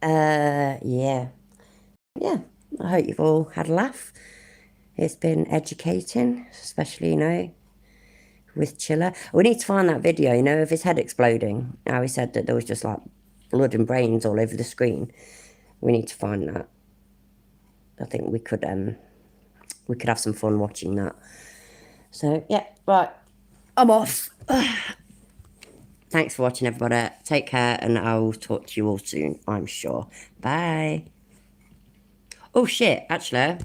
Yeah. Yeah, I hope you've all had a laugh. It's been educating, especially, you know, with Chiller. We need to find that video, you know, of his head exploding. How he said that there was just, like, blood and brains all over the screen. We need to find that. I think we could have some fun watching that. So, yeah, right. I'm off. Thanks for watching, everybody. Take care, and I'll talk to you all soon, I'm sure. Bye. Oh, shit, actually.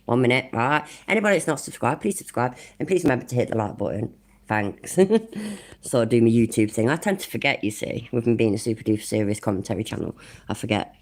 1 minute, right. Anybody that's not subscribed, please subscribe. And please remember to hit the like button. Thanks. So I do my YouTube thing. I tend to forget, you see, with me being a super duper serious commentary channel. I forget.